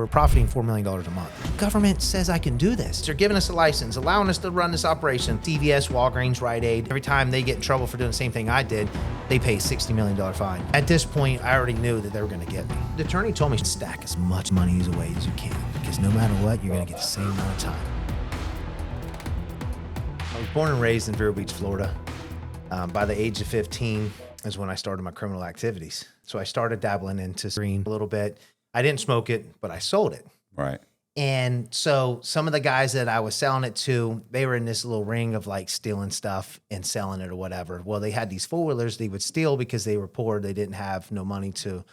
we're profiting $4 million a month. Government says I can do this. They're giving us a license, allowing us to run this operation. CVS, Walgreens, Rite Aid, every time they get in trouble for doing the same thing I did, they pay a $60 million fine. At this point, I already knew that they were going to get me. The attorney told me to stack as much money away as you can, because no matter what, you're going to get the same amount of time. I was born and raised in Vero Beach, Florida. By the age of 15 is when I started my criminal activities. So I started dabbling into green a little bit. I didn't smoke it, but I sold it. Right. And so some of the guys that I was selling it to, they were in this little ring of like stealing stuff and selling it or whatever. Well, they had these four-wheelers they would steal because they were poor. They didn't have no money to,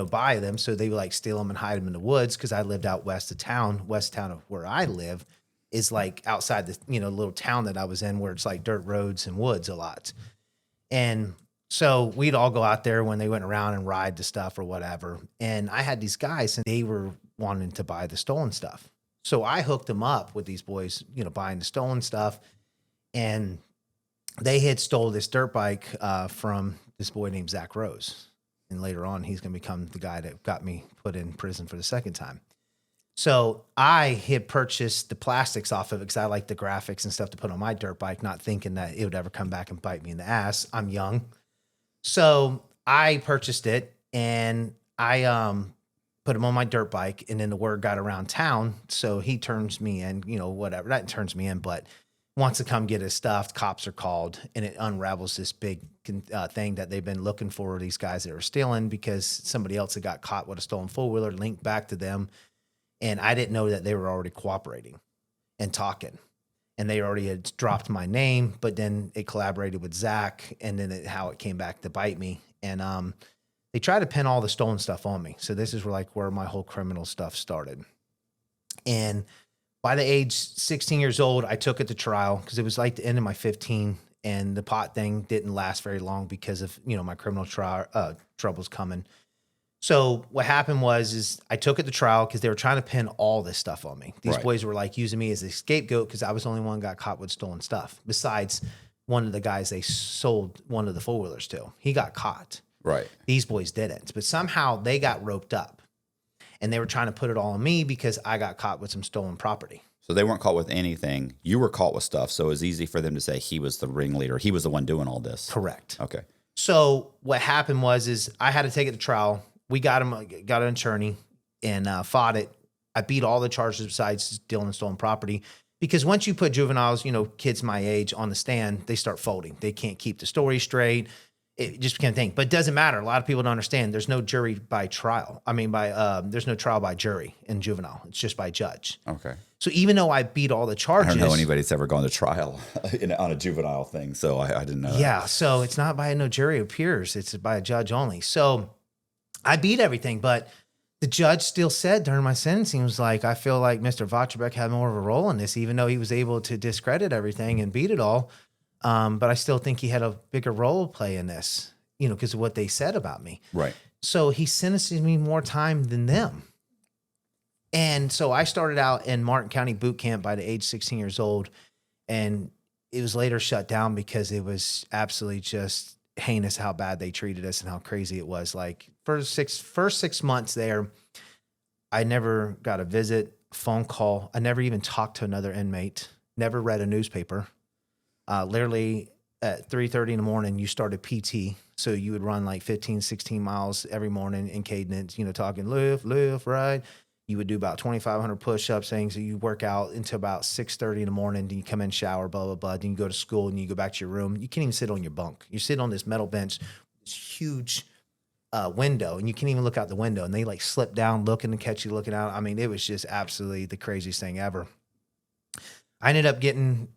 buy them. So they would like steal them and hide them in the woods, because I lived out west of town. West town of where I live is like outside the, little town that I was in, where it's like dirt roads and woods a lot. And so we'd all go out there when they went around and ride the stuff or whatever. And I had these guys, and they were wanting to buy the stolen stuff. So I hooked them up with these boys, buying the stolen stuff. And they had stole this dirt bike from this boy named Zach Rose. And later on, he's going to become the guy that got me put in prison for the second time. So I had purchased the plastics off of it because I like the graphics and stuff to put on my dirt bike, not thinking that it would ever come back and bite me in the ass. I'm young. So I purchased it, and I put him on my dirt bike, and then the word got around town. So he turns me in, whatever. Not turns me in, but wants to come get his stuff. Cops are called, and it unravels this big thing that they've been looking for, these guys that were stealing, because somebody else had got caught with a stolen four-wheeler, linked back to them. And I didn't know that they were already cooperating and talking. And they already had dropped my name, but then it collaborated with Zach, and then how it came back to bite me. And they tried to pin all the stolen stuff on me. So this is where my whole criminal stuff started. And by the age 16 years old, I took it to trial, because it was like the end of my 15, and the pot thing didn't last very long because of, my criminal troubles coming. So what happened is I took it to trial because they were trying to pin all this stuff on me. These boys were like using me as a scapegoat because I was the only one who got caught with stolen stuff. Besides one of the guys they sold one of the four-wheelers to. He got caught. Right. These boys didn't. But somehow they got roped up, and they were trying to put it all on me because I got caught with some stolen property. So they weren't caught with anything. You were caught with stuff. So it was easy for them to say he was the ringleader. He was the one doing all this. Correct. Okay. So what happened is I had to take it to trial. We got an attorney, and fought it. I beat all the charges besides stealing and stolen property, because once you put juveniles, kids my age, on the stand, they start folding. They can't keep the story straight. It just became a thing. But it doesn't matter. A lot of people don't understand. There's no jury by trial. There's no trial by jury in juvenile. It's just by judge. Okay. So even though I beat all the charges, I don't know anybody that's ever gone to trial on a juvenile thing, so I didn't know. Yeah. So it's not by no jury of peers. It's by a judge only. So I beat everything, but the judge still said during my sentencing, was like, I feel like Mr. Votrobek had more of a role in this, even though he was able to discredit everything and beat it all. But I still think he had a bigger role to play in this, because of what they said about me. Right. So he sentenced me more time than them. And so I started out in Martin County boot camp by the age 16 years old. And it was later shut down because it was absolutely just heinous how bad they treated us and how crazy it was. Like first 6 months there, I never got a visit, phone call. I never even talked to another inmate, never read a newspaper. Literally at 3:30 in the morning, you started PT. So you would run like 15, 16 miles every morning in cadence, talking left, right. You would do about 2,500 push-ups, things. So you work out until about 6:30 in the morning. Then you come in, shower, blah, blah, blah. Then you go to school and you go back to your room. You can't even sit on your bunk. You sit on this metal bench, this huge window, and you can't even look out the window. And they like slip down, looking to catch you looking out. I mean, it was just absolutely the craziest thing ever. I ended up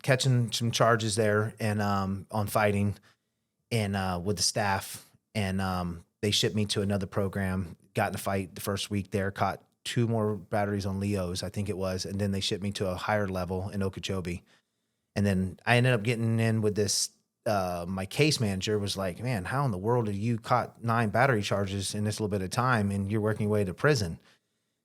catching some charges there and on fighting and with the staff. And they shipped me to another program, got in a fight the first week there, caught 2 more batteries on Leos, I think it was. And then they shipped me to a higher level in Okeechobee. And then I ended up getting in with this, my case manager was like, man, how in the world did you caught 9 battery charges in this little bit of time and you're working your way to prison?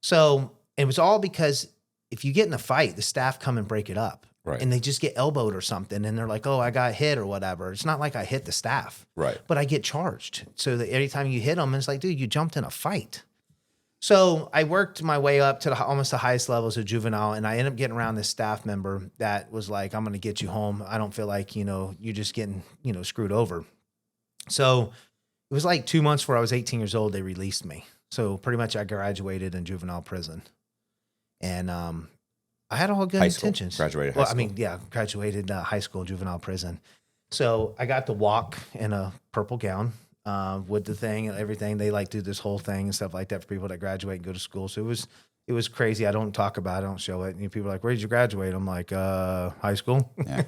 So it was all because if you get in a fight, the staff come and break it up. Right. And they just get elbowed or something. And they're like, oh, I got hit or whatever. It's not like I hit the staff. Right. But I get charged. So that every time you hit them, it's like, dude, you jumped in a fight. So I worked my way up to almost the highest levels of juvenile, and I ended up getting around this staff member that was like, "I'm going to get you home. I don't feel like you're just getting screwed over." So it was like 2 months before I was 18 years old. They released me. So pretty much I graduated in juvenile prison, and I had all good High school. intentions. Graduated high Well, I school. mean, yeah, graduated high school, juvenile prison. So I got to walk in a purple gown with the thing and everything. They like do this whole thing and stuff like that for people that graduate and go to school. So it was crazy. I don't talk about it. I don't show it. And people are like, "Where did you graduate?" I'm like, high school. Yeah.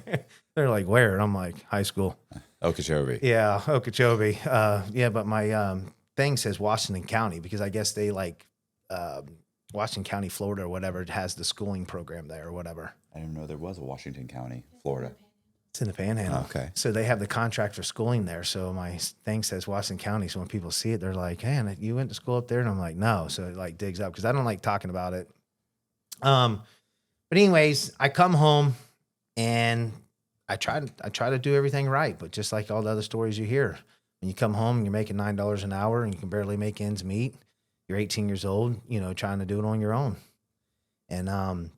They're like, "Where?" And I'm like, "High school." Okeechobee. Yeah, Okeechobee. Yeah, but my thing says Washington County because I guess they like Washington County, Florida, or whatever. It has the schooling program there or whatever. I didn't know there was a Washington County, Florida. It's in the Panhandle. Okay. So they have the contract for schooling there. So my thing says Washington County. So when people see it, they're like, "Hey, and you went to school up there?" And I'm like, "No." So it like digs up because I don't like talking about it. But anyways, I come home and I try to do everything right, but just like all the other stories you hear, when you come home and you're making $9 an hour and you can barely make ends meet, you're 18 years old, trying to do it on your own. And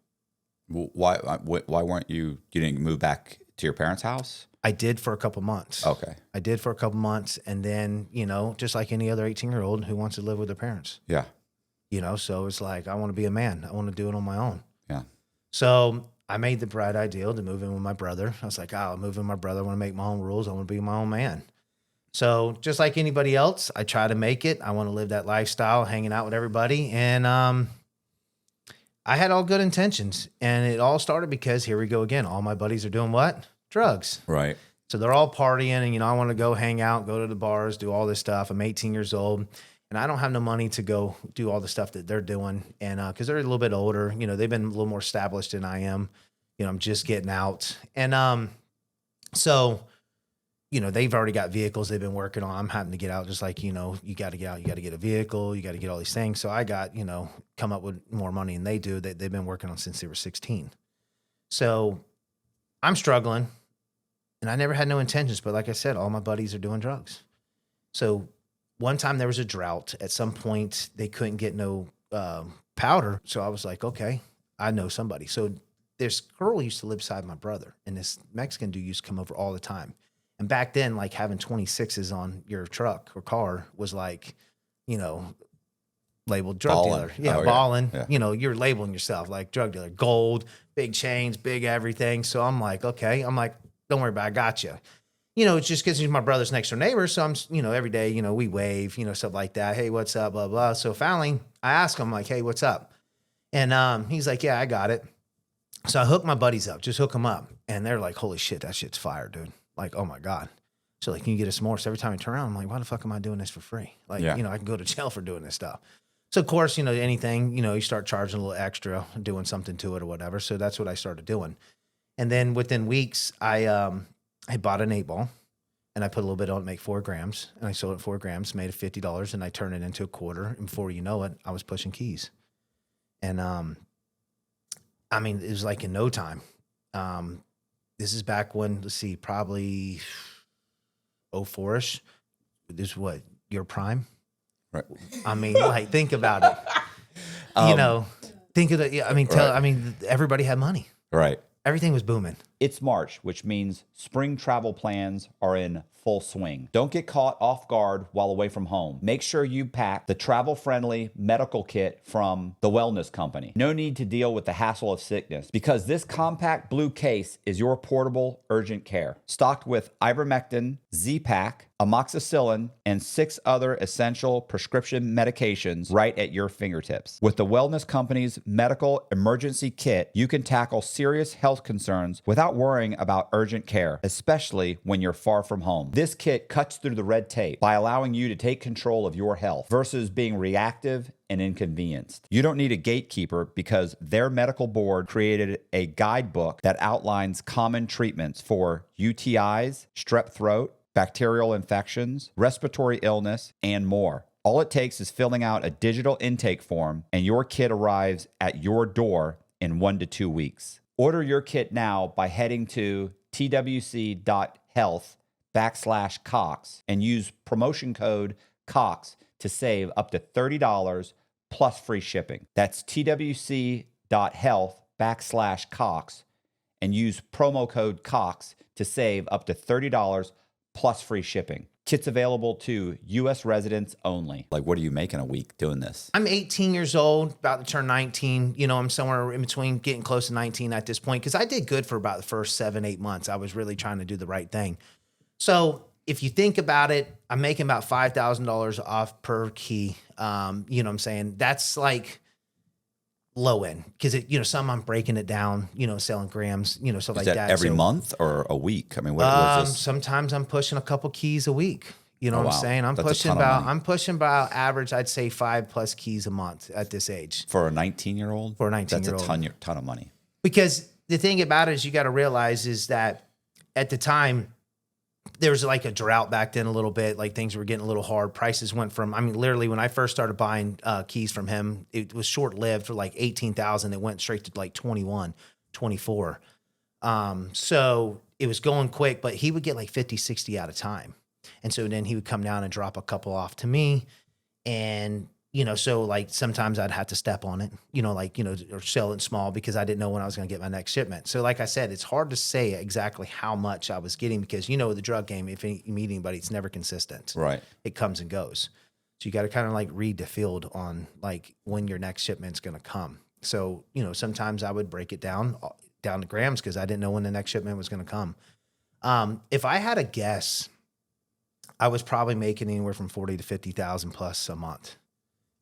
Why weren't you didn't move back to your parents' house? I did for a couple months. Okay. I did for a couple months, and then just like any other 18-year-old who wants to live with their parents, Yeah. so it's like I want to be a man. I want to do it on my own. Yeah. So I made the bright idea to move in with my brother. I was like, I'll move in with my brother. I want to make my own rules. I want to be my own man. So just like anybody else, I try to make it. I want to live that lifestyle, hanging out with everybody. And I had all good intentions. And it all started because here we go again. All my buddies are doing what? Drugs. Right. So they're all partying and, I want to go hang out, go to the bars, do all this stuff. I'm 18 years old. And I don't have no money to go do all the stuff that they're doing. And because they're a little bit older, they've been a little more established than I am. I'm just getting out. And so, they've already got vehicles they've been working on. I'm having to get out just like, you got to get out, you got to get a vehicle, you got to get all these things. So I got, come up with more money than they do that they've been working on since they were 16. So I'm struggling and I never had no intentions. But like I said, all my buddies are doing drugs. So one time there was a drought. At some point, they couldn't get no powder. So I was like, okay, I know somebody. So this girl used to live beside my brother, and this Mexican dude used to come over all the time. And back then, like having 26s on your truck or car was like, labeled drug Ballin'. dealer. Yeah, Oh, balling. yeah. You're labeling yourself like drug dealer, gold, big chains, big everything. So I'm like, okay. I'm like, don't worry about it. I got you. It's just because he's my brother's next door neighbor. So I'm, every day, we wave, stuff like that. Hey, what's up? Blah, blah. So finally I ask him like, hey, what's up? And he's like, yeah, I got it. So I hook my buddies up, just hook them up. And they're like, holy shit, that shit's fire, dude. Like, oh my God. So like, can you get us more? So every time I turn around, I'm like, why the fuck am I doing this for free? Like, Yeah. I can go to jail for doing this stuff. So of course, anything, you start charging a little extra, doing something to it or whatever. So that's what I started doing. And then within weeks, I bought an 8-ball and I put a little bit on it, make 4 grams. And I sold it 4 grams, made it $50, and I turned it into a quarter. And before you know it, I was pushing keys. And I mean, it was like in no time. This is back when, let's see, probably 04-ish. This is what, your prime? Right. I mean, like, think about it. Think of it. Yeah, I mean, everybody had money. Right. Everything was booming. It's March, which means spring travel plans are in full swing. Don't get caught off guard while away from home. Make sure you pack the travel-friendly medical kit from the Wellness Company. No need to deal with the hassle of sickness because this compact blue case is your portable urgent care. Stocked with ivermectin, Z-Pak, amoxicillin, and 6 other essential prescription medications right at your fingertips. With the Wellness Company's medical emergency kit, you can tackle serious health concerns without worrying about urgent care, especially when you're far from home. This kit cuts through the red tape by allowing you to take control of your health versus being reactive and inconvenienced. You don't need a gatekeeper because their medical board created a guidebook that outlines common treatments for UTIs, strep throat, bacterial infections, respiratory illness, and more. All it takes is filling out a digital intake form and your kit arrives at your door in 1 to 2 weeks. Order your kit now by heading to twc.health/Cox and use promotion code COX to save up to $30 plus free shipping. That's twc.health/Cox and use promo code Cox to save up to $30 plus free shipping. Kits available to U.S. residents only. Like, what are you making a week doing this? I'm 18 years old, about to turn 19. You know, I'm somewhere in between getting close to 19 at this point because I did good for about the first 7-8 months. I was really trying to do the right thing. So if you think about it, I'm making about $5,000 off per key. You know what I'm saying? That's like low end because some I'm breaking it down, selling grams, stuff like that. Every month or a week? I mean, what was this? Sometimes I'm pushing a couple keys a week. You know Oh, what wow. I'm saying? I'm That's a pushing ton of about money. I'm pushing about average, I'd say 5+ keys a month at this age. For a 19-year-old? For a 19-year-old. That's a ton of money. Because the thing about it is you got to realize is that at the time there was like a drought back then a little bit, like things were getting a little hard. Prices went from, I mean, literally when I first started buying keys from him, it was short lived for like 18,000. It went straight to like 21, 24. So it was going quick, but he would get like 50, 60 at a time. And so then he would come down and drop a couple off to me. And, so like sometimes I'd have to step on it, or sell it small because I didn't know when I was going to get my next shipment. So like I said, it's hard to say exactly how much I was getting because, the drug game, if you meet anybody, it's never consistent. Right. It comes and goes. So you got to kind of like read the field on like when your next shipment's going to come. So, sometimes I would break it down to grams because I didn't know when the next shipment was going to come. If I had a guess, I was probably making anywhere from 40 to 50,000 plus a month.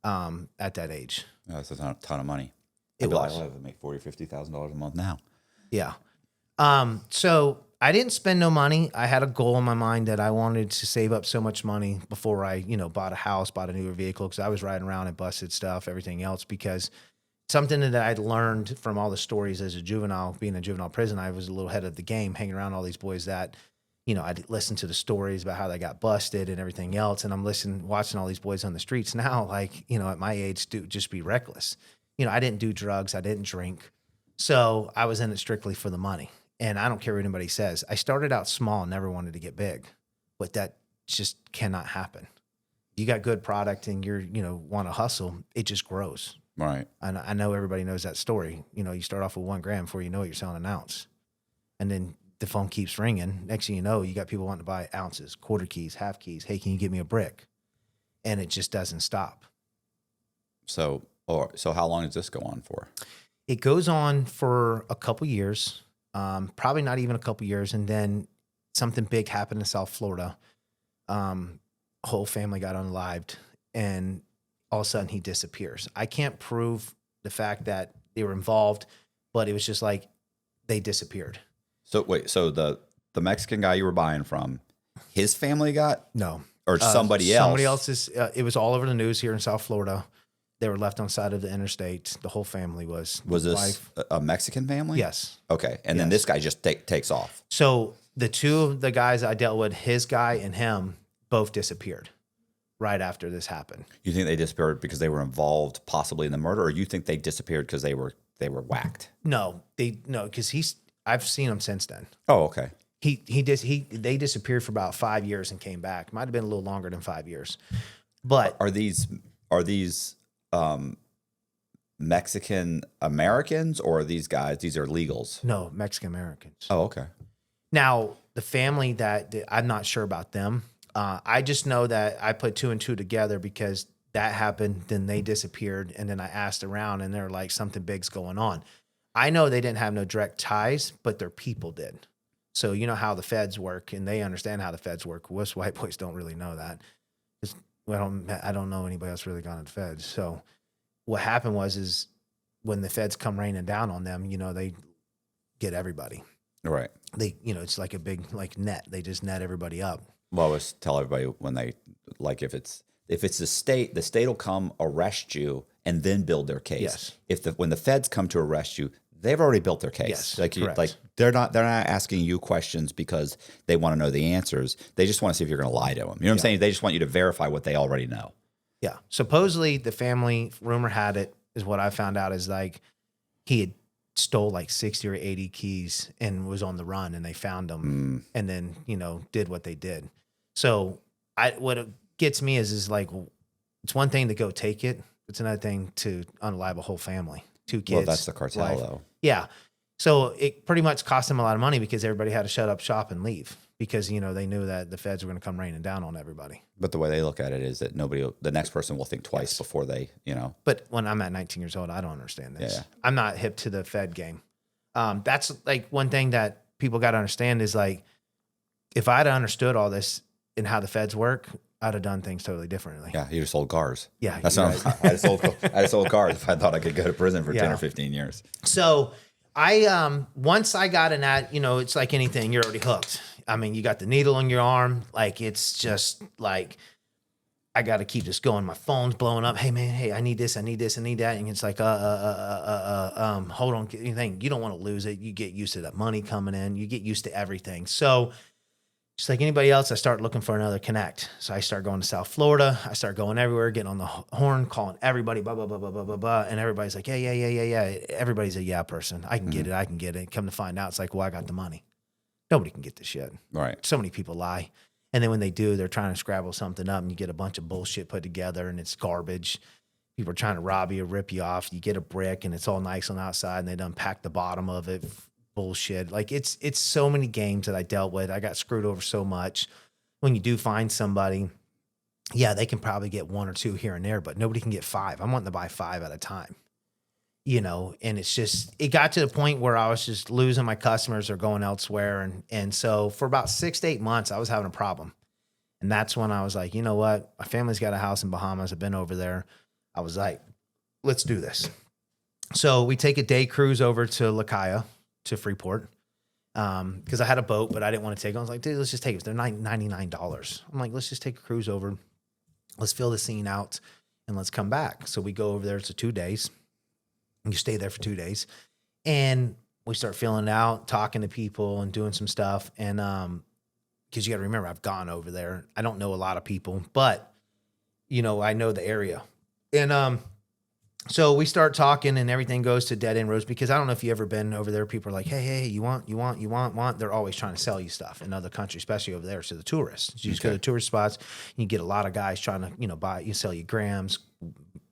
At that age. That's a ton of money. It I'd be like, was. I'll have to make $40,000 or $50,000 a month now. Yeah. So I didn't spend no money. I had a goal in my mind that I wanted to save up so much money before I, bought a house, bought a newer vehicle, because I was riding around and busted stuff, everything else, because something that I'd learned from all the stories as a juvenile, being in juvenile prison, I was a little ahead of the game, hanging around all these boys that, I'd listen to the stories about how they got busted and everything else. And I'm watching all these boys on the streets now, like, at my age, just be reckless. I didn't do drugs. I didn't drink. So I was in it strictly for the money. And I don't care what anybody says. I started out small, never wanted to get big, but that just cannot happen. You got good product and you're, want to hustle, it just grows. Right. And I know everybody knows that story. You start off with 1 gram before you know it, you're selling an ounce. And then the phone keeps ringing. Next thing you know, you got people wanting to buy ounces, quarter keys, half keys. Hey, can you give me a brick? And it just doesn't stop. So how long does this go on for? It goes on for a couple years, probably not even a couple years. And then something big happened in South Florida. Whole family got unalived and all of a sudden he disappears. I can't prove the fact that they were involved, but it was just like they disappeared. So wait, so the Mexican guy you were buying from, his family got No. or somebody else? Somebody else's. It was all over the news here in South Florida. They were left on the side of the interstate. The whole family was. Was this wife. a Mexican family? Yes. Okay, and then Yes. this guy just takes off. So the two of the guys I dealt with, his guy and him, both disappeared right after this happened. You think they disappeared because they were involved possibly in the murder, or you think they disappeared because they were whacked? No, because I've seen him since then. Oh, okay. They disappeared for about 5 years and came back. Might have been a little longer than 5 years, but Are these Mexican Americans, or are these guys? These are legals. no, Mexican Americans. Oh, okay. Now the family that I'm not sure about them. I just know that I put 2 and 2 together because that happened. Then they disappeared, and then I asked around, and they're like, something big's going on. I know they didn't have no direct ties, but their people did. So you know how the feds work, and they understand how the feds work. Us white boys don't really know that. I don't know anybody else really gone to the feds. So what happened is when the feds come raining down on them, they get everybody. Right. They, it's like a big net. They just net everybody up. Well, I always tell everybody when they if it's the state will come arrest you and then build their case. Yes. When the feds come to arrest you, they've already built their case. Yes, correct. They're not asking you questions because they want to know the answers. They just want to see if you're going to lie to them. You know what I'm saying? They just want you to verify what they already know. Yeah. Supposedly the family, rumor had it, is what I found out, is like he had stole like 60 or 80 keys and was on the run, and they found him and then, did what they did. So what it gets me is like, it's one thing to go take it, It's another thing to unalive a whole family, 2 kids. Well, that's the cartel, wife. though. Yeah. So it pretty much cost them a lot of money because everybody had to shut up shop and leave because, you know, they knew that the feds were going to come raining down on everybody. But the way they look at it is that the next person will think twice before they, you know. But when I'm at 19 years old, I don't understand this. Yeah. I'm not hip to the Fed game. That's like one thing that people got to understand is like, if I'd understood all this and how the feds work, I'd have done things totally differently. Yeah, you just sold cars. Yeah, That's you're not. I just sold cars if I thought I could go to prison for 10 or 15 years. So I once I got in that, you know, it's like anything, you're already hooked. I mean, you got the needle in your arm, like it's just like I got to keep this going. My phone's blowing up. Hey man, hey, I need this, I need this, I need that, and it's like hold on, you don't want to lose it. You get used to that money coming in. You get used to everything. So just like anybody else, I start looking for another connect. So I start going to South Florida. I start going everywhere, getting on the horn, calling everybody, blah, blah, blah, blah, blah, blah, blah. And everybody's like, yeah. Everybody's a yeah person. I can get it. I can get it. Come to find out, it's like, well, I got the money. Nobody can get this shit. Right. So many people lie. And then when they do, they're trying to scrabble something up and you get a bunch of bullshit put together and it's garbage. People are trying to rob you or rip you off. You get a brick and it's all nice on the outside and they done pack the bottom of it. Bullshit. Like it's so many games that I dealt with. I got screwed over so much. When you do find somebody, yeah, they can probably get 1 or 2 here and there, but nobody can get 5. I'm wanting to buy 5 at a time, you know, and it's just, it got to the point where I was just losing my customers or going elsewhere. And so for about 6 to 8 months, I was having a problem. And that's when I was like, you know what? My family's got a house in Bahamas. I've been over there. I was like, let's do this. So we take a day cruise over to Lakaya, to Freeport, because I had a boat, but I didn't want to take it. I was like, dude, let's just take it. They're $99. I'm like, let's just take a cruise over. Let's fill the scene out and let's come back. So we go over there. It's 2 days. You stay there for 2 days. And we start filling it out, talking to people and doing some stuff. And because you got to remember, I've gone over there. I don't know a lot of people, but, you know, I know the area. And so we start talking and everything goes to dead end roads because I don't know if you've ever been over there. People are like, hey, you want. They're always trying to sell you stuff in other countries, especially over there. So the tourists, you just go to tourist spots. You get a lot of guys trying to, you know, sell you grams,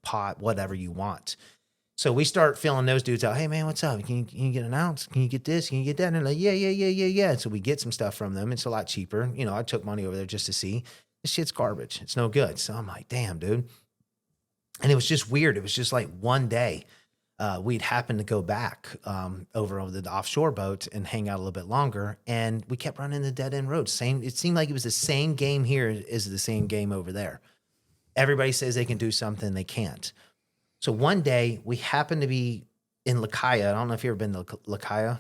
pot, whatever you want. So we start filling those dudes out. Hey man, what's up? Can you get an ounce? Can you get this? Can you get that? And they're like, yeah. So we get some stuff from them. It's a lot cheaper. You know, I took money over there just to see. This shit's garbage. It's no good. So I'm like, damn, dude. And it was just weird. It was just like one day we'd happened to go back over the offshore boat and hang out a little bit longer. And we kept running the dead end roads. It seemed like it was the same game here as the same game over there. Everybody says they can do something. They can't. So one day we happened to be in Lakaya. I don't know if you've ever been to Lakaya.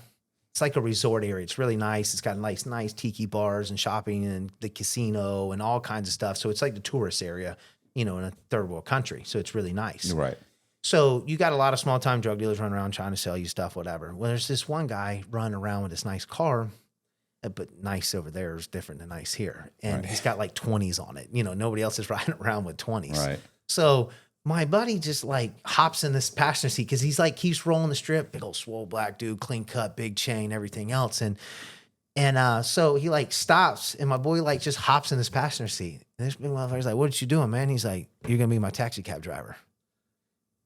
It's like a resort area. It's really nice. It's got nice tiki bars and shopping and the casino and all kinds of stuff. So it's like the tourist area, you know, in a third world country. So it's really nice. Right. So you got a lot of small time drug dealers running around trying to sell you stuff, whatever. Well, there's this one guy running around with this nice car, but nice over there is different than nice here. And he's got like 20s on it. You know, nobody else is riding around with 20s. Right. So my buddy just like hops in this passenger seat because he's like, keeps rolling the strip, big old swole black dude, clean cut, big chain, everything else. And so he like stops and my boy like just hops in this passenger seat. And this big motherfucker's like, what are you doing, man? He's like, you're going to be my taxi cab driver.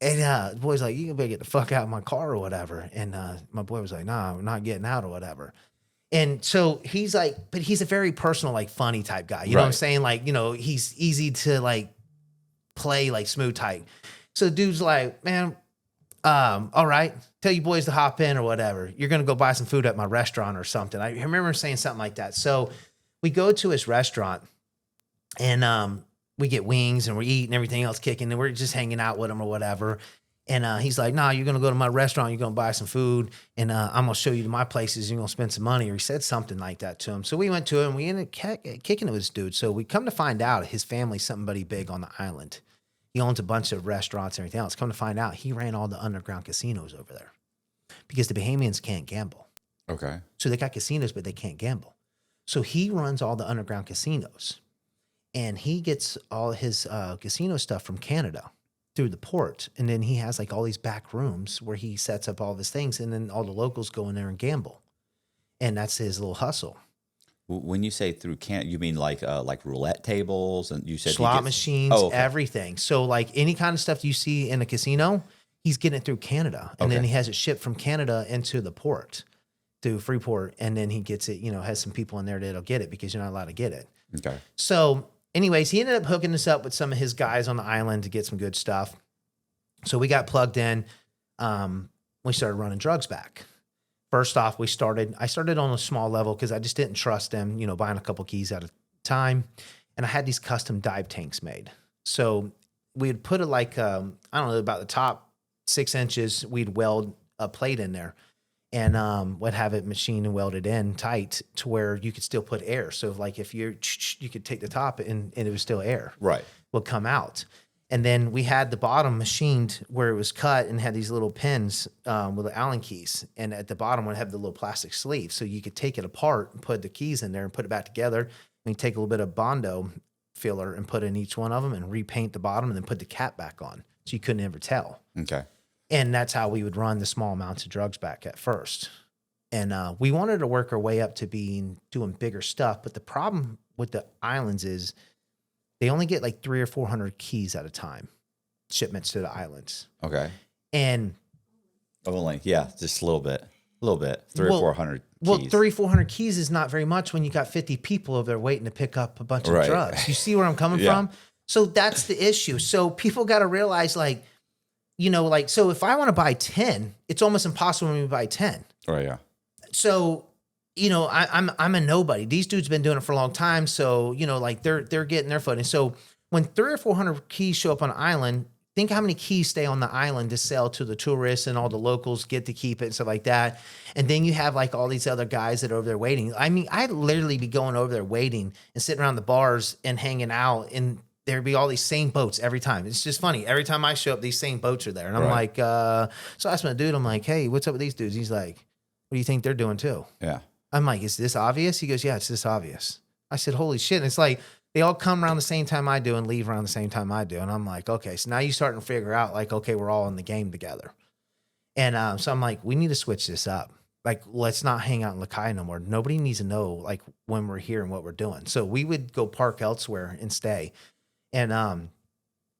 And the boy's like, you better get the fuck out of my car or whatever. And my boy was like, nah, I'm not getting out or whatever. And so he's like, but he's a very personal, like funny type guy. You know what I'm saying? Like, you know, he's easy to like play like smooth type. So the dude's like, man, all right, tell you boys to hop in or whatever. You're going to go buy some food at my restaurant or something. I remember saying something like that. So we go to his restaurant and we get wings and we're eating everything else kicking and we're just hanging out with him or whatever. And he's like, nah, you're going to go to my restaurant. You're going to buy some food and I'm going to show you to my places. You're going to spend some money. Or he said something like that to him. So we went to him. We ended up kicking it with this dude. So we come to find out his family's somebody big on the island. He owns a bunch of restaurants and everything else. Come to find out, he ran all the underground casinos over there because the Bahamians can't gamble. Okay. So they got casinos, but they can't gamble. So he runs all the underground casinos and he gets all his casino stuff from Canada through the port. And then he has like all these back rooms where he sets up all of his things and then all the locals go in there and gamble. And that's his little hustle. When you say through Canada, you mean like roulette tables, and you said he Slot gets- machines, Oh, okay. everything. So like any kind of stuff you see in a casino, he's getting it through Canada, and then Okay. he has it shipped from Canada into the port through Freeport, and then he gets it. Has some people in there that'll get it because you're not allowed to get it. Okay. So, anyways, he ended up hooking us up with some of his guys on the island to get some good stuff. So we got plugged in. We started running drugs back. First off, I started on a small level because I just didn't trust them, buying a couple keys at a time. And I had these custom dive tanks made. So we'd put it like, I don't know, about the top 6 inches, we'd weld a plate in there and would have it machined and welded in tight to where you could still put air. So like if you could take the top and it was still air. Right. Would come out. And then we had the bottom machined where it was cut and had these little pins with the Allen keys. And at the bottom would have the little plastic sleeve. So you could take it apart and put the keys in there and put it back together. And you take a little bit of Bondo filler and put in each one of them and repaint the bottom and then put the cap back on. So you couldn't ever tell. Okay. And that's how we would run the small amounts of drugs back at first. And we wanted to work our way up to doing bigger stuff. But the problem with the islands is they only get like 300 or 400 keys at a time, shipments to the islands. Okay. And Only, yeah, just a little bit, 300 or 400 keys. Well, 300, 400 keys is not very much when you got 50 people over there waiting to pick up a bunch of Right. drugs. You see where I'm coming Yeah. from? So that's the issue. So people got to realize so if I want to buy 10, it's almost impossible for me to buy 10. Oh, yeah. So, I'm a nobody. These dudes been doing it for a long time. So, they're getting their footing. So when 300 or 400 keys show up on an island, think how many keys stay on the island to sell to the tourists and all the locals get to keep it and stuff like that. And then you have like all these other guys that are over there waiting. I mean, I'd literally be going over there waiting and sitting around the bars and hanging out, and there'd be all these same boats every time. It's just funny. Every time I show up, these same boats are there. And I'm Right. like, so I asked my dude, I'm like, hey, what's up with these dudes? He's like, what do you think they're doing too? Yeah. I'm like, is this obvious? He goes, yeah, it's this obvious. I said, holy shit. And it's like, they all come around the same time I do and leave around the same time I do. And I'm like, okay, so now you're starting to figure out like, okay, we're all in the game together. And so I'm like, we need to switch this up. Like, let's not hang out in Lakai no more. Nobody needs to know like when we're here and what we're doing. So we would go park elsewhere and stay. And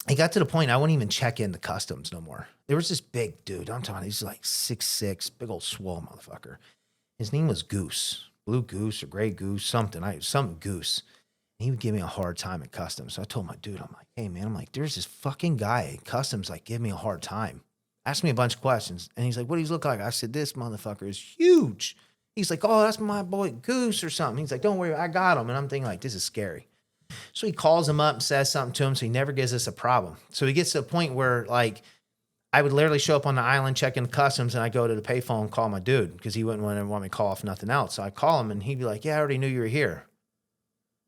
it got to the point I wouldn't even check in the customs no more. There was this big dude. I'm talking, he's like 6'6", big old swole motherfucker. His name was Goose, Blue Goose or Gray Goose, something Goose. And he would give me a hard time at customs. So I told my dude, I'm like, hey man, there's this fucking guy at customs like give me a hard time. Asked me a bunch of questions. And he's like, what does he look like? I said, this motherfucker is huge. He's like, oh, that's my boy Goose or something. He's like, don't worry, I got him. And I'm thinking like, this is scary. So he calls him up and says something to him. So he never gives us a problem. So he gets to a point where like, I would literally show up on the island, check in customs, and I go to the payphone and call my dude because he wouldn't want me to call off nothing else. So I call him and he'd be like, yeah, I already knew you were here.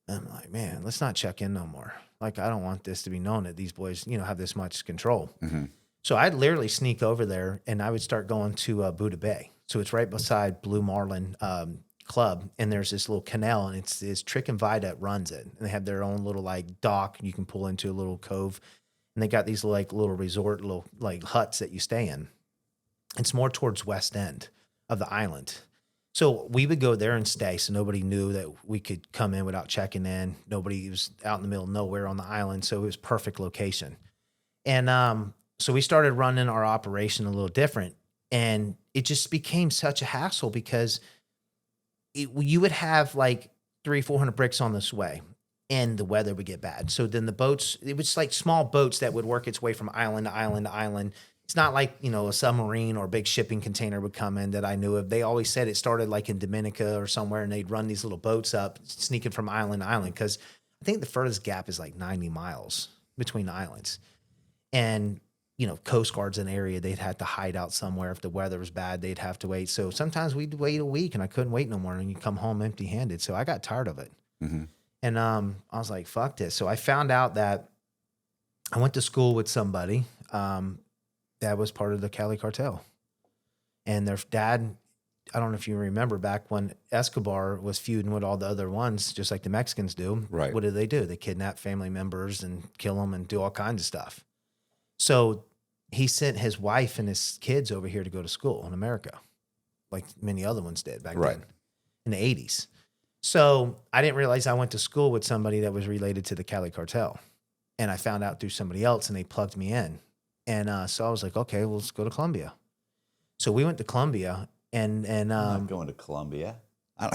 And I'm like, man, let's not check in no more. Like, I don't want this to be known that these boys, have this much control. Mm-hmm. So I'd literally sneak over there and I would start going to Buddha Bay. So it's right beside Blue Marlin Club. And there's this little canal and it's Trick and Vi that runs it. And they have their own little like dock you can pull into a little cove. And they got these like little resort, little like huts that you stay in. It's more towards west end of the island. So we would go there and stay. So nobody knew that we could come in without checking in. Nobody was out in the middle of nowhere on the island. So it was perfect location. And so we started running our operation a little different. And it just became such a hassle because you would have like 300-400 bricks on this way. And the weather would get bad. So then the boats, it was like small boats that would work its way from island to island to island. It's not like, a submarine or a big shipping container would come in that I knew of. They always said it started like in Dominica or somewhere and they'd run these little boats up, sneaking from island to island. Cause I think the furthest gap is like 90 miles between the islands. And, Coast Guard's an area they'd have to hide out somewhere. If the weather was bad, they'd have to wait. So sometimes we'd wait a week and I couldn't wait no more. And you come home empty handed. So I got tired of it. Mm-hmm. And I was like, fuck this. So I found out that I went to school with somebody that was part of the Cali cartel. And their dad, I don't know if you remember back when Escobar was feuding with all the other ones, just like the Mexicans do. Right. What do? They kidnap family members and kill them and do all kinds of stuff. So he sent his wife and his kids over here to go to school in America, like many other ones did back Right. then in the 80s. So I didn't realize I went to school with somebody that was related to the Cali cartel. And I found out through somebody else and they plugged me in. And so I was like, okay, well, let's go to Colombia. So we went to Colombia and I'm not going to Colombia. I'm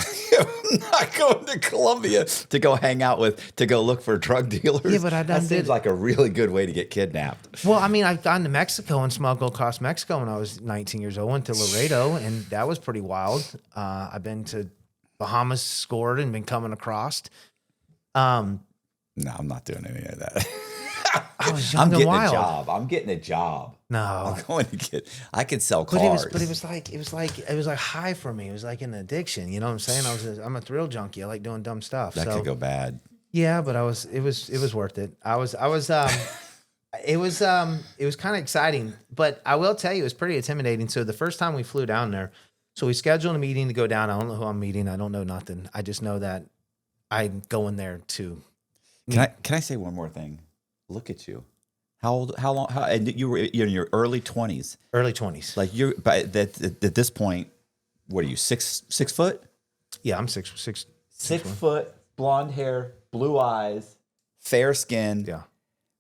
not going to Colombia to go hang out with, to go look for drug dealers. Yeah, but I done that seems did- like a really good way to get kidnapped. well, I mean, I've gone to Mexico and smuggled across Mexico when I was 19 years old. Went to Laredo, and that was pretty wild. I've been to Bahamas, scored, and been coming across. No, I'm not doing any of that. I was I'm young and getting wild. a job. I'm getting a job. No, I'm going to get. I could sell but cars. it was like high for me. It was like an addiction. You know what I'm saying? I'm a thrill junkie. I like doing dumb stuff. that so could go bad. yeah, but it was worth it. It was kind of exciting, but I will tell you, it was pretty intimidating. So the first time we flew down there, so we scheduled a meeting to go down. I don't know who I'm meeting. I don't know nothing. I just know that I'm going there to. Can I say one more thing? Look at you. How old? How long? And you're in your early 20s. Early 20s. Like you're, but at this point, what are you? 6 foot? Yeah, I'm six 6 foot, blonde hair, blue eyes, fair skin. Yeah.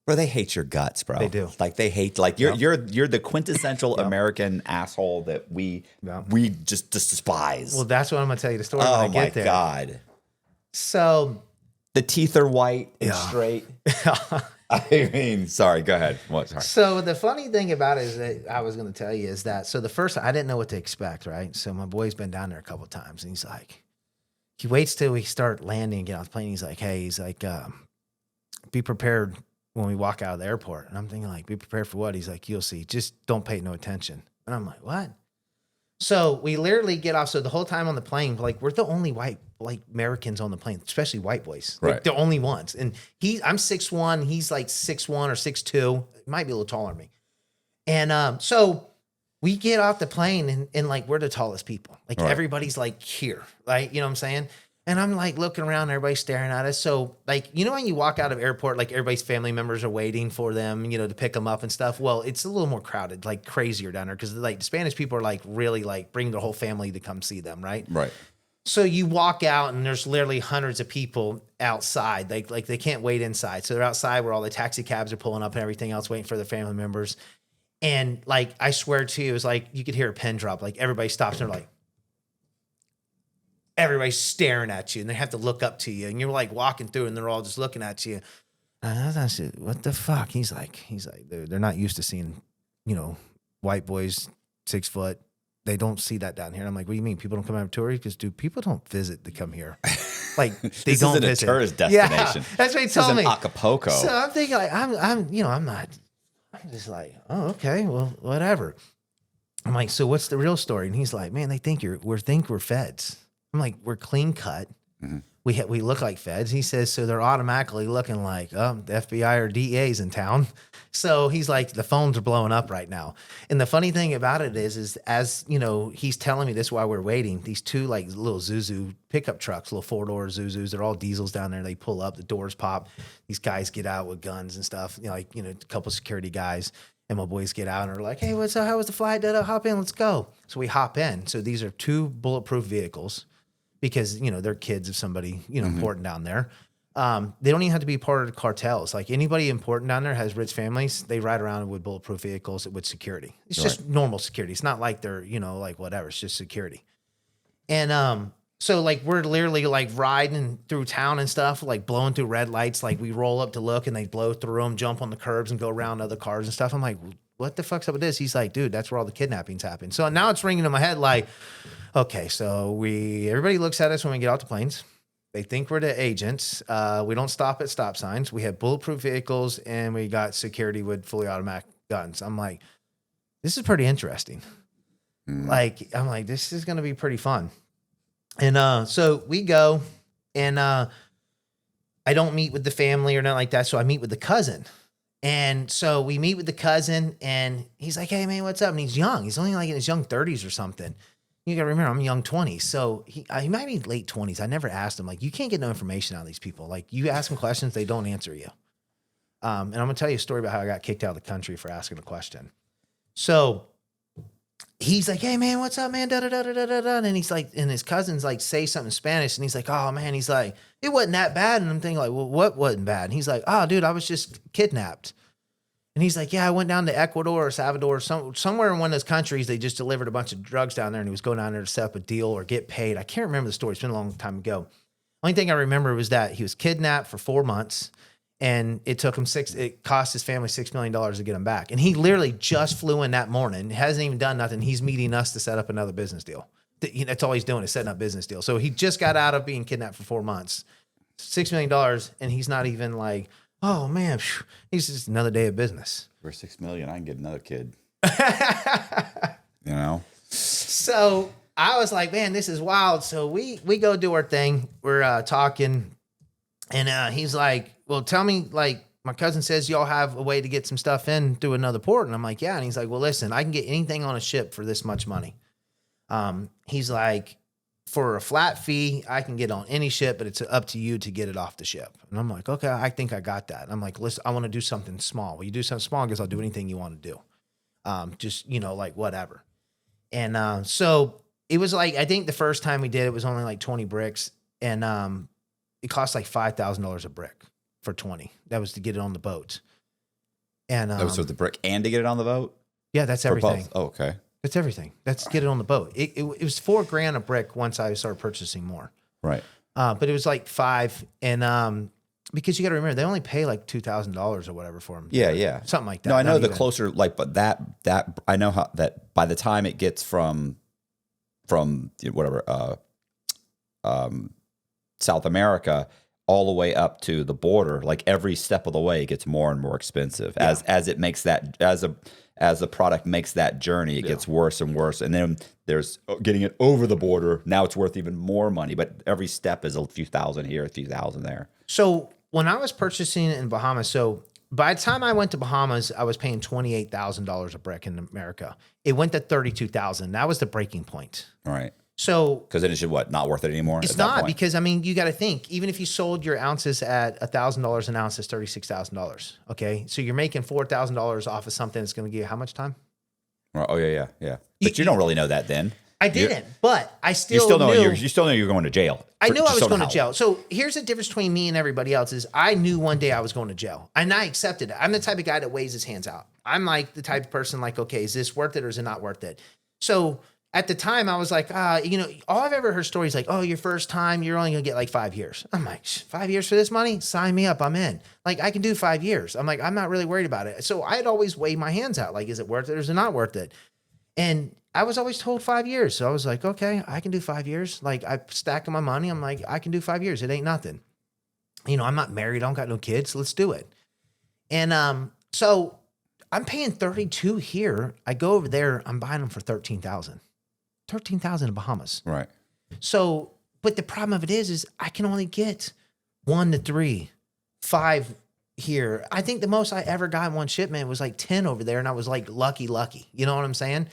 Bro, they hate your guts, bro. They do. Like they hate. Like you're the quintessential American asshole that we just despise. Well, that's what I'm gonna tell you the story when I oh get my there. god. So The teeth are white and straight. I mean, sorry. Go ahead. What? Sorry. So the funny thing about it is that I was going to tell you is that, so the first, I didn't know what to expect, right? So my boy's been down there a couple of times and he's like, he waits till we start landing and get off the plane. He's like, hey, be prepared when we walk out of the airport. And I'm thinking like, be prepared for what? He's like, you'll see, just don't pay no attention. And I'm like, what? So we literally get off. So the whole time on the plane, like we're the only white, like Americans on the plane, especially white boys. Like Right. the only ones. And I'm 6'1", he's like 6'1" or 6'2". Might be a little taller than me. And so we get off the plane and like we're the tallest people. Like Right. everybody's like here, right? You know what I'm saying? And I'm like looking around, everybody's staring at us. So like, you know, when you walk out of airport, like everybody's family members are waiting for them, you know, to pick them up and stuff. Well, it's a little more crowded, like crazier down there. Cause like the Spanish people are like really like bring their whole family to come see them. Right. Right. So you walk out and there's literally hundreds of people outside. Like they can't wait inside. So they're outside where all the taxi cabs are pulling up and everything else, waiting for their family members. And like, I swear to you, it was like, you could hear a pin drop. Like everybody stops and they're like, everybody's staring at you and they have to look up to you and you're like walking through and they're all just looking at you. And I said, what the fuck? He's like, they're not used to seeing, you know, white boys 6 foot. They don't see that down here. And I'm like, what do you mean? People don't come out of tourists? Because dude, people don't visit to come here. Like they This don't isn't visit. a tourist destination. Yeah, that's what he This told isn't me. Acapulco. So I'm thinking like, I'm just like, oh, okay, well, whatever. I'm like, so what's the real story? And he's like, man, they think we're feds. I'm like, we're clean cut. Mm-hmm. We look like feds. He says, so they're automatically looking like, the FBI or DEA's in town. So he's like, the phones are blowing up right now. And the funny thing about it is as, you know, he's telling me this while we're waiting, these two like little Zuzu pickup trucks, little 4-door Zuzus, they're all diesels down there. They pull up, the doors pop. These guys get out with guns and stuff, you know, like, you know, a couple security guys. And my boys get out and are like, hey, what's up? How was the flight? Hop in, let's go. So we hop in. So these are 2 bulletproof vehicles because, you know, they're kids of somebody, you know, important down there. They don't even have to be part of the cartels. Like anybody important down there has rich families. They ride around with bulletproof vehicles with security. It's just normal security. It's not like they're, you know, like whatever. It's just security. And so like we're literally like riding through town and stuff, like blowing through red lights. Like we roll up to look and they blow through them, jump on the curbs and go around other cars and stuff. I'm like, what the fuck's up with this? He's like, dude, that's where all the kidnappings happen. So now it's ringing in my head like, okay, so everybody looks at us when we get off the planes. They think we're the agents. We don't stop at stop signs. We have bulletproof vehicles and we got security with fully automatic guns. I'm like, this is pretty interesting. Like, I'm like, this is going to be pretty fun. And so we go and I don't meet with the family or nothing like that. So I meet with the cousin. And so we meet with the cousin and he's like, hey man, what's up? And he's young. He's only like in his young 30s or something. You gotta remember, I'm young 20s. So he might be late 20s. I never asked him. Like, you can't get no information out of these people. Like, you ask them questions, they don't answer you. And I'm gonna tell you a story about how I got kicked out of the country for asking a question. So he's like, hey man, what's up, man? Da da da da da da da. And he's like, and his cousins like say something in Spanish, and he's like, oh man, he's like, it wasn't that bad. And I'm thinking like, well, what wasn't bad? And he's like, oh dude, I was just kidnapped. And he's like, yeah, I went down to Ecuador or Salvador, somewhere in one of those countries. They just delivered a bunch of drugs down there, and he was going down there to set up a deal or get paid. I can't remember the story. It's been a long time ago. Only thing I remember was that he was kidnapped for 4 months, and it took him it cost his family $6 million to get him back. And he literally just flew in that morning, hasn't even done nothing. He's meeting us to set up another business deal. That's all he's doing is setting up business deals. So he just got out of being kidnapped for 4 months, $6 million, and he's not even like, oh man, he's just another day of business. For $6 million, I can get another kid. You know? So I was like, man, this is wild. So we go do our thing. We're talking, and he's like, well, tell me, like, my cousin says y'all have a way to get some stuff in through another port. And I'm like, yeah. And he's like, well, listen, I can get anything on a ship for this much money. He's like, for a flat fee, I can get on any ship, but it's up to you to get it off the ship. And I'm like, okay, I think I got that. And I'm like, listen, I want to do something small. Will you do something small? I guess I'll do anything you want to do. Just, like whatever. And so it was like, I think the first time we did it was only like 20 bricks. And it cost like $5,000 a brick for 20. That was to get it on the boat. And That was with the brick and to get it on the boat? yeah, that's For everything. both? Oh, okay. That's everything. That's get it on the boat. It was $4,000 a brick once I started purchasing more. Right. But it was like $5,000, and because you got to remember they only pay like $2,000 or whatever for them. Yeah. Something like that. No, I know Not the even- closer, like, but that I know how that by the time it gets from whatever South America all the way up to the border, like every step of the way it gets more and more expensive as it makes that as the product makes that journey, it gets worse and worse. And then there's getting it over the border. Now it's worth even more money, but every step is a few thousand here, a few thousand there. So when I was purchasing it in Bahamas, so by the time I went to Bahamas, I was paying $28,000 a brick in America. It went to $32,000. That was the breaking point. All right. So Because then it should not worth it anymore? it's at that not, point? because I mean, you got to think, even if you sold your ounces at $1,000 an ounce, it's $36,000. Okay. So you're making $4,000 off of something that's going to give you how much time? Oh, yeah. But you don't really know that then. I didn't, but I You still still know knew. you still know you're going to jail. I knew I Just was don't going know to how. jail. So here's the difference between me and everybody else is I knew one day I was going to jail, and I accepted it. I'm the type of guy that weighs his hands out. I'm like the type of person like, okay, is this worth it or is it not worth it? So at the time I was like, all I've ever heard stories like, oh, your first time, you're only going to get like 5 years. I'm like, 5 years for this money? Sign me up. I'm in. Like, I can do 5 years. I'm like, I'm not really worried about it. So I had always weighed my hands out. Like, is it worth it or is it not worth it? And I was always told 5 years. So I was like, okay, I can do 5 years. Like, I stacking my money. I'm like, I can do 5 years. It ain't nothing. I'm not married. I don't got no kids. Let's do it. And so I'm paying 32 here. I go over there. I'm buying them for 13,000. 13,000 in Bahamas. Right. So, but the problem of it is I can only get 1 to 3, 5 here. I think the most I ever got in one shipment was like 10 over there. And I was like, lucky. You know what I'm saying?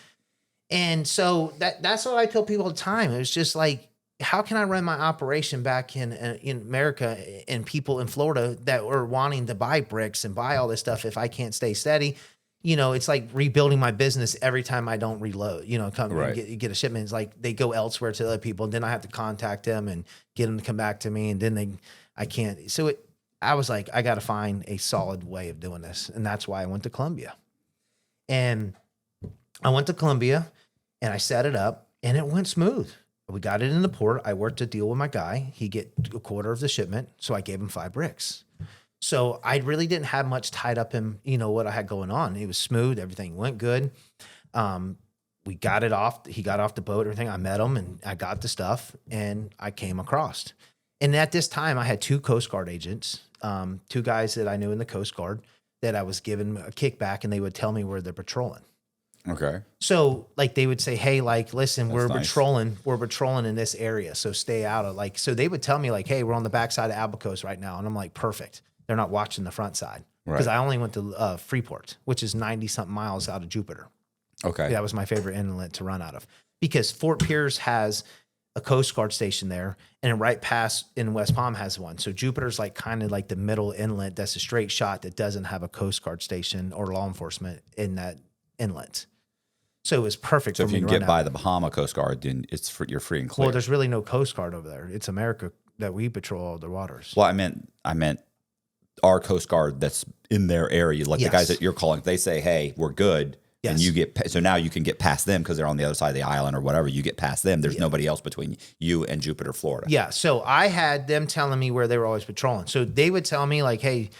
And so that's what I tell people all the time. It was just like, how can I run my operation back in America and people in Florida that are wanting to buy bricks and buy all this stuff if I can't stay steady? It's like rebuilding my business every time I don't reload, come Right. and get a shipment. It's like they go elsewhere to other people, and then I have to contact them and get them to come back to me. And then I can't. So I was like, I got to find a solid way of doing this. And that's why I went to Colombia. And I went to Colombia and I set it up and it went smooth. We got it in the port. I worked a deal with my guy. He get a quarter of the shipment. So I gave him 5 bricks. So I really didn't have much tied up in, what I had going on. It was smooth. Everything went good. We got it off. He got off the boat, everything. I met him and I got the stuff and I came across. And at this time I had 2 Coast Guard agents, 2 guys that I knew in the Coast Guard that I was giving a kickback, and they would tell me where they're patrolling. Okay. So like they would say, hey, like, listen, we're nice. patrolling in this area. So stay out of so they would tell me like, hey, we're on the backside of Abacos right now. And I'm like, perfect. They're not watching the front side. Because Right. I only went to Freeport, which is 90 something miles out of Jupiter. Okay. That was my favorite inlet to run out of, because Fort Pierce has a Coast Guard station there, and right past in West Palm has one. So Jupiter's like kind of like the middle inlet. That's a straight shot that doesn't have a Coast Guard station or law enforcement in that inlet. So it was perfect So for if me you to can run get out. by the Bahama Coast Guard, then you're free and clear. Well, there's really no Coast Guard over there. It's America that we patrol all the waters. Well, I meant our Coast Guard that's in their area, like the guys Yes. that you're calling. They say, "Hey, we're good," and Yes. you get so now you can get past them because they're on the other side of the island or whatever. You get past them. There's nobody else between you and Jupiter, Florida. Yeah. So I had them telling me where they were always patrolling. So they would tell me like, hey,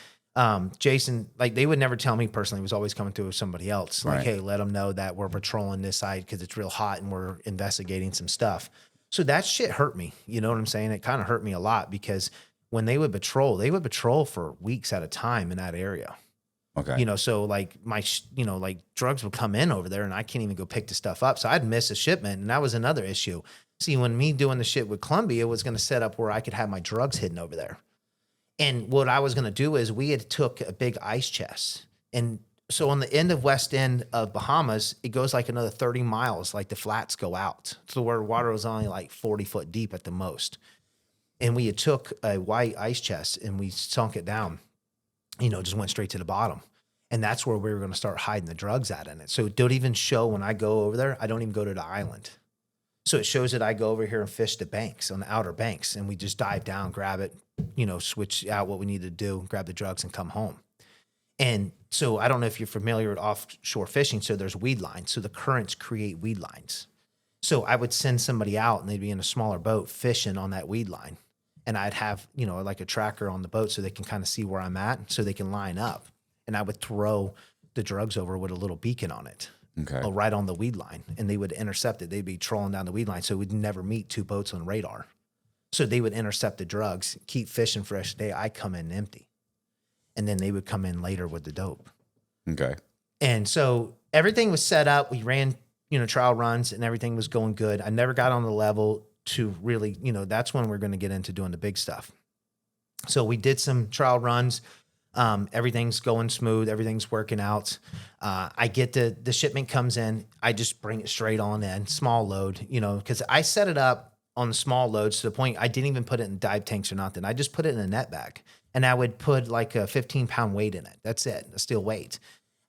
Jason, like they would never tell me personally. It was always coming through with somebody else. Like, Right. hey, let them know that we're patrolling this side because it's real hot and we're investigating some stuff. So that shit hurt me. You know what I'm saying? It kind of hurt me a lot because when they would patrol for weeks at a time in that area. Okay. You know, so like like drugs would come in over there and I can't even go pick the stuff up. So I'd miss a shipment. And that was another issue. See, when me doing the shit with Columbia was going to set up where I could have my drugs hidden over there. And what I was going to do is we had took a big ice chest. And so on the end of west end of Bahamas, it goes like another 30 miles, like the flats go out. So where water was only like 40 foot deep at the most. And we had took a white ice chest and we sunk it down, just went straight to the bottom. And that's where we were going to start hiding the drugs at in it. So it don't even show when I go over there, I don't even go to the island. So it shows that I go over here and fish the banks on the outer banks and we just dive down, grab it, switch out what we need to do, grab the drugs and come home. And so I don't know if you're familiar with offshore fishing. So there's weed lines. So the currents create weed lines. So I would send somebody out and they'd be in a smaller boat fishing on that weed line. And I'd have, like a tracker on the boat so they can kind of see where I'm at so they can line up. And I would throw the drugs over with a little beacon on it. Okay. Right on the weed line. And they would intercept it. They'd be trolling down the weed line. So we'd never meet two boats on radar. So they would intercept the drugs, keep fishing for a day. I come in empty. And then they would come in later with the dope. Okay. And so everything was set up. We ran, trial runs and everything was going good. I never got on the level to really, that's when we're going to get into doing the big stuff. So we did some trial runs. Everything's going smooth. Everything's working out. I get the shipment comes in. I just bring it straight on in, small load, because I set it up on the small loads to the point I didn't even put it in dive tanks or nothing. I just put it in a net bag and I would put like a 15-pound weight in it. That's it, a steel weight.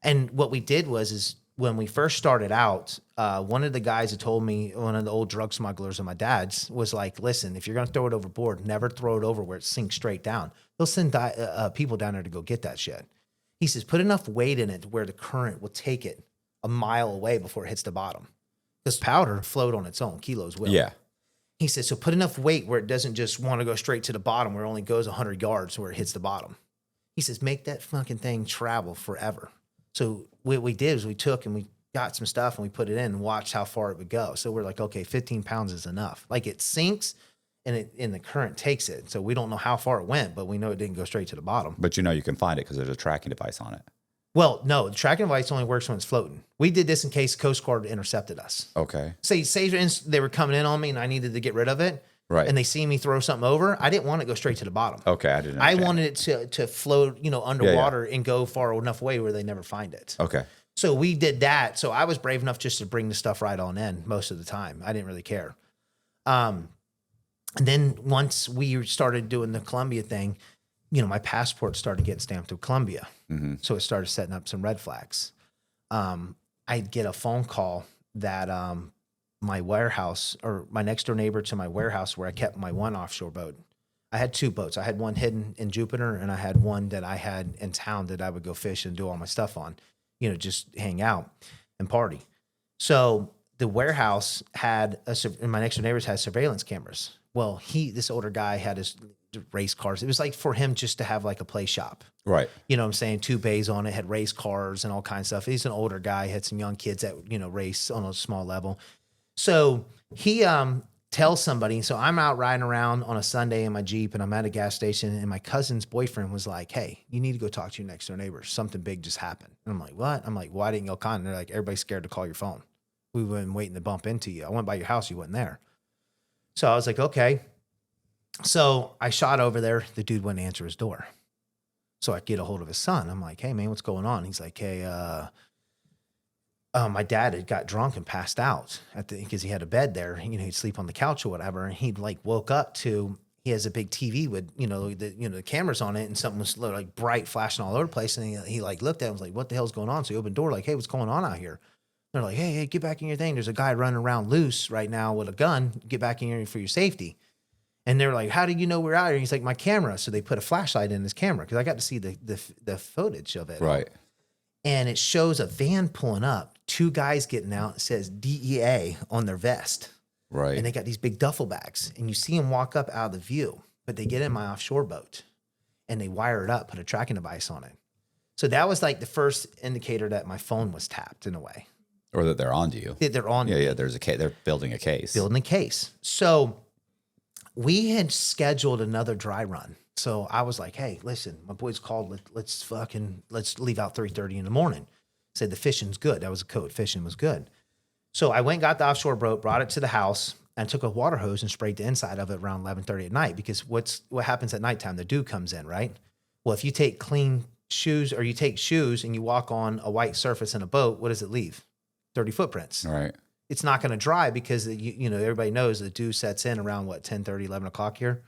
And what we did is when we first started out, one of the guys that told me, one of the old drug smugglers of my dad's was like, listen, if you're going to throw it overboard, never throw it over where it sinks straight down. They'll send people down there to go get that shit. He says, put enough weight in it where the current will take it a mile away before it hits the bottom. Because powder float on its own, kilos will. Yeah. He says, so put enough weight where it doesn't just want to go straight to the bottom where it only goes 100 yards where it hits the bottom. He says, make that fucking thing travel forever. So what we did is we took and we got some stuff and we put it in and watched how far it would go. So we're like, okay, 15 pounds is enough. Like it sinks and the current takes it. So we don't know how far it went, but we know it didn't go straight to the bottom. But you can find it because there's a tracking device on it. Well, no, the tracking device only works when it's floating. We did this in case Coast Guard intercepted us. Okay. Say they were coming in on me and I needed to get rid of it. Right. And they see me throw something over. I didn't want it to go straight to the bottom. Okay. I didn't. I understand. wanted it to float, underwater and go far enough away where they never find it. Okay. So we did that. So I was brave enough just to bring the stuff right on in most of the time. I didn't really care. And then once we started doing the Columbia thing, my passport started getting stamped with Columbia. Mm-hmm. So it started setting up some red flags. I'd get a phone call that my warehouse or my next door neighbor to my warehouse where I kept my one offshore boat. I had two boats. I had one hidden in Jupiter and I had one that I had in town that I would go fish and do all my stuff on, just hang out and party. So the warehouse had my next door neighbors had surveillance cameras. Well, this older guy had his race cars. It was like for him just to have like a play shop. Right. You know what I'm saying? 2 bays on it, had race cars and all kinds of stuff. He's an older guy, had some young kids that, race on a small level. So he tells somebody, so I'm out riding around on a Sunday in my Jeep and I'm at a gas station and my cousin's boyfriend was like, hey, you need to go talk to your next door neighbor. Something big just happened. And I'm like, what? I'm like, why didn't you go con? And they're like, everybody's scared to call your phone. We've been waiting to bump into you. I went by your house. You wasn't there. So I was like, okay. So I shot over there. The dude wouldn't answer his door. So I get a hold of his son. I'm like, hey, man, what's going on? He's like, hey, my dad had got drunk and passed out because he had a bed there. He'd sleep on the couch or whatever. And he'd like woke up to, he has a big TV with, the cameras on it and something was like bright flashing all over the place. And he like looked at it and was like, what the hell's going on? So he opened the door like, hey, what's going on out here? They're like, hey, get back in your thing. There's a guy running around loose right now with a gun. Get back in here for your safety. And they're like, how do you know we're out here? And he's like, my camera. So they put a flashlight in his camera because I got to see the footage of it. Right. And it shows a van pulling up, 2 guys getting out. It says DEA on their vest. Right. And they got these big duffel bags. And you see them walk up out of the view. But they get in my offshore boat. And they wire it up, put a tracking device on it. So that was like the first indicator that my phone was tapped in a way. Or that they're onto you. They're on me. Yeah. There's a case. They're building a case. Building a case. So we had scheduled another dry run. So I was like, hey, listen, my boys called. Let's leave out 3:30 in the morning. Said the fishing's good. That was a code. Fishing was good. So I went and got the offshore boat, brought it to the house, and took a water hose and sprayed the inside of it around 11:30 at night. Because what happens at nighttime? The dew comes in, right? Well, if you take clean shoes or you take shoes and you walk on a white surface in a boat, what does it leave? 30 footprints. Right. It's not going to dry because you know everybody knows the dew sets in around 10:30, 11 o'clock here.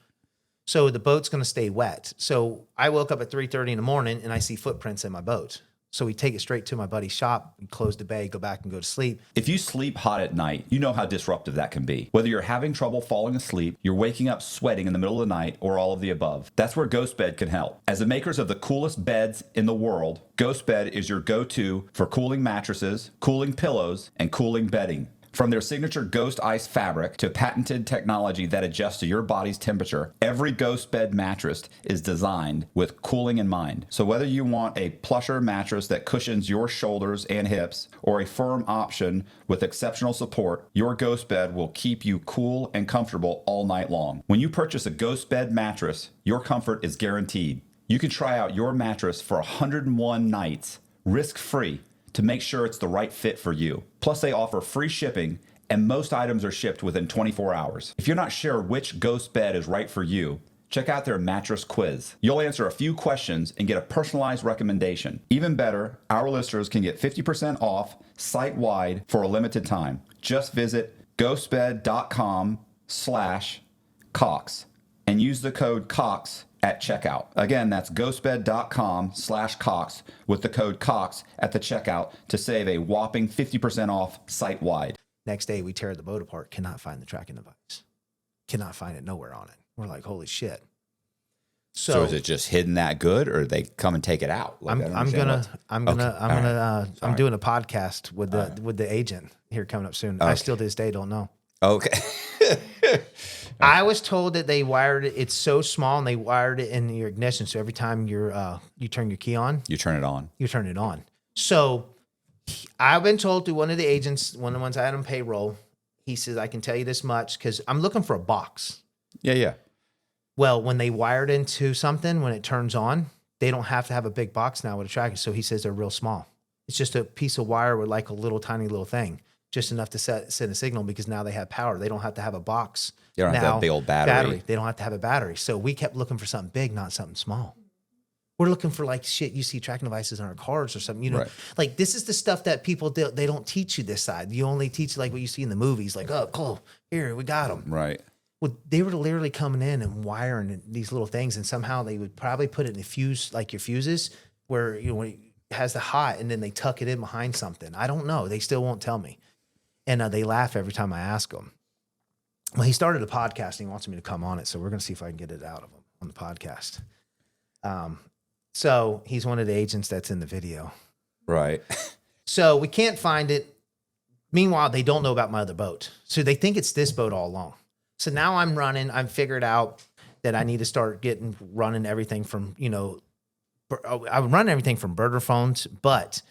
So the boat's going to stay wet. So I woke up at 3:30 in the morning and I see footprints in my boat. So we take it straight to my buddy's shop, we close the bay, go back and go to sleep. If you sleep hot at night, you know how disruptive that can be. Whether you're having trouble falling asleep, you're waking up sweating in the middle of the night, or all of the above. That's where Ghost Bed can help. As the makers of the coolest beds in the world, Ghost Bed is your go-to for cooling mattresses, cooling pillows, and cooling bedding. From their signature Ghost Ice fabric to patented technology that adjusts to your body's temperature, every Ghost Bed mattress is designed with cooling in mind. So whether you want a plusher mattress that cushions your shoulders and hips, or a firm option with exceptional support, your Ghost Bed will keep you cool and comfortable all night long. When you purchase a Ghost Bed mattress, your comfort is guaranteed. You can try out your mattress for 101 nights, risk-free, to make sure it's the right fit for you. Plus, they offer free shipping, and most items are shipped within 24 hours. If you're not sure which Ghost Bed is right for you, check out their mattress quiz. You'll answer a few questions and get a personalized recommendation. Even better, our listeners can get 50% off site-wide for a limited time. Just visit ghostbed.com/Cox and use the code COX at checkout. Again, that's ghostbed.com/Cox with the code COX at the checkout to save a whopping 50% off site-wide. Next day, we tear the boat apart, cannot find the tracking device. Cannot find it nowhere on it. We're like, holy shit. So is it just hidden that good, or they come and take it out? Like, I'm doing a podcast with the agent here coming up soon. Okay. I still to this day don't know. Okay. I was told that they wired it. It's so small, and they wired it in your ignition. So every time you turn your key on, you turn it on. You turn it on. So I've been told through one of the agents, one of the ones I had on payroll, he says, I can tell you this much because I'm looking for a box. Yeah. Well, when they wired into something, when it turns on, they don't have to have a big box now with a tracking. So he says they're real small. It's just a piece of wire with like a little tiny little thing. Just enough to send a signal because now they have power. They don't have to have a box. You don't have to have a big old battery. They don't have to have a battery. So we kept looking for something big, not something small. We're looking for like shit you see tracking devices in our cars or something. You know, right. Like this is the stuff that people they don't teach you this side. You only teach like what you see in the movies. Like, oh, cool, here we got them. Right. Well, they were literally coming in and wiring these little things, and somehow they would probably put it in a fuse, like your fuses, where when it has the hot, and then they tuck it in behind something. I don't know. They still won't tell me. And they laugh every time I ask them. Well, he started a podcast and he wants me to come on it. So we're going to see if I can get it out of him on the podcast. So he's one of the agents that's in the video. Right. So we can't find it. Meanwhile, they don't know about my other boat. So they think it's this boat all along. So now I'm figured out that I need to start running everything from, I would run everything from burner phones, but,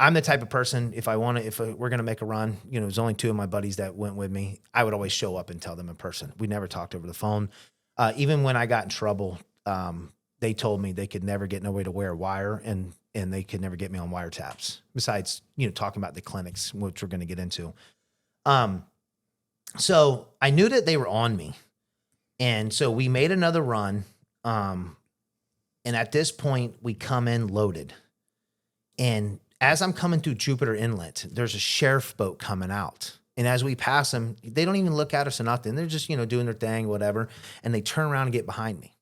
I'm the type of person, if we're going to make a run, there's only 2 of my buddies that went with me. I would always show up and tell them in person. We never talked over the phone. Even when I got in trouble, they told me they could never get no way to wear a wire and they could never get me on wiretaps. Besides, talking about the clinics, which we're going to get into. So I knew that they were on me. And so we made another run. And at this point we come in loaded. And as I'm coming through Jupiter Inlet, there's a sheriff boat coming out. And as we pass them, they don't even look at us or nothing. They're just, doing their thing, whatever. And they turn around and get behind me.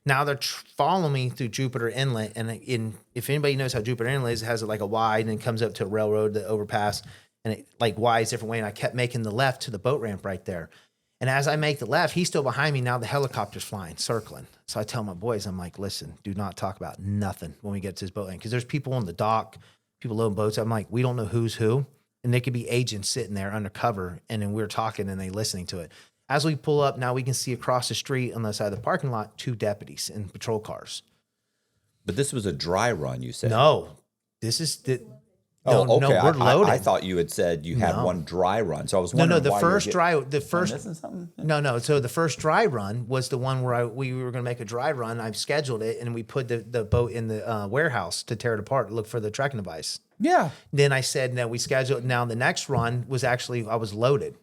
Now they're following me through Jupiter Inlet, and if anybody knows how Jupiter Inlet is, it has like a Y and then comes up to a railroad, the overpass, and it like Y is different way. And I kept making the left to the boat ramp right there. And as I make the left, he's still behind me. Now the helicopter's flying, circling. So I tell my boys, I'm like, listen, do not talk about nothing when we get to this boat land, because there's people on the dock, people loading boats. I'm like, we don't know who's who, and they could be agents sitting there undercover, and then we're talking and they listening to it. As we pull up, now we can see across the street on the side of the parking lot 2 deputies in patrol cars. But this was a dry run, you said. No, this is the. Oh, No, okay. no, we're loaded. I thought you had said you had one dry run, so I was No, wondering. the why first you dry, the Am I first. missing something? No. So the first dry run was the one where we were going to make a dry run. I've scheduled it, and we put the boat in the warehouse to tear it apart, look for the tracking device. Yeah. Then I said, no, we scheduled. Now the next run was actually, I was loaded.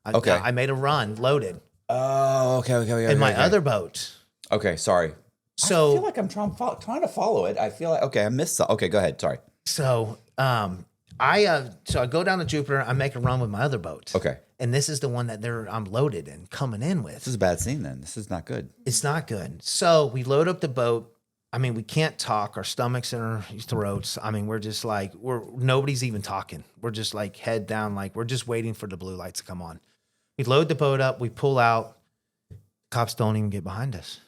Okay. I made a run loaded Oh, okay. in my other boat. Okay, sorry. I So, feel like I'm trying to follow it. I feel like I missed some. Okay, go ahead. Sorry. so I go down to Jupiter. I make a run with my other boat. Okay. And this is the one that I'm loaded and coming in with. This is a bad scene then. This is not good. It's not good. So we load up the boat. I mean, we can't talk. Our stomachs in our throats. I mean, we're just like, nobody's even talking. We're just like head down, like we're just waiting for the blue lights to come on. We load the boat up. We pull out. Cops don't even get behind us.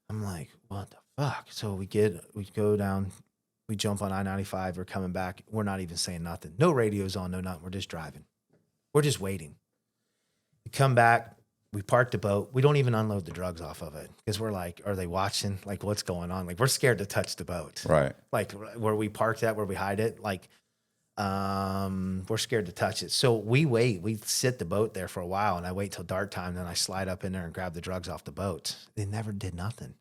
I'm like, what the fuck? So we go down. We jump on I-95. We're coming back. We're not even saying nothing. No radios on, no nothing. We're just driving. We're just waiting. We come back. We park the boat. We don't even unload the drugs off of it because we're like, are they watching? Like, what's going on? Like, we're scared to touch the boat. Right. Like, where we parked at, where we hide it, like, we're scared to touch it. So we wait. We sit the boat there for a while, and I wait till dark time. Then I slide up in there and grab the drugs off the boat. They never did nothing.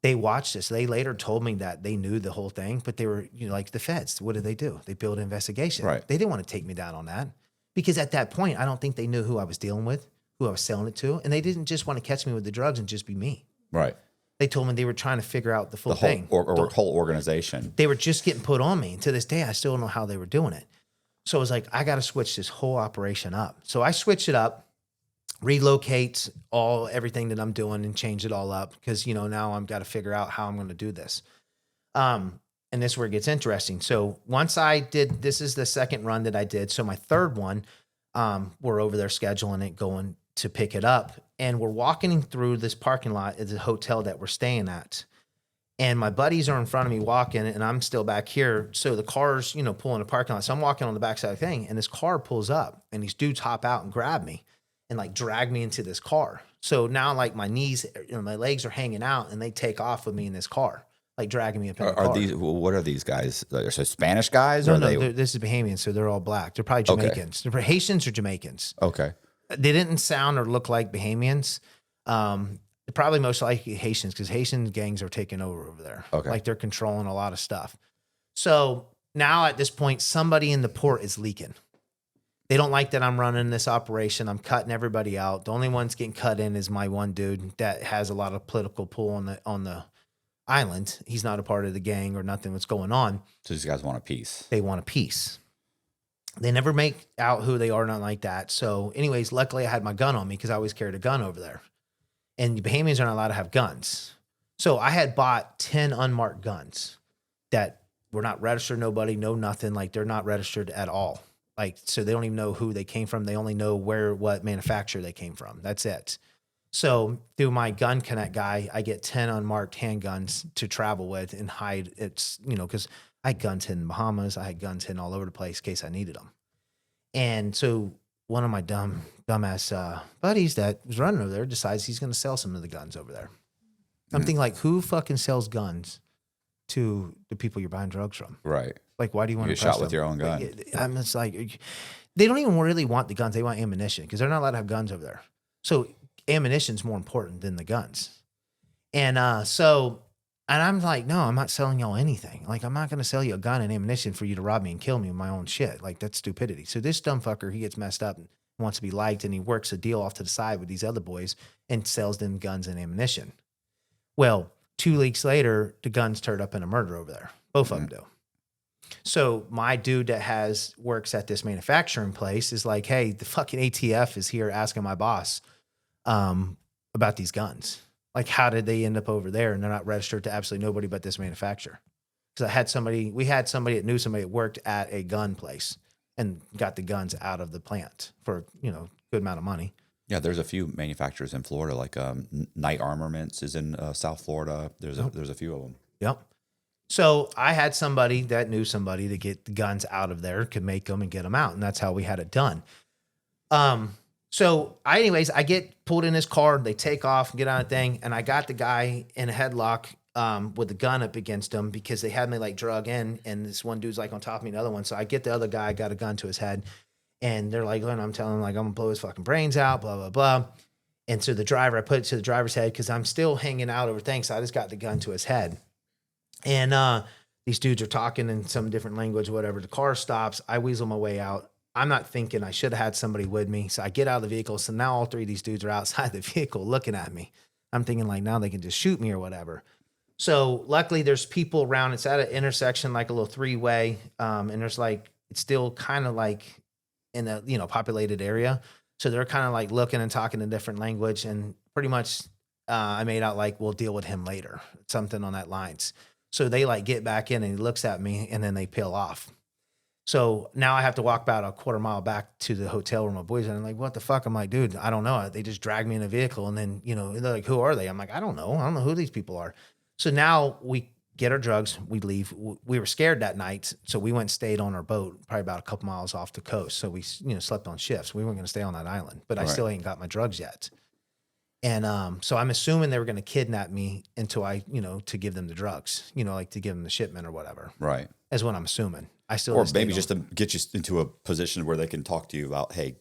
They watched us. They later told me that they knew the whole thing, but they were, like the feds. What did they do? They built an investigation. Right. They didn't want to take me down on that because at that point, I don't think they knew who I was dealing with, who I was selling it to. And they didn't just want to catch me with the drugs and just be me. Right. They told me they were trying to figure out the full The whole thing. whole organization. They were just getting put on me. And to this day, I still don't know how they were doing it. So I was like, I got to switch this whole operation up. So I switched it up, relocate everything that I'm doing and change it all up because, now I've got to figure out how I'm going to do this. And this is where it gets interesting. So once this is the second run that I did. So my third one, we're over there scheduling it, going to pick it up. And we're walking through this parking lot at the hotel that we're staying at. And my buddies are in front of me walking, and I'm still back here. So the car's, pulling the parking lot. So I'm walking on the backside of the thing, and this car pulls up, and these dudes hop out and grab me and like drag me into this car. So now like my knees, my legs are hanging out, and they take off with me in this car, like dragging me up in the car. What are these guys? So Spanish guys? No, or this is Bahamians, so they're all black. They're probably Jamaicans. They're Haitians or Jamaicans. Okay. They didn't sound or look like Bahamians. Probably most likely Haitians because Haitian gangs are taking over there. Okay. Like they're controlling a lot of stuff. So now at this point, somebody in the port is leaking. They don't like that I'm running this operation. I'm cutting everybody out. The only one's getting cut in is my one dude that has a lot of political pull on the island. He's not a part of the gang or nothing what's going on. So these guys want a piece. They want a piece. They never make out who they are, nothing like that. So anyways, luckily I had my gun on me because I always carried a gun over there. And the Bahamians are not allowed to have guns. So I had bought 10 unmarked guns that were not registered, nobody, no nothing. Like they're not registered at all. Like, so they don't even know who they came from. They only know what manufacturer they came from. That's it. So through my gun connect guy, I get 10 unmarked handguns to travel with and hide. It's, because I had guns hidden in the Bahamas. I had guns hidden all over the place in case I needed them. And so one of my dumbass buddies that was running over there decides he's going to sell some of the guns over there. I'm thinking like, who fucking sells guns to the people you're buying drugs from? Right. Like, why do you want You to get shot with your own gun. I'm just like, they don't even really want the guns. They want ammunition because they're not allowed to have guns over there. So ammunition's more important than the guns. And and I'm like, no, I'm not selling y'all anything. Like, I'm not going to sell you a gun and ammunition for you to rob me and kill me with my own shit. Like, that's stupidity. So this dumb fucker, he gets messed up and wants to be liked, and he works a deal off to the side with these other boys and sells them guns and ammunition. Well, 2 weeks later, the guns turned up in a murder over there. Both of them do. So my dude that works at this manufacturing place is like, hey, the fucking ATF is here asking my boss about these guns. Like, how did they end up over there and they're not registered to absolutely nobody but this manufacturer? Because we had somebody that knew somebody that worked at a gun place and got the guns out of the plant for, good amount of money. Yeah, there's a few manufacturers in Florida, like Night Armaments is in South Florida. There's a few of them. Yep. So I had somebody that knew somebody to get the guns out of there, could make them and get them out. And that's how we had it done. So I get pulled in his car, they take off and get on a thing. And I got the guy in a headlock, with the gun up against him because they had me like drug in and this one dude's like on top of me, the other one. So I get the other guy, got a gun to his head and they're like, and I'm telling him like, I'm gonna blow his fucking brains out, blah, blah, blah. And so I put it to the driver's head because I'm still hanging out over things. So I just got the gun to his head. And these dudes are talking in some different language, whatever. The car stops. I weasel my way out. I'm not thinking I should have had somebody with me. So I get out of the vehicle. So now all three of these dudes are outside the vehicle looking at me. I'm thinking like now they can just shoot me or whatever. So luckily there's people around. It's at an intersection, like a little three-way. And there's like, it's still kind of like in a, populated area. So they're kind of like looking and talking in different language. And pretty much I made out like, we'll deal with him later, something on that lines. So they like get back in and he looks at me and then they peel off. So now I have to walk about a quarter mile back to the hotel where my boys are. And I'm like, what the fuck? I'm like, dude, I don't know. They just dragged me in a vehicle. And then, they're like, who are they? I'm like, I don't know. I don't know who these people are. So now we get our drugs. We leave. We were scared that night. So we went and stayed on our boat, probably about a couple miles off the coast. So we, slept on shifts. We weren't going to stay on that island, but I still ain't got my drugs yet. And so I'm assuming they were going to kidnap me until I, to give them the drugs, like to give them the shipment or whatever. Right. Is what I'm assuming. Or maybe just to get you into a position where they can talk to you about, hey,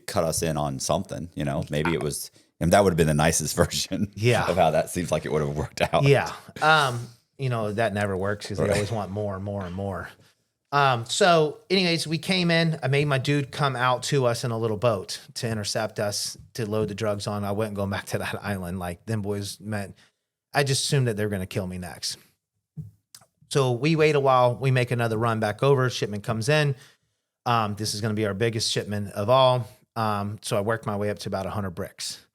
cut us in on something, maybe it was, and that would have been the nicest version of how that seems like it would have worked out. Yeah. That never works because they always want more and more and more. So anyways, we came in, I made my dude come out to us in a little boat to intercept us, to load the drugs on. I wasn't going back to that island. Like them boys meant, I just assumed that they were going to kill me next. So we wait a while, we make another run back over, shipment comes in. This is going to be our biggest shipment of all. So I worked my way up to about 100 bricks.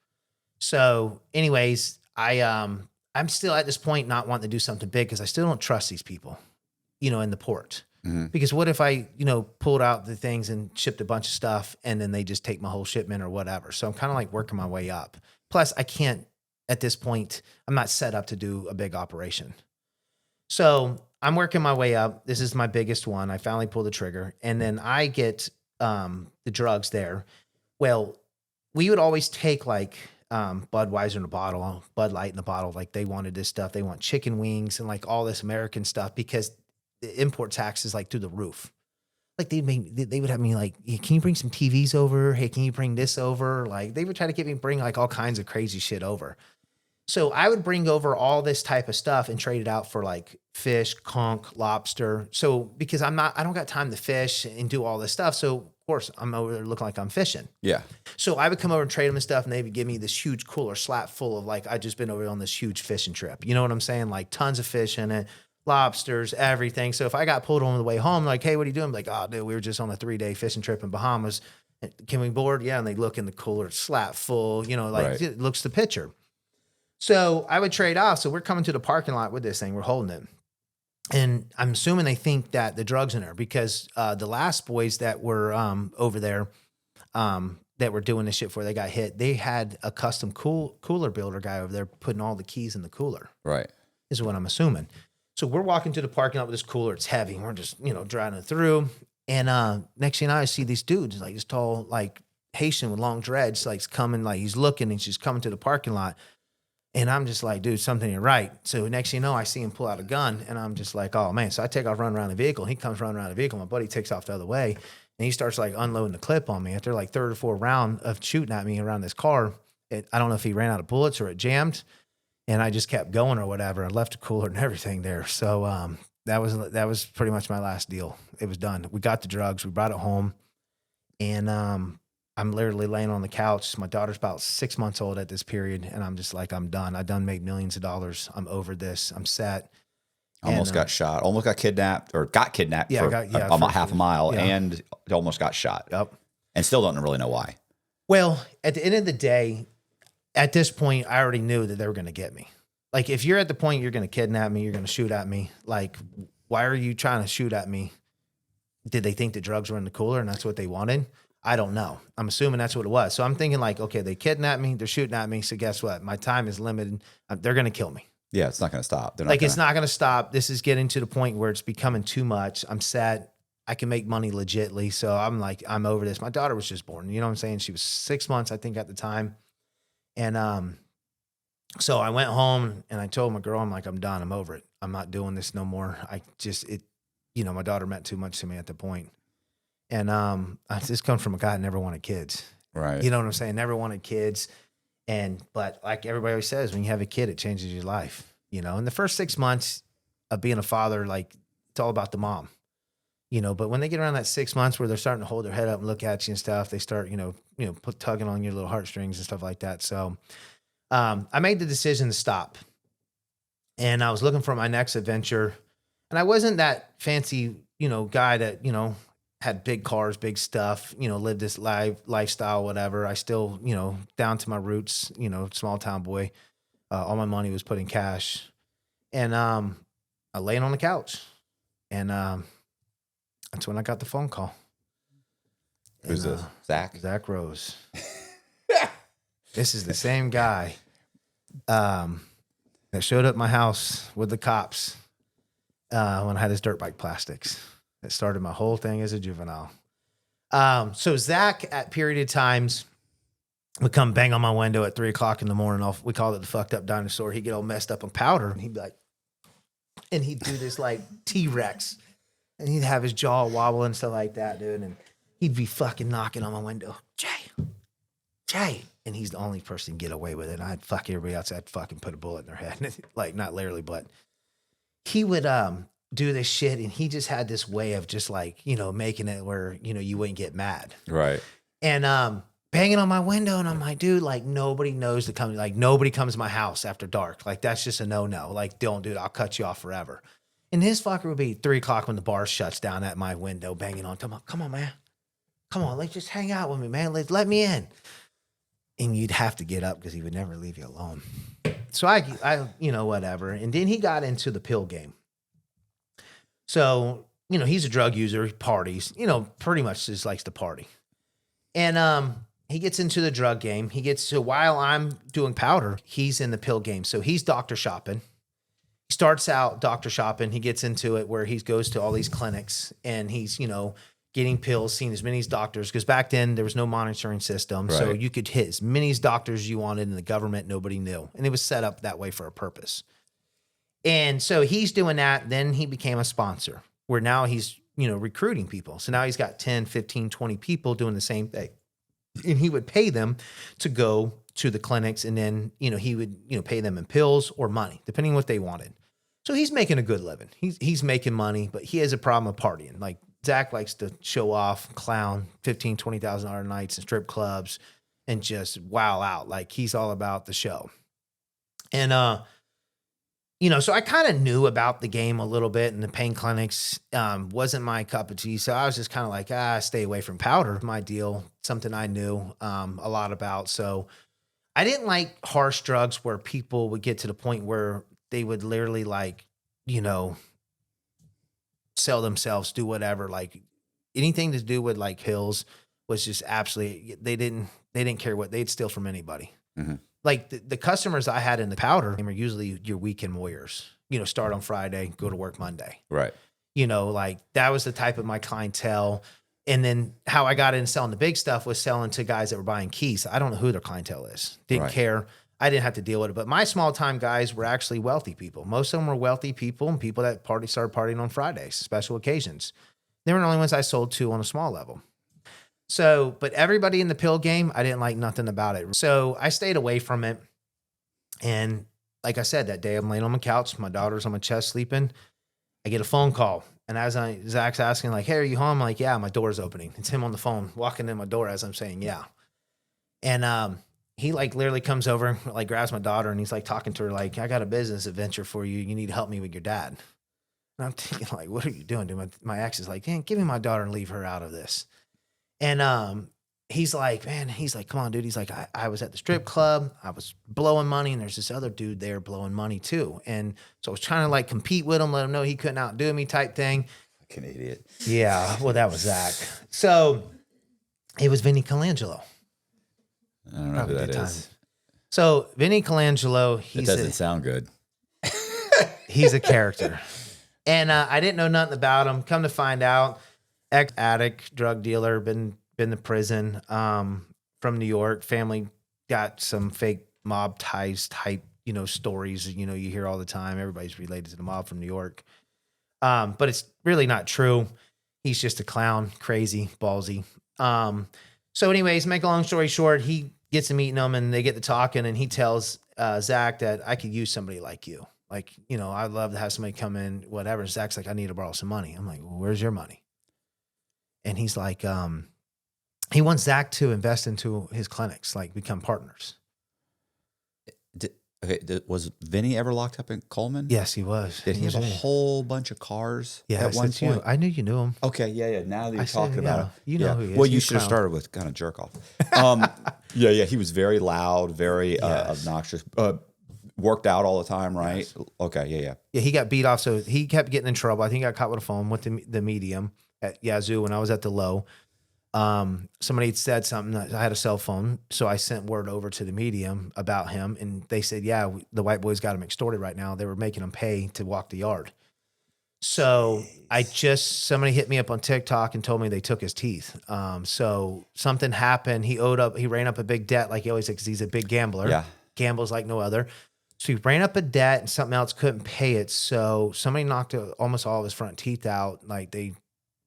So anyways, I'm still at this point not wanting to do something big because I still don't trust these people, in the port. Mm-hmm. Because what if I, pulled out the things and shipped a bunch of stuff and then they just take my whole shipment or whatever. So I'm kind of like working my way up. Plus I can't, at this point, I'm not set up to do a big operation. So I'm working my way up. This is my biggest one. I finally pull the trigger and then I get the drugs there. Well, we would always take like Budweiser in a bottle, Bud Light in a bottle. Like they wanted this stuff. They want chicken wings and like all this American stuff because the import tax is like through the roof. Like they would have me like, hey, can you bring some TVs over? Hey, can you bring this over? Like they would try to get me bring like all kinds of crazy shit over. So I would bring over all this type of stuff and trade it out for like fish, conch, lobster. So because I don't got time to fish and do all this stuff. So of course I'm over there looking like I'm fishing. Yeah. So I would come over and trade them and stuff and they would give me this huge cooler slap full of like, I just been over on this huge fishing trip. You know what I'm saying? Like tons of fish in it, lobsters, everything. So if I got pulled on the way home, like, hey, what are you doing? I'm like, oh, dude, we were just on a 3-day fishing trip in Bahamas. Can we board? Yeah. And they look in the cooler, slap full, It looks the picture. So I would trade off. So we're coming to the parking lot with this thing. We're holding it. And I'm assuming they think that the drug's in there because the last boys that were over there that were doing this shit before they got hit, they had a custom cooler builder guy over there putting all the keys in the cooler. Right. Is what I'm assuming. So we're walking to the parking lot with this cooler. It's heavy. And we're just, driving it through. And next thing I see these dudes, like this tall, like Haitian with long dreads, like coming, like he's looking and she's coming to the parking lot. And I'm just like, dude, something ain't right. So next thing you know, I see him pull out a gun and I'm just like, oh man. So I take off, run around the vehicle. He comes running around the vehicle. My buddy takes off the other way and he starts like unloading the clip on me after like third or fourth round of shooting at me around this car. I don't know if he ran out of bullets or it jammed and I just kept going or whatever. I left the cooler and everything there. So that was pretty much my last deal. It was done. We got the drugs. We brought it home and I'm literally laying on the couch. My daughter's about 6 months old at this period. And I'm just like, I'm done. I done made millions of dollars. I'm over this. I'm set. Almost got shot. Almost got kidnapped for half a mile and almost got shot. Yep. And still don't really know why. Well, at the end of the day, at this point, I already knew that they were going to get me. Like, if you're at the point you're going to kidnap me, you're going to shoot at me, like, why are you trying to shoot at me? Did they think the drugs were in the cooler and that's what they wanted? I don't know. I'm assuming that's what it was. So I'm thinking like, okay, they kidnapped me. They're shooting at me. So guess what? My time is limited. They're going to kill me. Yeah, it's not going to stop. They're Like, it's not going to stop. This is getting to the point where it's becoming too much. I'm sad. I can make money legitly. So I'm like, I'm over this. My daughter was just born. You know what I'm saying? She was 6 months, I think, at the time. And so I went home and I told my girl, I'm like, I'm done. I'm over it. I'm not doing this no more. My daughter meant too much to me at the point. And I just come from a guy that never wanted kids. Right. You know what I'm saying? Never wanted kids. But like everybody always says, when you have a kid, it changes your life. You know, in the first 6 months of being a father, like it's all about the mom. You know, but when they get around that 6 months where they're starting to hold their head up and look at you and stuff, they start, tugging on your little heartstrings and stuff like that. So I made the decision to stop. And I was looking for my next adventure. And I wasn't that fancy, guy that, had big cars, big stuff, lived this lifestyle, whatever. I still, down to my roots, small town boy. All my money was put in cash. And I laid on the couch. And that's when I got the phone call. Who's this? Zach? Zach Rose. This is the same guy that showed up at my house with the cops when I had his dirt bike plastics. That started my whole thing as a juvenile. So Zach, at period of times, would come bang on my window at 3:00 in the morning. We called it the fucked up dinosaur. He'd get all messed up on powder, and he'd be like, and he'd do this like T-Rex, and he'd have his jaw wobble and stuff like that, dude. And he'd be fucking knocking on my window, Jay. And he's the only person to get away with it. I'd fuck everybody else. I'd fucking put a bullet in their head. Like, not literally, but he would do this shit. And he just had this way of just like, making it where, you wouldn't get mad. Right. And banging on my window. And I'm like, dude, like nobody knows to come. Like nobody comes to my house after dark. Like that's just a no-no. Like, don't do it. I'll cut you off forever. And his fucker would be 3:00 when the bar shuts down at my window, banging on. Come on, man. Come on, let's just hang out with me, man. Let me in. And you'd have to get up because he would never leave you alone. So I, whatever. And then he got into the pill game. So, he's a drug user. He parties, pretty much just likes to party. And he gets into the drug game. While I'm doing powder, he's in the pill game. So he's doctor shopping. He starts out doctor shopping. He gets into it where he goes to all these clinics and he's, getting pills, seeing as many doctors. Because back then there was no monitoring system. Right. So you could hit as many doctors you wanted in the government. Nobody knew. And it was set up that way for a purpose. And so he's doing that. Then he became a sponsor where now he's, recruiting people. So now he's got 10, 15, 20 people doing the same thing. And he would pay them to go to the clinics. And then, he would, pay them in pills or money, depending on what they wanted. So he's making a good living. He's making money, but he has a problem with partying. Like Zach likes to show off, clown, $15,000, $20,000 nights in strip clubs and just wow out. Like he's all about the show. And, so I kind of knew about the game a little bit, and the pain clinics wasn't my cup of tea. So I was just kind of like, stay away from powder. My deal, something I knew a lot about. So I didn't like harsh drugs where people would get to the point where they would literally like, sell themselves, do whatever. Like anything to do with like pills was just absolutely, they didn't care what, they'd steal from anybody. Mm-hmm. Like the customers I had in the powder were usually your weekend warriors, start on Friday, go to work Monday. Right. Like that was the type of my clientele. And then how I got into selling the big stuff was selling to guys that were buying keys. I don't know who their clientele is. Didn't care. I didn't have to deal with it. But my small time guys were actually wealthy people. Most of them were wealthy people and people that started partying on Fridays, special occasions. They were the only ones I sold to on a small level. So, but everybody in the pill game, I didn't like nothing about it. So I stayed away from it. And like I said, that day I'm laying on my couch, my daughter's on my chest sleeping. I get a phone call. And Zach's asking like, hey, are you home? I'm like, yeah, my door's opening. It's him on the phone walking in my door as I'm saying, yeah. And, he like literally comes over, like grabs my daughter and he's like talking to her like, I got a business adventure for you. You need to help me with your dad. And I'm thinking like, what are you doing? Dude, my ex is like, man, give me my daughter and leave her out of this. And he's like, man, he's like, come on, dude. He's like, I was at the strip club. I was blowing money, and there's this other dude there blowing money too. And so I was trying to like compete with him, let him know he couldn't outdo me type thing. Fucking idiot. Yeah, well, that was Zach. So it was Vinny Colangelo. I don't know who that is. So Vinny Colangelo, It doesn't sound good. he's a character. And I didn't know nothing about him. Come to find out, ex-addict, drug dealer, been to prison from New York. Family got some fake mob ties type, stories, you hear all the time. Everybody's related to the mob from New York. But it's really not true. He's just a clown, crazy, ballsy. So anyways, make a long story short, he gets to meeting him and they get to talking, and he tells Zach that I could use somebody like you. Like, I'd love to have somebody come in, whatever. Zach's like, I need to borrow some money. I'm like, well, where's your money? And he's like, he wants Zach to invest into his clinics, like become partners. Was Vinny ever locked up in Coleman? Yes, he was. Did he have a whole bunch of cars at one point? You. I knew you knew him. Okay, yeah. Now that you're talking about him. You know who he is. Well, you should have started with kind of jerk off. Yeah. He was very loud, very obnoxious. Worked out all the time, right? Yes. Okay, yeah. Yeah, he got beat off, so he kept getting in trouble. I think he got caught with a phone with the medium at Yazoo when I was at the low. Somebody had said something. I had a cell phone, so I sent word over to the medium about him, and they said, yeah, the white boys got him extorted right now. They were making him pay to walk the yard. So somebody hit me up on TikTok and told me they took his teeth. So something happened. He ran up a big debt like he always said, because he's a big gambler. Yeah. Gambles like no other. So he ran up a debt and something else couldn't pay it. So somebody knocked almost all of his front teeth out. Like they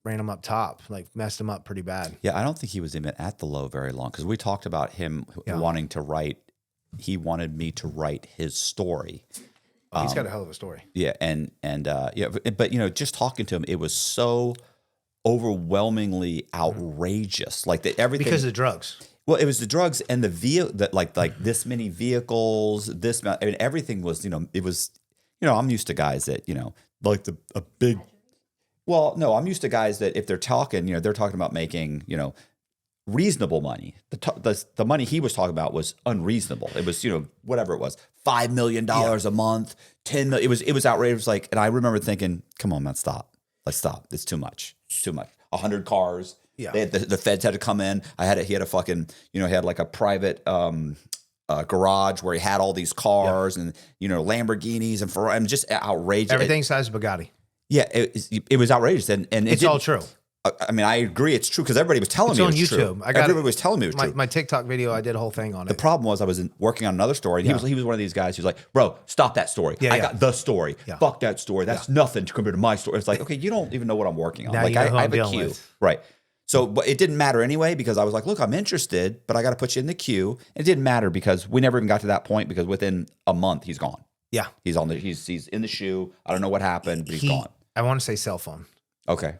ran him up top, like messed him up pretty bad. Yeah, I don't think he was even at the low very long, because we talked about him wanting to write. He wanted me to write his story. He's got a hell of a story. Yeah, but just talking to him, it was so overwhelmingly outrageous. Like everything because of the drugs. Well, it was the drugs and the vehicle that like this many vehicles, everything was, it was, I'm used to guys that, like a big. Well, no, I'm used to guys that if they're talking, they're talking about making, reasonable money. The money he was talking about was unreasonable. It was, whatever it was, $5 million a month, 10 million. It was outrageous. Like, and I remember thinking, come on, man, stop. Let's stop. It's too much. It's too much. 100 cars. Yeah. The feds had to come in. He had a fucking, he had like a private garage where he had all these cars and, Lamborghinis and Ferrari. And just outrageous. Everything size Bugatti. Yeah, it was outrageous, and it's all true. I mean, I agree, it's true because everybody was telling me it was YouTube. true. Everybody was telling me it was true. My TikTok video, I did a whole thing on it. The problem was I was working on another story, and he was one of these guys who's like, "Bro, stop that story. I got the story. Fuck that story. That's nothing compared to my story." It's like, okay, you don't even know what I'm working on. Now like you know who I I'm have a queue, right? So, but it didn't matter anyway because I was like, "Look, I'm interested, but I got to put you in the queue." It didn't matter because we never even got to that point because within a month he's gone. Yeah, he's in the shoe. I don't know what happened, but he's gone. I want to say cell phone. Okay.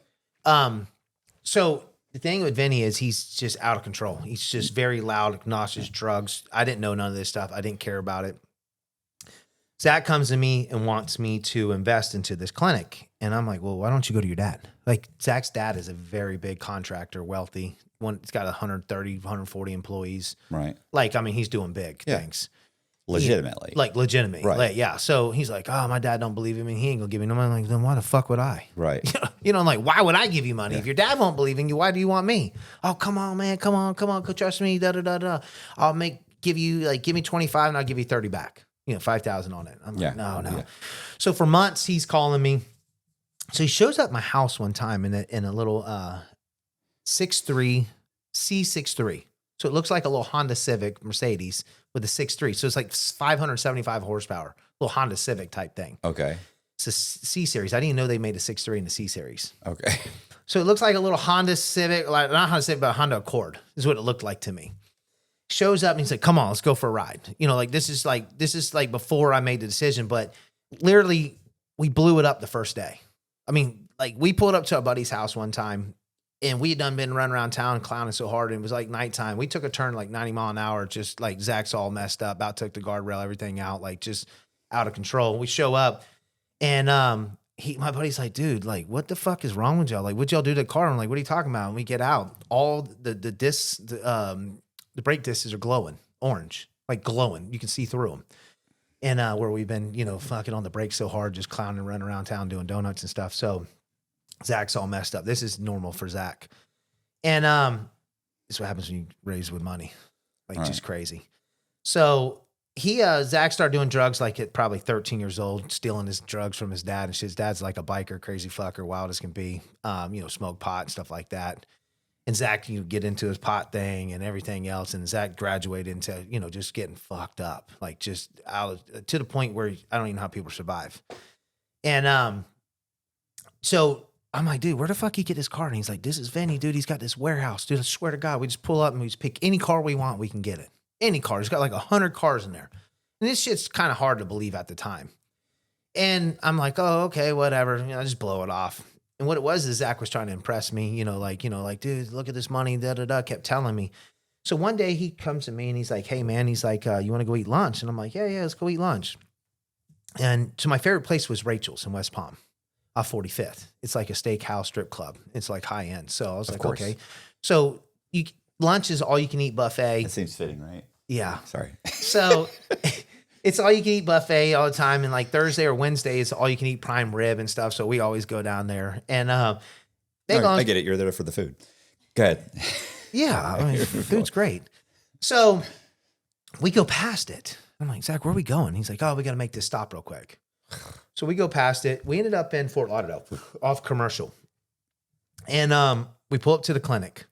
So the thing with Vinny is he's just out of control. He's just very loud, obnoxious, drugs. I didn't know none of this stuff. I didn't care about it. Zach comes to me and wants me to invest into this clinic. And I'm like, well, why don't you go to your dad? Like Zach's dad is a very big contractor, wealthy. He's got 130, 140 employees. Right. Like, I mean, he's doing big things. Legitimately. Legitimately. Right. Like, yeah. So he's like, oh, my dad don't believe in me. He ain't gonna give me no money. I'm like, then why the fuck would I? Right. I'm like, why would I give you money? If your dad won't believe in you, why do you want me? Oh, come on, man. Come on. Trust me. I'll give me 25 and I'll give you 30 back. 5,000 on it. I'm like, no. Yeah. So for months he's calling me. So he shows up at my house one time in a little 6'3", C63. So it looks like a little Honda Civic Mercedes with a 6'3". So it's like 575 horsepower, little Honda Civic type thing. Okay. It's a C series. I didn't even know they made a 6'3" in the C series. Okay. So it looks like a little Honda Civic, like not Honda Civic, but a Honda Accord is what it looked like to me. Shows up and he's like, come on, let's go for a ride. This is like before I made the decision, but literally we blew it up the first day. I mean, like we pulled up to a buddy's house one time and we had been running around town clowning so hard. And it was like nighttime. We took a turn like 90 mile an hour, just like Zach's all messed up, about took the guardrail, everything out, like just out of control. We show up and my buddy's like, dude, like, what the fuck is wrong with y'all? Like, what'd y'all do to the car? I'm like, what are you talking about? And we get out, all the discs, the brake discs are glowing orange, like glowing. You can see through them. And where we've been, fucking on the brakes so hard, just clowning and running around town doing donuts and stuff. So Zach's all messed up. This is normal for Zach. And this is what happens when you raise with money, like just crazy. So Zach started doing drugs like at probably 13 years old, stealing his drugs from his dad. And his dad's like a biker, crazy fucker, wild as can be, smoke pot and stuff like that. And Zach, get into his pot thing and everything else. And Zach graduated into, just getting fucked up, like just out to the point where I don't even know how people survive. And so I'm like, dude, where the fuck he get his car? And he's like, this is Vinny, dude. He's got this warehouse, dude. I swear to God, we just pull up and we just pick any car we want. We can get it. Any car. He's got like 100 cars in there. And this shit's kind of hard to believe at the time. And I'm like, oh, okay, whatever. I just blow it off. And what it was is Zach was trying to impress me, like, dude, look at this money, kept telling me. So one day he comes to me and he's like, hey, man, he's like, you want to go eat lunch? And I'm like, yeah, let's go eat lunch. And so my favorite place was Rachel's in West Palm, off 45th. It's like a steakhouse strip club. It's like high end. So I was like, okay. So lunch is all you can eat buffet. That seems fitting, right? Yeah. Sorry. So it's all you can eat buffet all the time. And like Thursday or Wednesday is all you can eat prime rib and stuff. So we always go down there. And I get it. You're there for the food. Go ahead. Yeah. I mean, food's great. So we go past it. I'm like, Zach, where are we going? He's like, oh, we got to make this stop real quick. So we go past it. We ended up in Fort Lauderdale off Commercial. And we pull up to the clinic.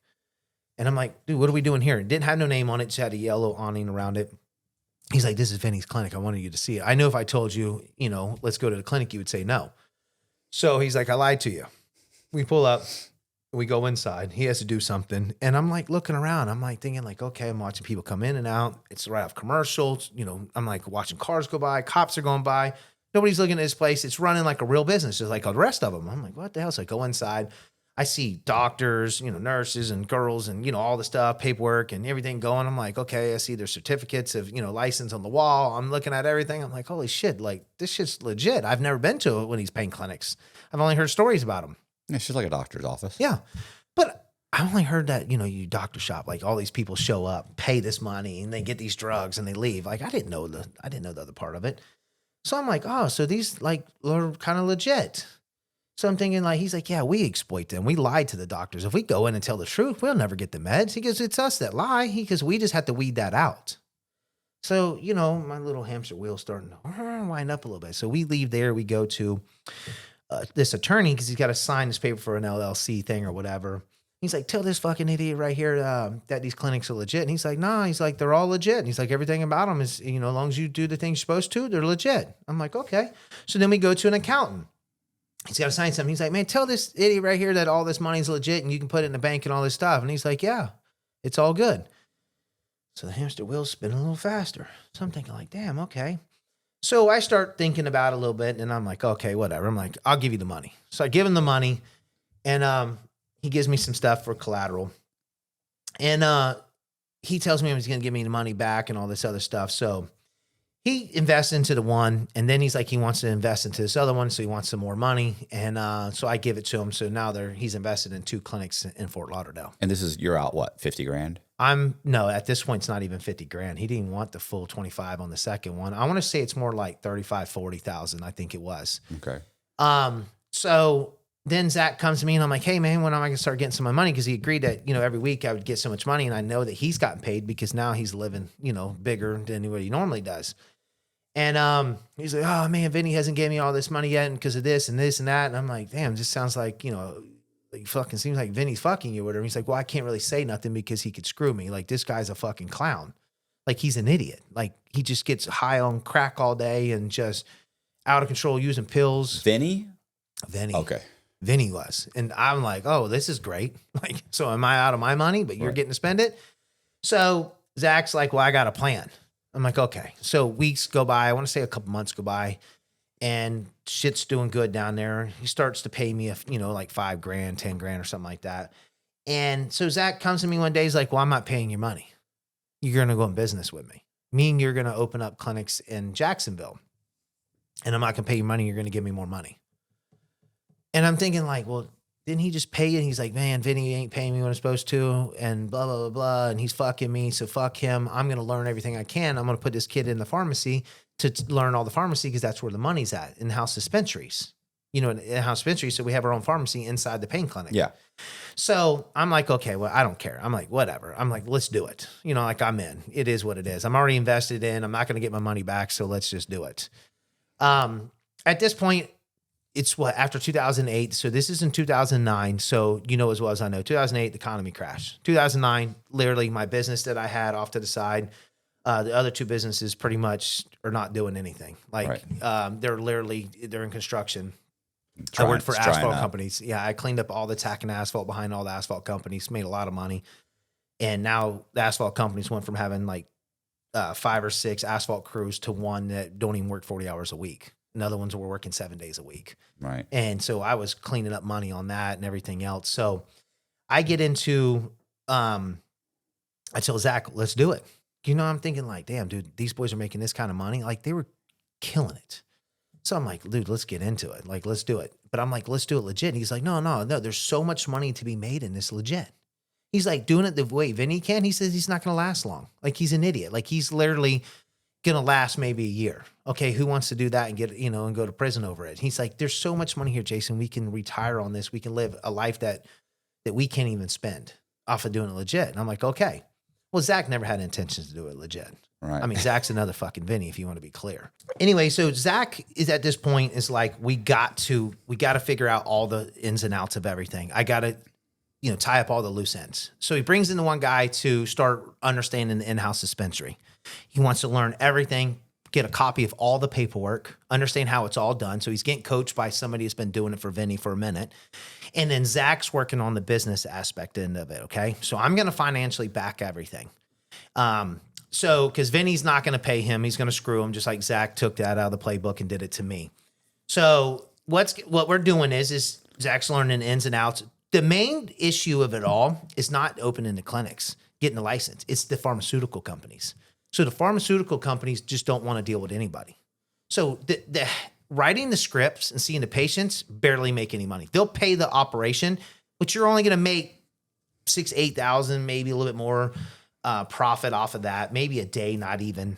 And I'm like, dude, what are we doing here? It didn't have no name on it. Just had a yellow awning around it. He's like, this is Vinny's clinic. I wanted you to see it. I know if I told you, let's go to the clinic, you would say no. So he's like, I lied to you. We pull up. We go inside. He has to do something. And I'm like looking around. I'm like thinking like, okay, I'm watching people come in and out. It's right off Commercial. I'm like watching cars go by. Cops are going by. Nobody's looking at this place. It's running like a real business, just like all the rest of them. I'm like, what the hell? So I go inside. I see doctors, nurses and girls and, all the stuff, paperwork and everything going. I'm like, okay, I see their certificates of, license on the wall. I'm looking at everything. I'm like, holy shit, like this shit's legit. I've never been to one of these pain clinics. I've only heard stories about them. It's just like a doctor's office. Yeah. But I only heard that, you doctor shop, like all these people show up, pay this money and they get these drugs and they leave. Like I didn't know the other part of it. So I'm like, oh, so these like are kind of legit. So I'm thinking like, he's like, yeah, we exploit them. We lied to the doctors. If we go in and tell the truth, we'll never get the meds. He goes, it's us that lie. He goes, we just have to weed that out. So, my little hamster wheel's starting to wind up a little bit. So we leave there. We go to this attorney because he's got to sign this paper for an LLC thing or whatever. He's like, tell this fucking idiot right here that these clinics are legit. And he's like, nah, he's like, they're all legit. And he's like, everything about them is, as long as you do the things you're supposed to, they're legit. I'm like, okay. So then we go to an accountant. He's got to sign something. He's like, man, tell this idiot right here that all this money's legit and you can put it in the bank and all this stuff. And he's like, yeah, it's all good. So the hamster wheel's spinning a little faster. So I'm thinking like, damn, okay. So I start thinking about it a little bit and I'm like, okay, whatever. I'm like, I'll give you the money. So I give him the money and he gives me some stuff for collateral. And he tells me he's going to give me the money back and all this other stuff. So he invests into the one, and then he's like, he wants to invest into this other one, so he wants some more money. And so I give it to him. So now he's invested in 2 clinics in Fort Lauderdale. And you're out, what, 50 grand? No, at this point, it's not even 50 grand. He didn't want the full 25 on the second one. I want to say it's more like 35, 40,000, I think it was. Okay. So then Zach comes to me and I'm like, hey man, when am I going to start getting some of my money? Because he agreed that, every week I would get so much money. And I know that he's gotten paid because now he's living, bigger than what he normally does. And he's like, oh man, Vinny hasn't gave me all this money yet because of this and this and that. And I'm like, damn, just sounds like, like fucking seems like Vinny's fucking you or whatever. He's like, well, I can't really say nothing because he could screw me. Like this guy's a fucking clown. Like he's an idiot. Like he just gets high on crack all day and just out of control using pills. Vinny? Okay. Vinny was. And I'm like, oh, this is great. Like, so am I out of my money, but you're getting to spend it? So Zach's like, well, I got a plan. I'm like, okay. So weeks go by. I want to say a couple months go by and shit's doing good down there. He starts to pay me, like $5 grand, 10 grand or something like that. And so Zach comes to me one day. He's like, well, I'm not paying your money. You're going to go in business with me. Meaning you're going to open up clinics in Jacksonville and I'm not going to pay you money. You're going to give me more money. And I'm thinking like, well, didn't he just pay it? He's like, man, Vinny ain't paying me what I'm supposed to, and blah, blah, blah, blah. And he's fucking me. So fuck him. I'm going to learn everything I can. I'm going to put this kid in the pharmacy to learn all the pharmacy because that's where the money's at, in-house dispensaries. In-house dispensaries. So we have our own pharmacy inside the pain clinic. Yeah. So I'm like, okay, well, I don't care. I'm like, whatever. I'm like, let's do it. Like I'm in. It is what it is. I'm already invested in. I'm not going to get my money back. So let's just do it. At this point, it's after 2008. So this is in 2009. So as well as I know, 2008, the economy crashed. 2009, literally my business that I had off to the side, the other two businesses pretty much are not doing anything. Like they're in construction. I worked for asphalt companies. Yeah, I cleaned up all the tack and asphalt behind all the asphalt companies, made a lot of money. And now the asphalt companies went from having like 5 or 6 asphalt crews to one that don't even work 40 hours a week. And other ones were working 7 days a week. Right. And so I was cleaning up money on that and everything else. So I get into, I tell Zach, let's do it. I'm thinking like, damn, dude, these boys are making this kind of money. Like they were killing it. So I'm like, dude, let's get into it. Like, let's do it. But I'm like, let's do it legit. And he's like, no. There's so much money to be made in this legit. He's like doing it the way Vinny can. He says he's not going to last long. Like he's an idiot. Like he's literally going to last maybe a year. Okay. Who wants to do that and get, and go to prison over it? He's like, there's so much money here, Jason. We can retire on this. We can live a life that we can't even spend off of doing it legit. And I'm like, okay. Well, Zach never had intentions to do it legit. Right. I mean, Zach's another fucking Vinny, if you want to be clear. Anyway, so Zach is at this point is like, we got to figure out all the ins and outs of everything. I got to, tie up all the loose ends. So he brings in the one guy to start understanding the in-house dispensary. He wants to learn everything, get a copy of all the paperwork, understand how it's all done. So he's getting coached by somebody who's been doing it for Vinny for a minute. And then Zach's working on the business aspect end of it. Okay. So I'm going to financially back everything. So, because Vinny's not going to pay him, he's going to screw him, just like Zach took that out of the playbook and did it to me. So, what we're doing is Zach's learning the ins and outs. The main issue of it all is not opening the clinics, getting the license. It's the pharmaceutical companies. So, the pharmaceutical companies just don't want to deal with anybody. So, the writing the scripts and seeing the patients barely make any money. They'll pay the operation, but you're only going to make $6,000, $8,000, maybe a little bit more. Profit off of that, maybe a day, not even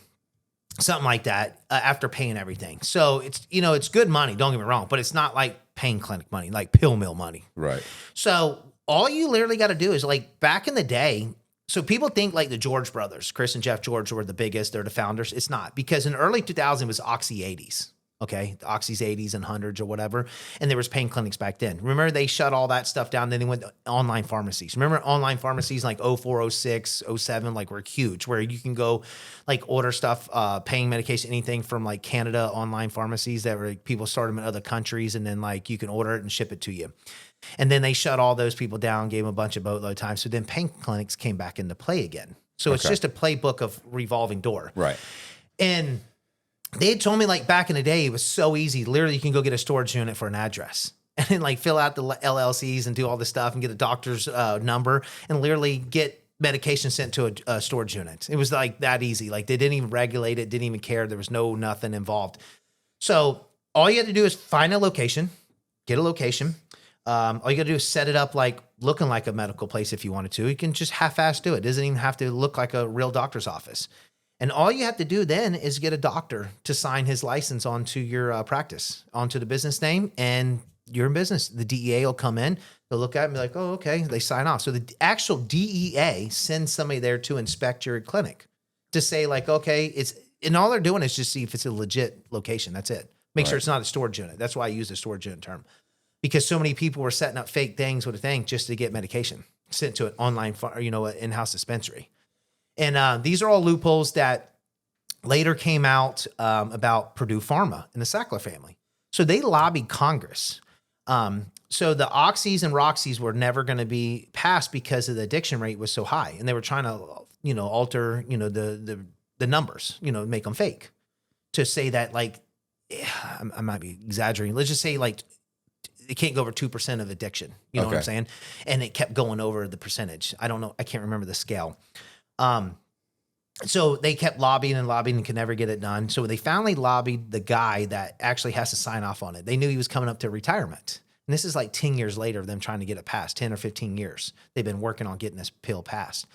something like that after paying everything. So it's, it's good money. Don't get me wrong, but it's not like pain clinic money, like pill mill money. Right. So all you literally got to do is like back in the day. So people think like the George brothers, Chris and Jeff George were the biggest. They're the founders. It's not, because in early 2000 it was Oxy 80s. Okay. The Oxy's 80s and 100s or whatever. And there was pain clinics back then. Remember, they shut all that stuff down. Then they went to online pharmacies. Remember online pharmacies like 04, 06, 07, like were huge, where you can go like order stuff, pain medication, anything from like Canada online pharmacies that were like, people started them in other countries. And then like you can order it and ship it to you. And then they shut all those people down, gave them a bunch of boatload of time. So then pain clinics came back into play again. So it's just a playbook of revolving door. Right. And they had told me like back in the day, it was so easy. Literally, you can go get a storage unit for an address and then like fill out the LLCs and do all this stuff and get a doctor's number and literally get medication sent to a storage unit. It was like that easy. Like they didn't even regulate it, didn't even care. There was nothing involved. So all you had to do is find a location, get a location. All you got to do is set it up like looking like a medical place if you wanted to. You can just half-ass do it. It doesn't even have to look like a real doctor's office. And all you have to do then is get a doctor to sign his license onto your practice, onto the business name, and you're in business. The DEA will come in, they'll look at it and be like, oh, okay, they sign off. So the actual DEA sends somebody there to inspect your clinic to say like, okay, and all they're doing is just see if it's a legit location. That's it. Make sure it's not a storage unit. That's why I use the storage unit term, because so many people were setting up fake things with a thing just to get medication sent to an online, an in-house dispensary. And these are all loopholes that later came out about Purdue Pharma and the Sackler family. So they lobbied Congress. So the Oxys and Roxys were never going to be passed because of the addiction rate was so high. And they were trying to, alter, the numbers, make them fake to say that like, I might be exaggerating. Let's just say like it can't go over 2% of addiction. You know what I'm saying? And it kept going over the percentage. I don't know. I can't remember the scale. So they kept lobbying and could never get it done. So they finally lobbied the guy that actually has to sign off on it. They knew he was coming up to retirement. And this is like 10 years later of them trying to get it passed, 10 or 15 years. They've been working on getting this pill passed.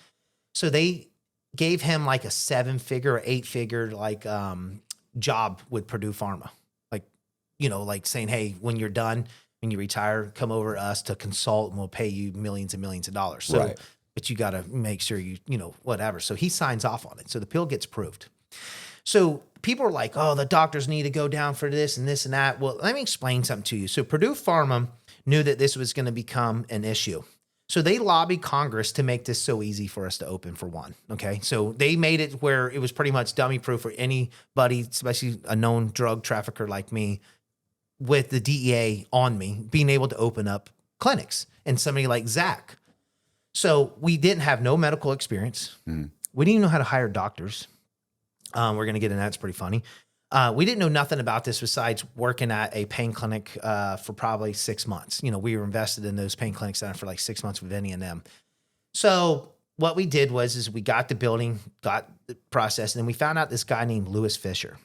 So they gave him like a 7-figure or 8-figure like job with Purdue Pharma. Like, like saying, hey, when you're done, when you retire, come over to us to consult and we'll pay you millions and millions of dollars. So, Right. but you got to make sure whatever. So he signs off on it. So the pill gets approved. So people are like, oh, the doctors need to go down for this and this and that. Well, let me explain something to you. So Purdue Pharma knew that this was going to become an issue. So they lobbied Congress to make this so easy for us to open, for one. Okay. So they made it where it was pretty much dummy proof for anybody, especially a known drug trafficker like me, with the DEA on me, being able to open up clinics, and somebody like Zach. So we didn't have no medical experience. We didn't even know how to hire doctors. We're going to get into that. It's pretty funny. We didn't know nothing about this besides working at a pain clinic for probably 6 months. We were invested in those pain clinics for like 6 months with Vinny and them. So what we did is we got the building, got the process, and then we found out this guy named Lewis Fisher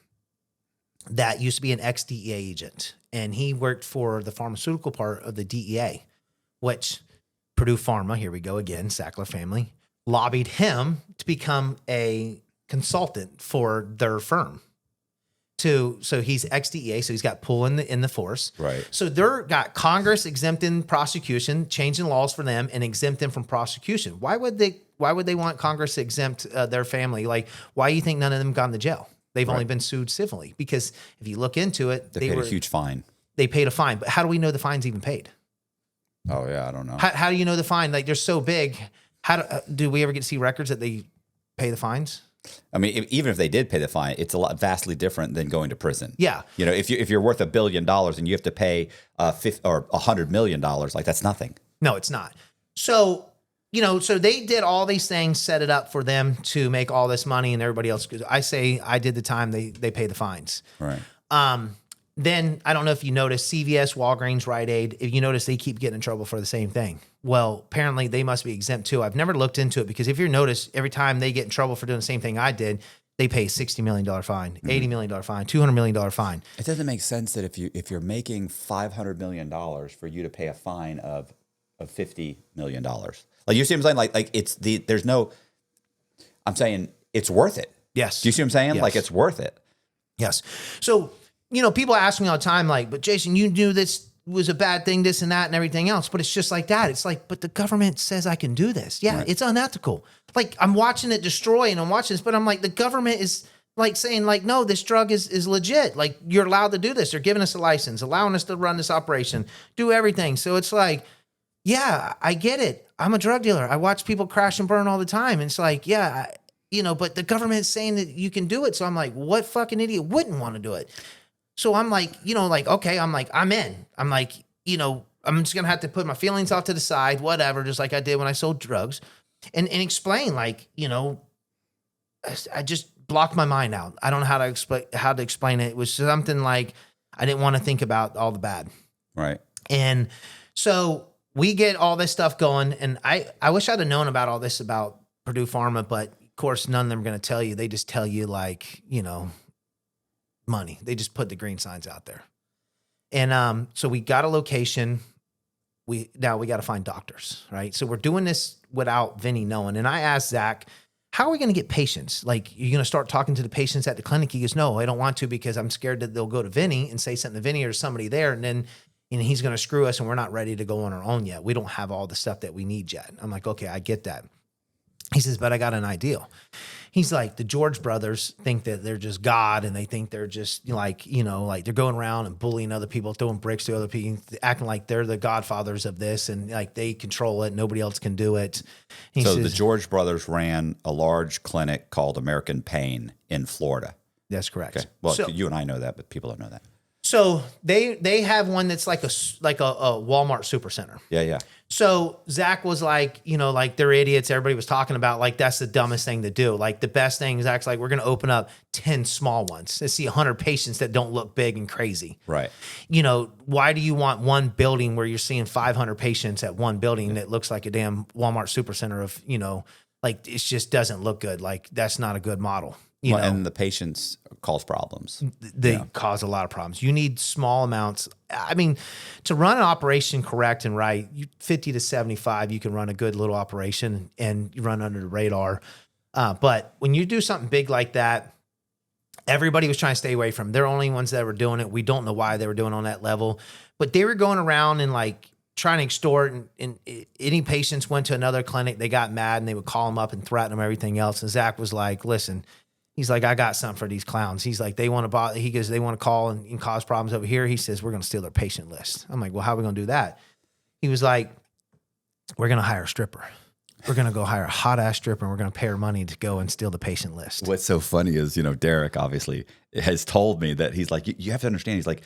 that used to be an ex-DEA agent. And he worked for the pharmaceutical part of the DEA, which Purdue Pharma, here we go again, Sackler family, lobbied him to become a consultant for their firm. So he's ex-DEA, so he's got pull in the force. Right. So they're got Congress exempting prosecution, changing laws for them, and exempt them from prosecution. Why would they want Congress to exempt their family? Like, why do you think none of them gone to jail? They've only been sued civilly, because if you look into it, They paid a huge fine. They paid a fine, but how do we know the fine's even paid? Oh yeah, I don't know. How do you know the fine? Like, they're so big. How do we ever get to see records that they pay the fines? I mean, even if they did pay the fine, it's vastly different than going to prison. Yeah. If you're worth $1 billion and you have to pay $100 million, like that's nothing. No, it's not. So, so they did all these things, set it up for them to make all this money, and everybody else. I say I did the time, they pay the fines. Right. Then I don't know if you notice CVS, Walgreens, Rite Aid, if you notice they keep getting in trouble for the same thing. Well, apparently they must be exempt too. I've never looked into it, because if you notice, every time they get in trouble for doing the same thing I did, they pay $60 million fine, $80 million fine, $200 million fine. It doesn't make sense that if you're making $500 million for you to pay a fine of $50 million. Like, you see what I'm saying? Like I'm saying it's worth it. Yes. Do you see what I'm saying? Yes. Like, it's worth it. Yes. So, people ask me all the time, like, but Jason, you knew this was a bad thing, this and that and everything else. But it's just like that. It's like, but the government says I can do this. Yeah, Right. It's unethical. Like, I'm watching it destroy and I'm watching this, but I'm like, the government is like saying like, no, this drug is legit. Like, you're allowed to do this. They're giving us a license, allowing us to run this operation, do everything. So it's like, yeah, I get it. I'm a drug dealer. I watch people crash and burn all the time. And it's like, yeah, but the government is saying that you can do it. So I'm like, what fucking idiot wouldn't want to do it? So I'm like, okay, I'm like, I'm in. I'm like, I'm just going to have to put my feelings off to the side, whatever, just like I did when I sold drugs, and explain, like, I just blocked my mind out. I don't know how to explain it. It was something like, I didn't want to think about all the bad. Right. And so we get all this stuff going, and I wish I'd have known about all this about Purdue Pharma, but of course, none of them are going to tell you. They just tell you, like, money. They just put the green signs out there. And so we got a location. Now we got to find doctors, right? So we're doing this without Vinny knowing. And I asked Zach, how are we going to get patients? Like, you're going to start talking to the patients at the clinic? He goes, no, I don't want to, because I'm scared that they'll go to Vinny and say something to Vinny or somebody there. And then he's going to screw us, and we're not ready to go on our own yet. We don't have all the stuff that we need yet. I'm like, okay, I get that. He says, but I got an idea. He's like, the George brothers think that they're just God, and they think they're just like they're going around and bullying other people, throwing bricks to other people, acting like they're the godfathers of this, and like they control it. Nobody else can do it. He So says, the George brothers ran a large clinic called American Pain in Florida. that's correct. Okay. Well, So- you and I know that, but people don't know that. So they have one that's like a Walmart supercenter. Yeah. So Zach was like, like, they're idiots. Everybody was talking about, like, that's the dumbest thing to do. Like, the best thing, Zach's like, we're going to open up 10 small ones to see 100 patients that don't look big and crazy. Right. Why do you want one building where you're seeing 500 patients at one building that looks like a damn Walmart supercenter of, like, it just doesn't look good. Like, that's not a good model. You know, and the patients cause problems. they cause a lot of problems. You need small amounts. I mean, to run an operation correct and right, 50 to 75, you can run a good little operation and you run under the radar. But when you do something big like that, everybody was trying to stay away from. They're only ones that were doing it. We don't know why they were doing it on that level, but they were going around and like trying to extort. And any patients went to another clinic, they got mad and they would call them up and threaten them, everything else. And Zach was like, listen, he's like, I got something for these clowns. He's like, they want to bother. He goes, they want to call and cause problems over here. He says, we're going to steal their patient list. I'm like, well, how are we going to do that? He was like, we're going to hire a stripper. We're going to go hire a hot ass stripper and we're going to pay her money to go and steal the patient list. What's so funny is, Derek obviously has told me that he's like, you have to understand. He's like,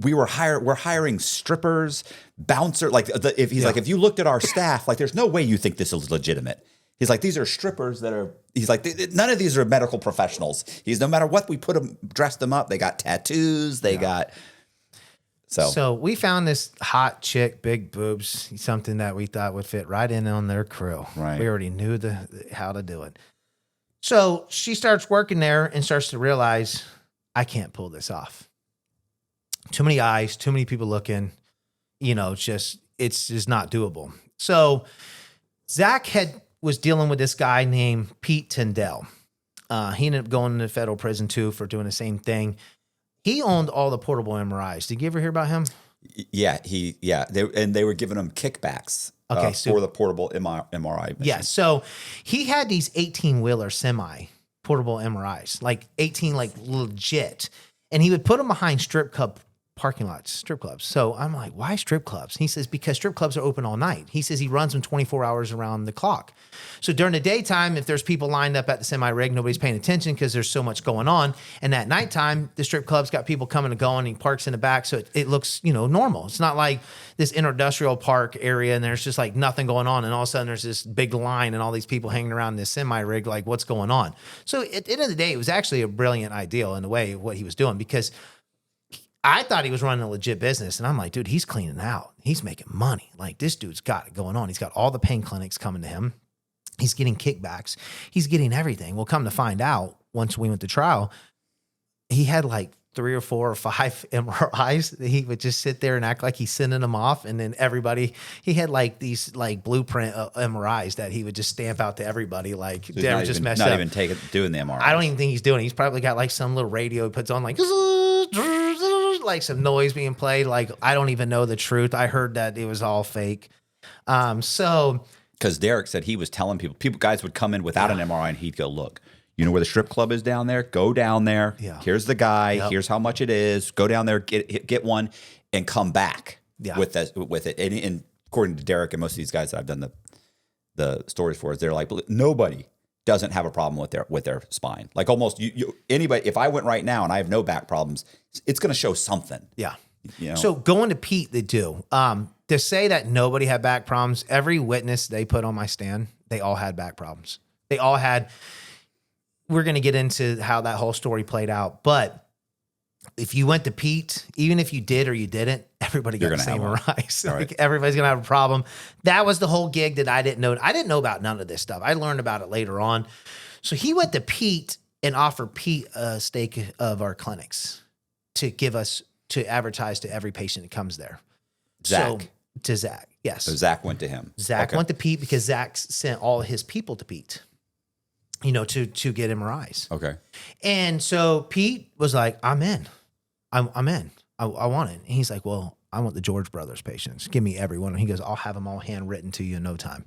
we're hiring strippers, bouncer. Like if you looked at our staff, like there's no way you think this is legitimate. He's like, these are strippers he's like, none of these are medical professionals. No matter what we dress them up, they got tattoos, they got. So we found this hot chick, big boobs, something that we thought would fit right in on their crew. Right. We already knew how to do it. So she starts working there and starts to realize, I can't pull this off. Too many eyes, too many people looking, it's just not doable. So Zach was dealing with this guy named Pete Tyndall. He ended up going to federal prison too for doing the same thing. He owned all the portable MRIs. Did you ever hear about him? Yeah, they were giving him kickbacks for the portable MRI machine. Yeah, so he had these 18-wheeler semi portable MRIs, like 18, like legit. And he would put them behind strip club parking lots, strip clubs. So I'm like, why strip clubs? He says, because strip clubs are open all night. He says he runs them 24 hours around the clock. So during the daytime, if there's people lined up at the semi-rig, nobody's paying attention because there's so much going on. And at nighttime, the strip club's got people coming and going. And he parks in the back. So it looks, normal. It's not like this industrial park area and there's just like nothing going on. And all of a sudden there's this big line and all these people hanging around this semi-rig, like what's going on? So at the end of the day, it was actually a brilliant idea in a way of what he was doing, because I thought he was running a legit business. And I'm like, dude, he's cleaning out. He's making money. Like, this dude's got it going on. He's got all the pain clinics coming to him. He's getting kickbacks. He's getting everything. Well, come to find out, once we went to trial, he had like 3 or 4 or 5 MRIs. He would just sit there and act like he's sending them off. And then he had like these like blueprint MRIs that he would just stamp out to everybody. Like, So they were just messed up. Not even doing the MRI. I don't even think he's doing it. He's probably got like some little radio he puts on, like some noise being played. Like, I don't even know the truth. I heard that it was all fake. Because Derek said he was telling guys would come in without an MRI and he'd go, look, you know where the strip club is down there? Go down there. Yeah. Here's the guy. Yep. Here's how much it is. Go down there, get one, and come back with it. And according to Derek and most of these guys that I've done the stories for, they're like, nobody doesn't have a problem with their spine. Like almost anybody. If I went right now and I have no back problems, it's going to show something. Yeah. So going to Pete, they do. To say that nobody had back problems, every witness they put on my stand, they all had back problems. They all had. We're going to get into how that whole story played out, but if you went to Pete, even if you did or you didn't, everybody got the same MRIs. Like, everybody's going to have a problem. That was the whole gig that I didn't know. I didn't know about none of this stuff. I learned about it later on. So he went to Pete and offered Pete a stake of our clinics to give us, to advertise to every patient that comes there. To Zach. Yes. So Zach went to him. Zach went to Pete because Zach sent all his people to Pete, to get MRIs. Okay. And so Pete was like, I'm in. I'm in. I want it. And he's like, well, I want the George Brothers patients. Give me every one. And he goes, I'll have them all handwritten to you in no time.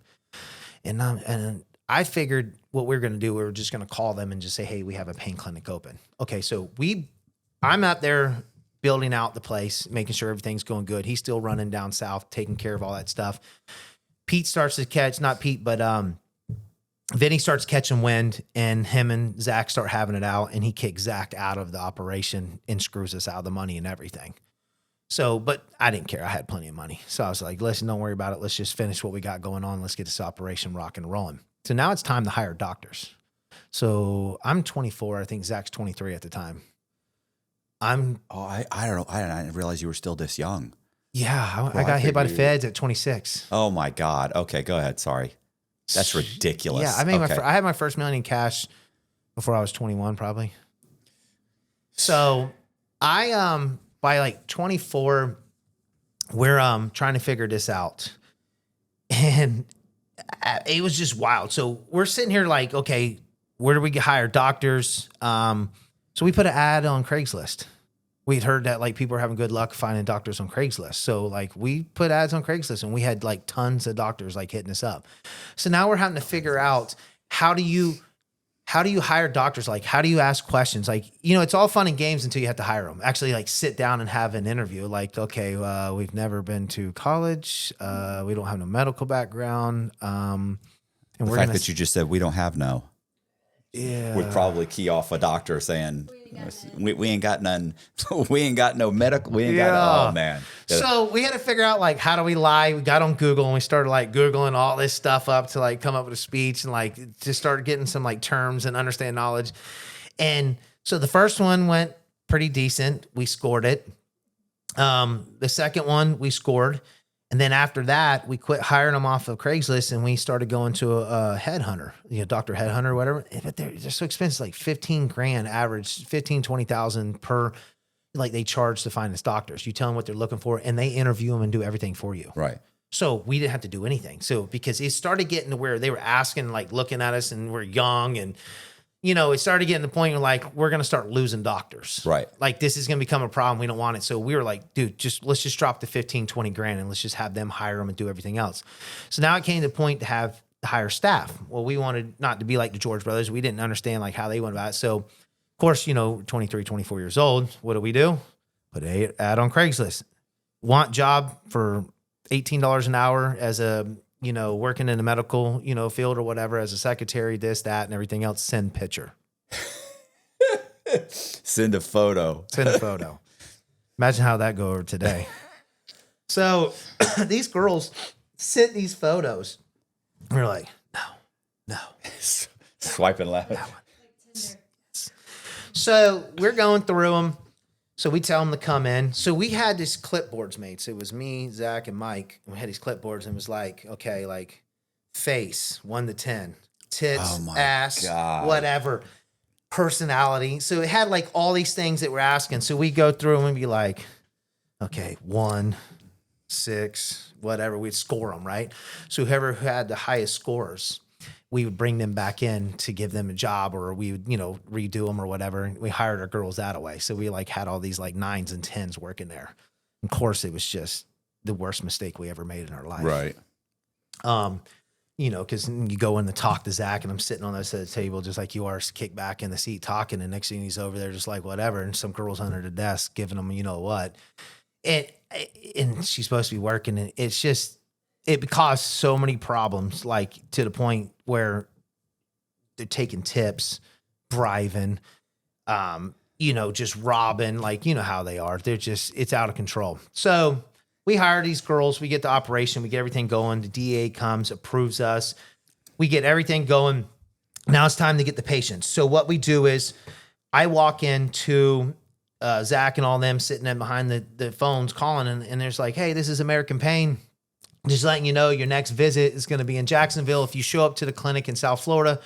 And I figured what we were going to do, we were just going to call them and just say, hey, we have a pain clinic open. Okay. So I'm out there building out the place, making sure everything's going good. He's still running down south, taking care of all that stuff. Pete starts to catch, not Pete, but Vinny starts catching wind, and him and Zach start having it out, and he kicks Zach out of the operation and screws us out of the money and everything. So, but I didn't care. I had plenty of money. So I was like, listen, don't worry about it. Let's just finish what we got going on. Let's get this operation rocking and rolling. So now it's time to hire doctors. So I'm 24. I think Zach's 23 at the time. I don't know. I didn't realize you were still this young. Yeah. I got hit by the feds at 26. Oh my God. Okay. Go ahead. Sorry. That's ridiculous. Yeah. I had my first $1 million in cash before I was 21, probably. So I by like 24, we're trying to figure this out, and it was just wild. So we're sitting here like, okay, where do we hire doctors? So we put an ad on Craigslist. We'd heard that like people were having good luck finding doctors on Craigslist. So like we put ads on Craigslist, and we had like tons of doctors like hitting us up. So now we're having to figure out how do you hire doctors? Like, how do you ask questions? Like, it's all fun and games until you have to hire them. Actually, like sit down and have an interview. Like, okay, we've never been to college. We don't have no medical background. And The we're fact gonna, that you just said we don't have no yeah. would probably key off a doctor saying we ain't got none. We ain't got no medical. We ain't got. Oh man. So we had to figure out like how do we lie. We got on Google and we started like Googling all this stuff up to like come up with a speech and like just start getting some like terms and understand knowledge. And so the first one went pretty decent. We scored it. The second one we scored. And then after that, we quit hiring them off of Craigslist and we started going to a headhunter, Dr. Headhunter or whatever. But they're so expensive, like 15 grand average, 15, 20,000 per, like they charge to find us doctors. You tell them what they're looking for and they interview them and do everything for you. Right. So we didn't have to do anything. So because it started getting to where they were asking, like looking at us and we're young and, it started getting to the point where like, we're going to start losing doctors. Right. Like this is going to become a problem. We don't want it. So we were like, dude, let's just drop the 15, 20 grand and let's just have them hire them and do everything else. So now it came to the point to hire staff. Well, we wanted not to be like the George brothers. We didn't understand like how they went about it. So of course, 23, 24 years old. What do? Put an ad on Craigslist. Want job for $18 an hour as a, working in the medical, field or whatever, as a secretary, this, that, and everything else, send picture. Send a photo. Imagine how that go over today. So these girls sent these photos. We're like, no. Swiping left. So we're going through them. So we tell them to come in. So we had these clipboards made. So it was me, Zach, and Mike. And we had these clipboards and it was like, okay, like face 1 to 10, tits, ass, God. whatever, personality. So it had like all these things that we're asking. So we go through them and be like, okay, 1, 6, whatever. We'd score them, right? So whoever had the highest scores, we would bring them back in to give them a job, or we would, redo them or whatever. We hired our girls that way. So we like had all these like 9s and 10s working there. Of course, it was just the worst mistake we ever made in our life. Right. Because you go in to talk to Zach and I'm sitting on the side of the table just like you are, kicked back in the seat talking. And next thing he's over there just like whatever. And some girl's under the desk giving them, what. And she's supposed to be working. And it's just, it caused so many problems, like to the point where they're taking tips, bribing, just robbing, like, how they are. They're just, it's out of control. So we hire these girls, we get the operation, we get everything going. The DA comes, approves us. We get everything going. Now it's time to get the patients. So what we do is I walk into Zach and all them sitting in behind the phones calling and there's like, hey, this is American Pain. Just letting you know your next visit is going to be in Jacksonville. If you show up to the clinic in South Florida,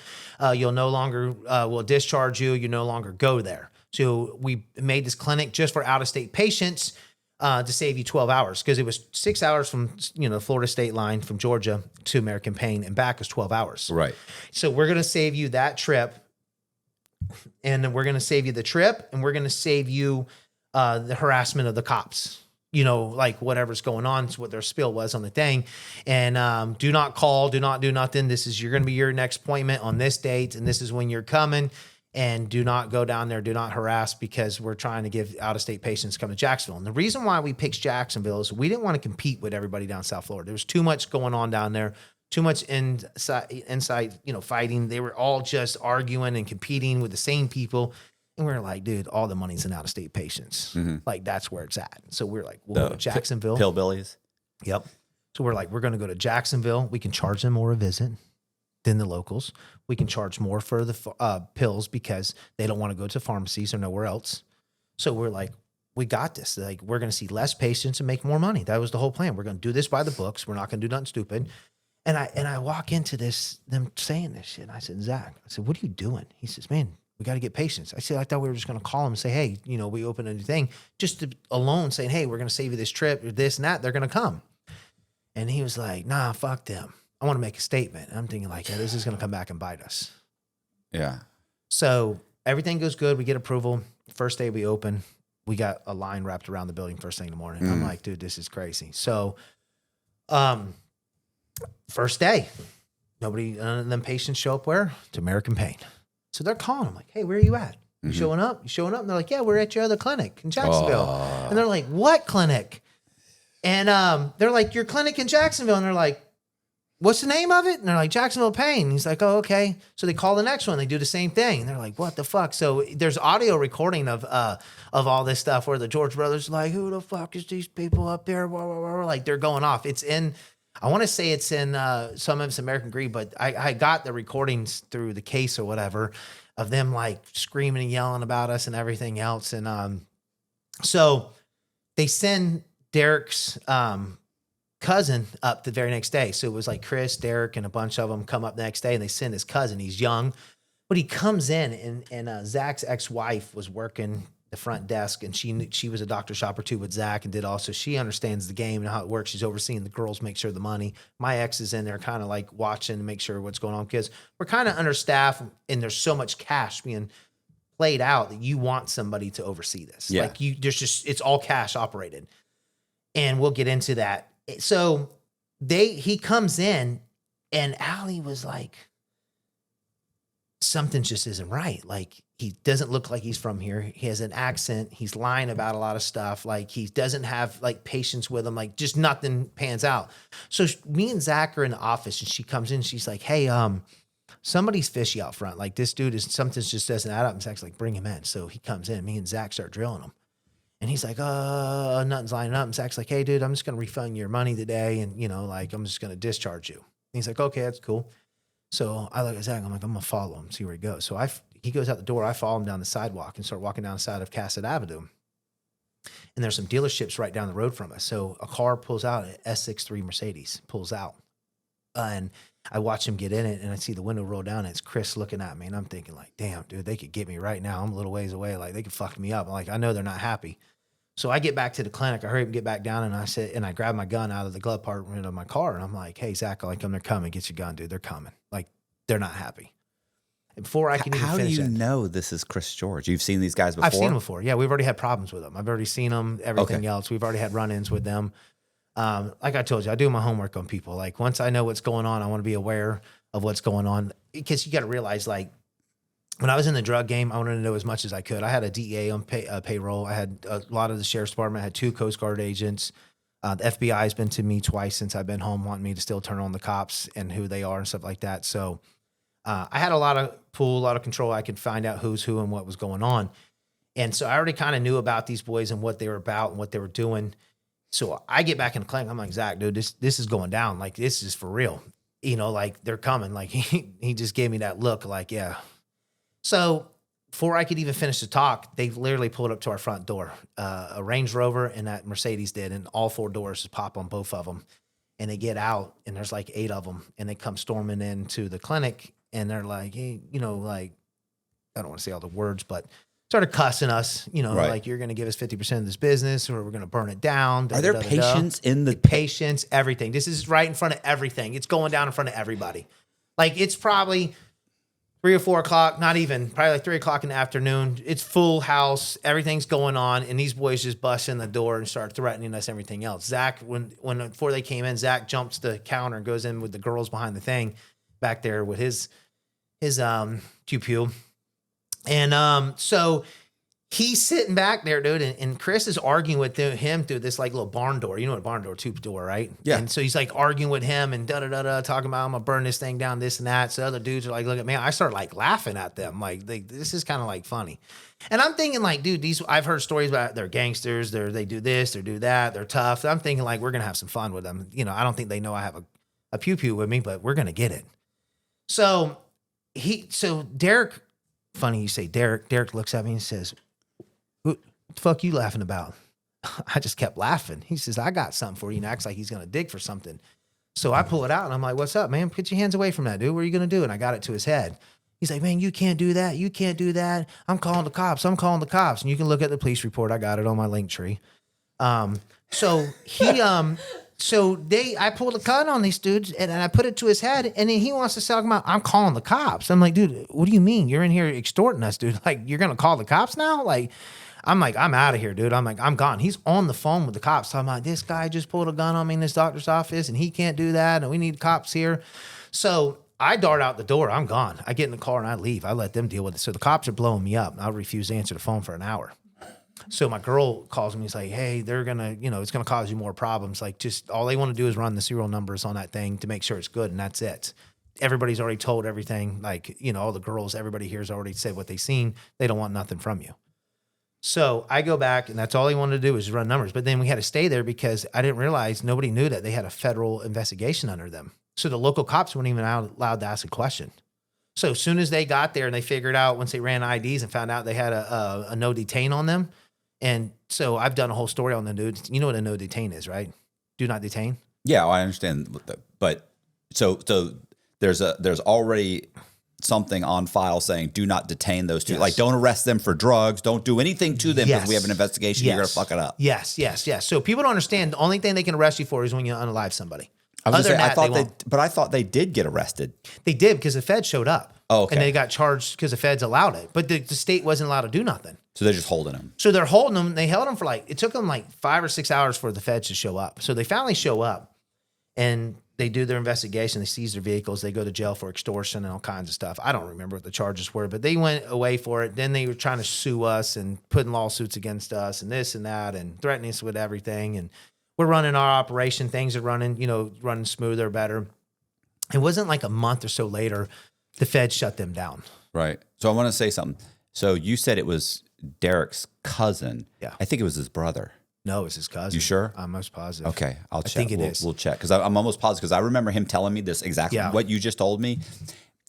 you'll no longer, we'll discharge you. You no longer go there. So we made this clinic just for out-of-state patients to save you 12 hours because it was 6 hours from, the Florida state line from Georgia to American Pain and back is 12 hours. Right. So we're going to save you that trip. And then we're going to save you the trip and we're going to save you the harassment of the cops. Like whatever's going on, is what their spill was on the thing. And do not call, do not do nothing. You're going to be your next appointment on this date. And this is when you're coming. And do not go down there. Do not harass because we're trying to give out-of-state patients come to Jacksonville. And the reason why we picked Jacksonville is we didn't want to compete with everybody down South Florida. There was too much going on down there. Too much inside, fighting. They were all just arguing and competing with the same people. And we were like, dude, all the money's in out-of-state patients. Mm-hmm. Like, that's where it's at. So we're like, we'll go to Jacksonville. Hillbillies. Yep. So we're like, we're going to go to Jacksonville. We can charge them more a visit than the locals. We can charge more for the pills because they don't want to go to pharmacies or nowhere else. So we're like, we got this. Like, we're going to see less patients and make more money. That was the whole plan. We're going to do this by the books. We're not going to do nothing stupid. And I walk into this, them saying this shit. And I said, Zach, what are you doing? He says, man, We got to get patients. I said, I thought we were just going to call them and say, hey, you know, we opened a new thing just to, alone saying, hey, we're going to save you this trip or this and that. They're going to come. And he was like, nah, fuck them. I want to make a statement. And I'm thinking like, yeah, this is going to come back and bite us. Yeah. So everything goes good. We get approval. First day we open, we got a line wrapped around the building first thing in the morning. I'm like, dude, this is crazy. So, first day, none of them patients show up where? To American Pain. So they're calling. I'm like, hey, where are you at? You showing up? You showing up? And they're like, yeah, we're at your other clinic in Jacksonville. And they're like, what clinic? And they're like, your clinic in Jacksonville. And they're like, what's the name of it? And they're like, Jacksonville Pain. And he's like, oh, okay. So they call the next one. They do the same thing. And they're like, what the fuck? So there's audio recording of all this stuff where the George brothers are like, who the fuck is these people up there? Blah, blah, blah. Like they're going off. It's in, I want to say it's in some of it's American Greed, but I got the recordings through the case or whatever of them like screaming and yelling about us and everything else. And so they send Derek's cousin up the very next day. So it was like Chris, Derek, and a bunch of them come up the next day and they send his cousin. He's young, but he comes in and Zach's ex-wife was working the front desk and she was a doctor shopper too with Zach and did also, she understands the game and how it works. She's overseeing the girls, make sure the money. My ex is in there kind of like watching to make sure what's going on because we're kind of understaffed and there's so much cash being played out that you want somebody to oversee this. Yeah. Like it's all cash operated. And we'll get into that. So he comes in and Allie was like, something just isn't right. Like he doesn't look like he's from here. He has an accent. He's lying about a lot of stuff. Like he doesn't have like patience with him. Like just nothing pans out. So me and Zach are in the office and she comes in. She's like, hey, somebody's fishy out front. Like this dude something just doesn't add up. And Zach's like, bring him in. So he comes in. Me and Zach start drilling him. And he's like, nothing's lining up. And Zach's like, hey, dude, I'm just going to refund your money today. And, you know, like, I'm just going to discharge you. And he's like, okay, that's cool. So I look at Zach. I'm like, I'm going to follow him, see where he goes. So he goes out the door. I follow him down the sidewalk and start walking down the side of Cassatt Avenue. And there's some dealerships right down the road from us. So a car pulls out, an S63 Mercedes pulls out. And I watch him get in it and I see the window roll down and it's Chris looking at me. And I'm thinking like, damn, dude, they could get me right now. I'm a little ways away. Like they could fuck me up. Like, I know they're not happy. So I get back to the clinic. I hurry up and get back down and I grab my gun out of the glove compartment of my car. And I'm like, hey, Zach, they're coming. Get your gun, dude. They're coming. Like, they're not happy. And before I can even finish it. How do you know this is Chris George? You've seen these guys before? I've seen them before. Yeah, we've already had problems with them. I've already seen them, everything else. We've already had run-ins with them. Like I told you, I do my homework on people. Like, once I know what's going on, I want to be aware of what's going on. Because you got to realize, like, when I was in the drug game, I wanted to know as much as I could. I had a DEA on payroll. I had a lot of the sheriff's department. I had 2 Coast Guard agents. The FBI has been to me twice since I've been home, wanting me to still turn on the cops and who they are and stuff like that. So I had a lot of pull, a lot of control. I could find out who's who and what was going on. And so I already kind of knew about these boys and what they were about and what they were doing. So I get back in the clinic. I'm like, Zach, dude, this is going down. Like, this is for real. You know, like, they're coming. Like, he just gave me that look like, yeah. So before I could even finish the talk, they literally pulled up to our front door. A Range Rover and that Mercedes did, and all 4 doors just pop on both of them. And they get out, and there's like 8 of them, and they come storming into the clinic, and they're like, hey, you know, like, I don't want to say all the words, but started cussing us, you know, like, you're going to give us 50% of this business, or we're going to burn it down. Are there patients in the patients? Everything. This is right in front of everything. It's going down in front of everybody. Like, it's probably 3 or 4 o'clock, not even, probably like 3 o'clock in the afternoon. It's full house. Everything's going on. And these boys just bust in the door and start threatening us, everything else. Zach, before they came in, Zach jumps the counter and goes in with the girls behind the thing back there with his pew-pew. And so he's sitting back there, dude, and Chris is arguing with him through this like little barn door. You know what a barn door, 2 door, right? Yeah. And so he's like arguing with him and da-da-da-da, talking about I'm gonna burn this thing down, this and that. So other dudes are like, look at me. I start like laughing at them. Like, this is kind of like funny. And I'm thinking like, dude, I've heard stories about they're gangsters, they do this, they do that, they're tough. I'm thinking like, we're gonna have some fun with them. You know, I don't think they know I have a pew-pew with me, but we're gonna get it. So Derek, funny you say Derek. Derek looks at me and says, what the fuck you laughing about? I just kept laughing. He says, I got something for you. And acts like he's going to dig for something. So I pull it out and I'm like, what's up, man? Put your hands away from that, dude. What are you going to do? And I got it to his head. He's like, man, you can't do that. You can't do that. I'm calling the cops. I'm calling the cops. And you can look at the police report. I got it on my link tree. So he, I pulled a gun on these dudes and I put it to his head, and then he wants to sell them out. I'm calling the cops. I'm like, dude, what do you mean? You're in here extorting us, dude. Like, you're going to call the cops now? I'm out of here, dude. I'm like, I'm gone. He's on the phone with the cops. So I'm like, this guy just pulled a gun on me in this doctor's office and he can't do that. And we need cops here. So I dart out the door. I'm gone. I get in the car and I leave. I let them deal with it. So the cops are blowing me up. I refuse to answer the phone for an hour. So my girl calls me. He's like, hey, they're going to, it's going to cause you more problems. Like, just all they want to do is run the serial numbers on that thing to make sure it's good. And that's it. Everybody's already told everything. Like, all the girls, everybody here's already said what they seen. They don't want nothing from you. So I go back, and that's all he wanted to do was run numbers. But then we had to stay there because I didn't realize nobody knew that they had a federal investigation under them. So the local cops weren't even allowed to ask a question. So as soon as they got there and they figured out, once they ran IDs and found out they had a no detain on them. And so I've done a whole story on the dudes. You know what a no detain is, right? Do not detain. Yeah, I understand. But so there's already something on file saying do not detain those two. Yes. Like, don't arrest them for drugs. Don't do anything to them because Yes. we have an investigation. You're going to fuck it up. Yes. So people don't understand. The only thing they can arrest you for is when you unalive somebody. I was Other gonna say, than that, I thought they did get arrested. They did because the feds showed up. Oh, okay. And they got charged because the feds allowed it. But the state wasn't allowed to do nothing. So they're just holding them. So they're holding them. They held them for it took them 5 or 6 hours for the feds to show up. So they finally show up and they do their investigation. They seize their vehicles. They go to jail for extortion and all kinds of stuff. I don't remember what the charges were, but they went away for it. Then they were trying to sue us and putting lawsuits against us and this and that and threatening us with everything. And we're running our operation. Things are running, running smoother, better. It wasn't like a month or so later, the feds shut them down. Right. So I want to say something. So you said it was Derek's cousin. Yeah. I think it was his brother. No, it's his cousin. You sure? I'm most positive. Okay, I'll check. I think it is. We'll check because I'm almost positive because I remember him telling me this exactly what you just told me,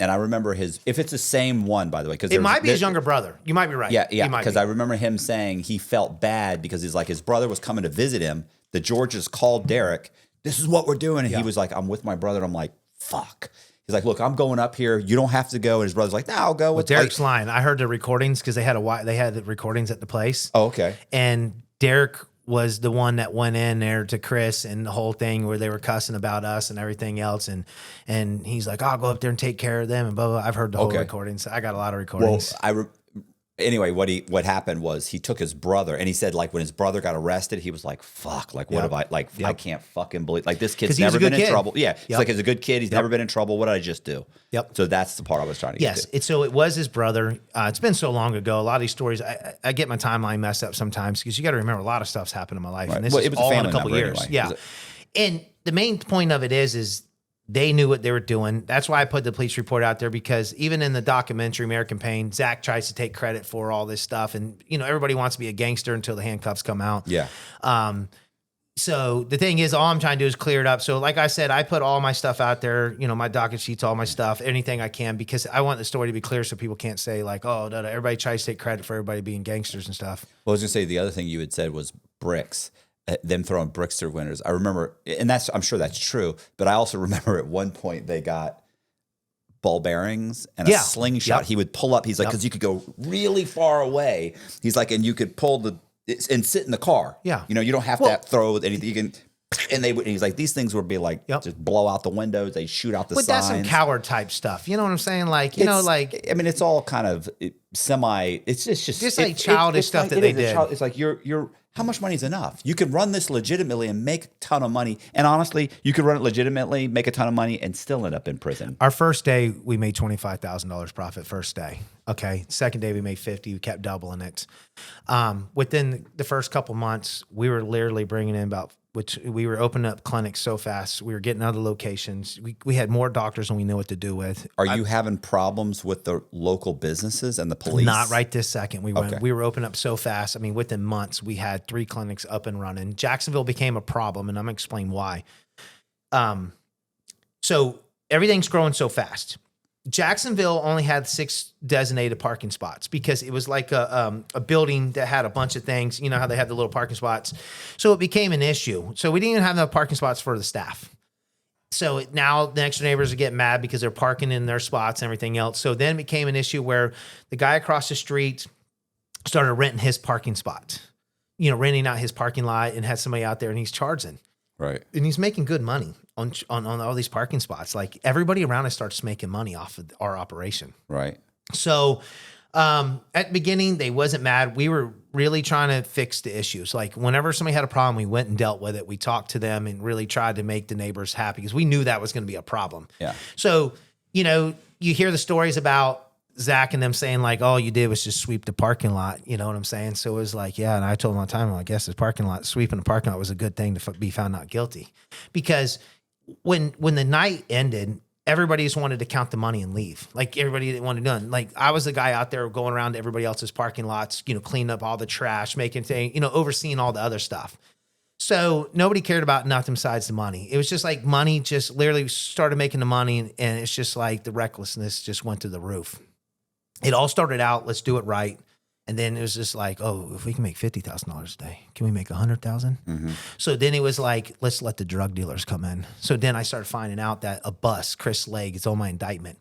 and I remember if it's the same one, by the way, because it might be his younger brother. You might be right. Yeah, because I remember him saying he felt bad because he's like his brother was coming to visit him. The Georges called Derek. This is what we're doing, and he was like, "I'm with my brother." And I'm like, "Fuck." He's like, "Look, I'm going up here. You don't have to go." And his brother's like, "No, I'll go." With Derek's lying. I heard the recordings because they had the recordings at the place. Oh, okay. And Derek was the one that went in there to Chris and the whole thing where they were cussing about us and everything else. And he's like, I'll go up there and take care of them and blah, blah, blah. I've heard the whole recordings. I got a lot of recordings. Well, anyway, what happened was he took his brother and he said when his brother got arrested, he was like, fuck, what have I, I can't fucking believe, this kid's never been in trouble. Yeah. He's like, he's a good kid. He's never been in trouble. What did I just do? Yep. So that's the part I was trying to get to. So it was his brother. It's been so long ago. A lot of these stories, I get my timeline messed up sometimes because you got to remember a lot of stuff's happened in my life. Right. And this it is was all a in family a couple member years. Anyway. Yeah. And the main point of it is they knew what they were doing. That's why I put the police report out there because even in the documentary American Pain, Zach tries to take credit for all this stuff. And, everybody wants to be a gangster until the handcuffs come out. Yeah. So the thing is, all I'm trying to do is clear it up. So like I said, I put all my stuff out there, my docket sheets, all my stuff, anything I can, because I want the story to be clear so people can't say no, everybody tries to take credit for everybody being gangsters and stuff. Well, I was going to say the other thing you had said was bricks. Them throwing bricks through windows. I remember, and I'm sure that's true, but I also remember at one point they got ball bearings and a slingshot. He would pull up. He's like, because you could go really far away. He's like, and you could pull and sit in the car. Yeah. You don't have to throw anything. You can, and he's like, these things would be like, just blow out the windows. They shoot out the signs. But that's some coward type stuff. You know what I'm saying? I mean, it's all kind of semi, it's just like childish stuff that they did. It's like you're, how much money is enough? You can run this legitimately and make a ton of money. And honestly, you could run it legitimately, make a ton of money, and still end up in prison. Our first day, we made $25,000 profit first day. Okay. Second day, we made 50. We kept doubling it. Within the first couple months, we were literally bringing in we were opening up clinics so fast. We were getting other locations. We had more doctors than we knew what to do with. Are you having problems with the local businesses and the police? Not right this second. We were opening up so fast. I mean, within months, we had 3 clinics up and running. Jacksonville became a problem, and I'm going to explain why. So everything's growing so fast. Jacksonville only had 6 designated parking spots because it was like a building that had a bunch of things. You know how they have the little parking spots. So it became an issue. So we didn't even have enough parking spots for the staff. So now the next door neighbors are getting mad because they're parking in their spots and everything else. So then it became an issue where the guy across the street started renting his parking spot, renting out his parking lot, and had somebody out there, and he's charging. Right. And he's making good money on all these parking spots. Like, everybody around us starts making money off of our operation. Right. So at the beginning, they wasn't mad. We were really trying to fix the issues. Like, whenever somebody had a problem, we went and dealt with it. We talked to them and really tried to make the neighbors happy because we knew that was going to be a problem. Yeah. So, you hear the stories about Zach and them saying like, all you did was just sweep the parking lot. You know what I'm saying? So it was like, yeah. And I told them all the time, I guess sweeping the parking lot was a good thing to be found not guilty, because when the night ended, everybody just wanted to count the money and leave. Like, everybody didn't want to done. Like, I was the guy out there going around to everybody else's parking lots, cleaning up all the trash, making things, overseeing all the other stuff. So nobody cared about nothing besides the money. It was just like money just literally started making the money. And it's just like the recklessness just went through the roof. It all started out, let's do it right. And then it was just like, oh, if we can make $50,000 a day, can we make 100,000? Mm-hmm. So then it was like, let's let the drug dealers come in. So then I started finding out that a bus, Chris Legg, it's on my indictment,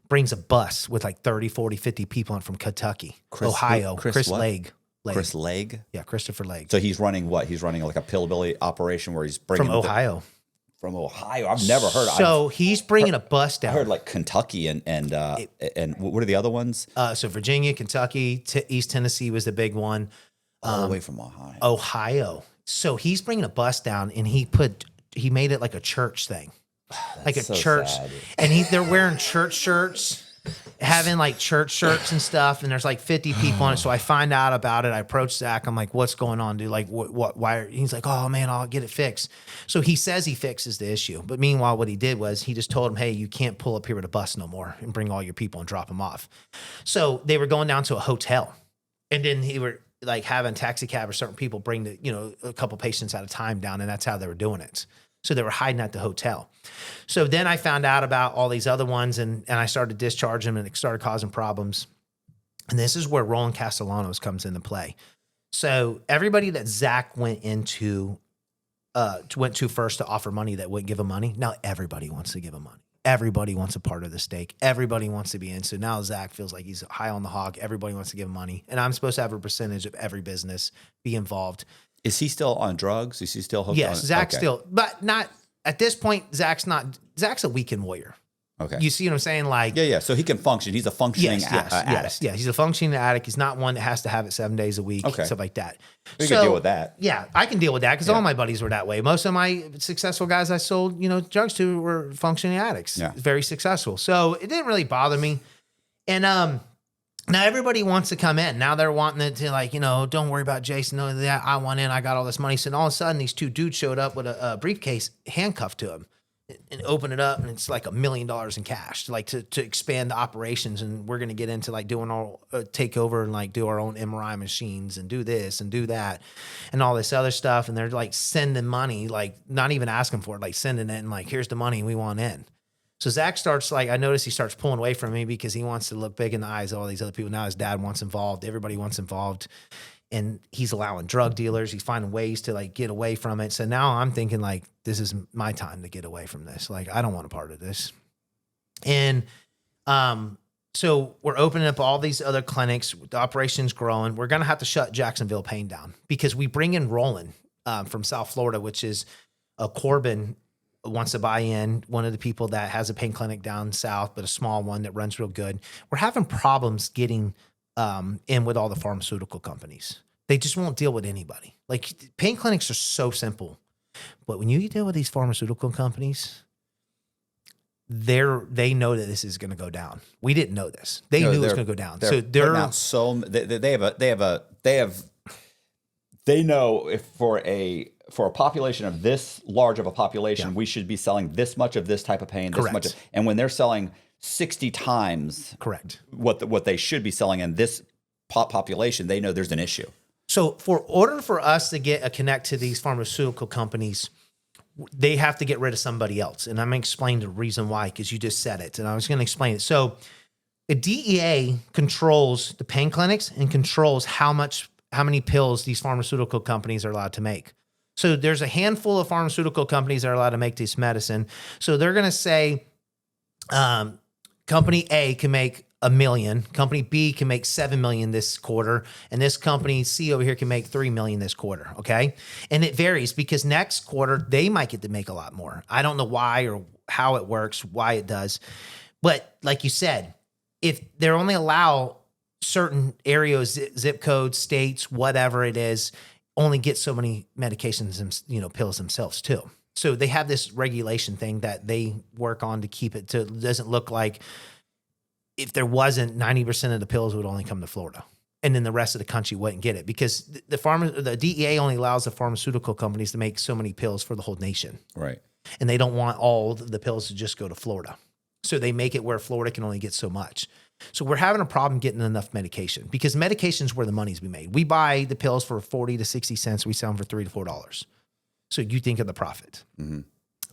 brings a bus with like 30, 40, 50 people in from Kentucky, Ohio. Chris Legg. Chris Legg? Yeah, Christopher Legg. So he's running what? He's running like a pillbilly operation where he's bringing from Ohio. From Ohio. I've never heard of it. So he's bringing a bus down. I heard like Kentucky and what are the other ones? So Virginia, Kentucky, East Tennessee was the big one. All the way from Ohio. Ohio. So he's bringing a bus down, and he made it like a church thing. Like a church. Sad. And they're wearing church shirts, having like church shirts and stuff, and there's like 50 people on it. So I find out about it. I approach Zach. I'm like, what's going on, dude? Like, what, why? He's like, oh man, I'll get it fixed. So he says he fixes the issue. But meanwhile, what he did was he just told him, hey, you can't pull up here with a bus no more and bring all your people and drop them off. So they were going down to a hotel, and then he were like having taxi cab or certain people bring a couple patients at a time down, and that's how they were doing it. So they were hiding at the hotel. So then I found out about all these other ones, and I started discharging them, and it started causing problems. And this is where Roland Castellanos comes into play. So everybody that Zach went to first to offer money that wouldn't give him money, now everybody wants to give him money. Everybody wants a part of the stake. Everybody wants to be in. So now Zach feels like he's high on the hog. Everybody wants to give him money. And I'm supposed to have a percentage of every business be involved. Is he still on drugs? Is he still hooked on? Yes, Zach's still, but not at this point. Zach's a weekend warrior. Okay. You see what I'm saying? Like, yeah. So he can function. He's a functioning addict. Yeah, he's a functioning addict. He's not one that has to have it 7 days a week, stuff like that. We can deal with that. Yeah, I can deal with that because all my buddies were that way. Most of my successful guys I sold, drugs to were functioning addicts. Yeah. Very successful. So it didn't really bother me. And now everybody wants to come in. Now they're wanting it to like, don't worry about Jason. No, that I want in. I got all this money. So all of a sudden, these two dudes showed up with a briefcase handcuffed to him, and open it up, and it's like $1 million in cash, like to expand the operations. And we're going to get into like doing all take over and like do our own MRI machines and do this and do that and all this other stuff. And they're like sending money, like not even asking for it, like sending it and like, here's the money we want in. So Zach starts I notice he starts pulling away from me because he wants to look big in the eyes of all these other people. Now his dad wants involved. Everybody wants involved. And he's allowing drug dealers. He's finding ways to like get away from it. So now I'm thinking like, this is my time to get away from this. Like, I don't want a part of this. And so we're opening up all these other clinics. The operation's growing. We're going to have to shut Jacksonville Pain down because we bring in Roland from South Florida, which is Corbin wants to buy in, one of the people that has a pain clinic down south, but a small one that runs real good. We're having problems getting in with all the pharmaceutical companies. They just won't deal with anybody. Like, pain clinics are so simple, but when you deal with these pharmaceutical companies, they know that this is going to go down. We didn't know this. They knew it was going to go down. So they know if for a population of this large of a population, we should be selling this much of this type of pain, this much, and when they're selling 60 times what they should be selling in this population, they know there's an issue. So for order for us to get a connect to these pharmaceutical companies, they have to get rid of somebody else. And I'm going to explain the reason why, because you just said it. And I was going to explain it. So the DEA controls the pain clinics and controls how many pills these pharmaceutical companies are allowed to make. So there's a handful of pharmaceutical companies that are allowed to make this medicine. So they're going to say company A can make $1 million, company B can make $7 million this quarter, and this company C over here can make $3 million this quarter. Okay. And it varies because next quarter they might get to make a lot more. I don't know why or how it works, why it does. But like you said, if they're only allow certain areas, zip codes, states, whatever it is, only get so many medications, pills themselves too. So they have this regulation thing that they work on to keep it to, it doesn't look like if there wasn't 90% of the pills would only come to Florida. And then the rest of the country wouldn't get it because the DEA only allows the pharmaceutical companies to make so many pills for the whole nation. Right. And they don't want all the pills to just go to Florida. So they make it where Florida can only get so much. So we're having a problem getting enough medication because medication is where the money's be made. We buy the pills for 40 to 60 cents. We sell them for $3 to $4. So you think of the profit. Mm-hmm.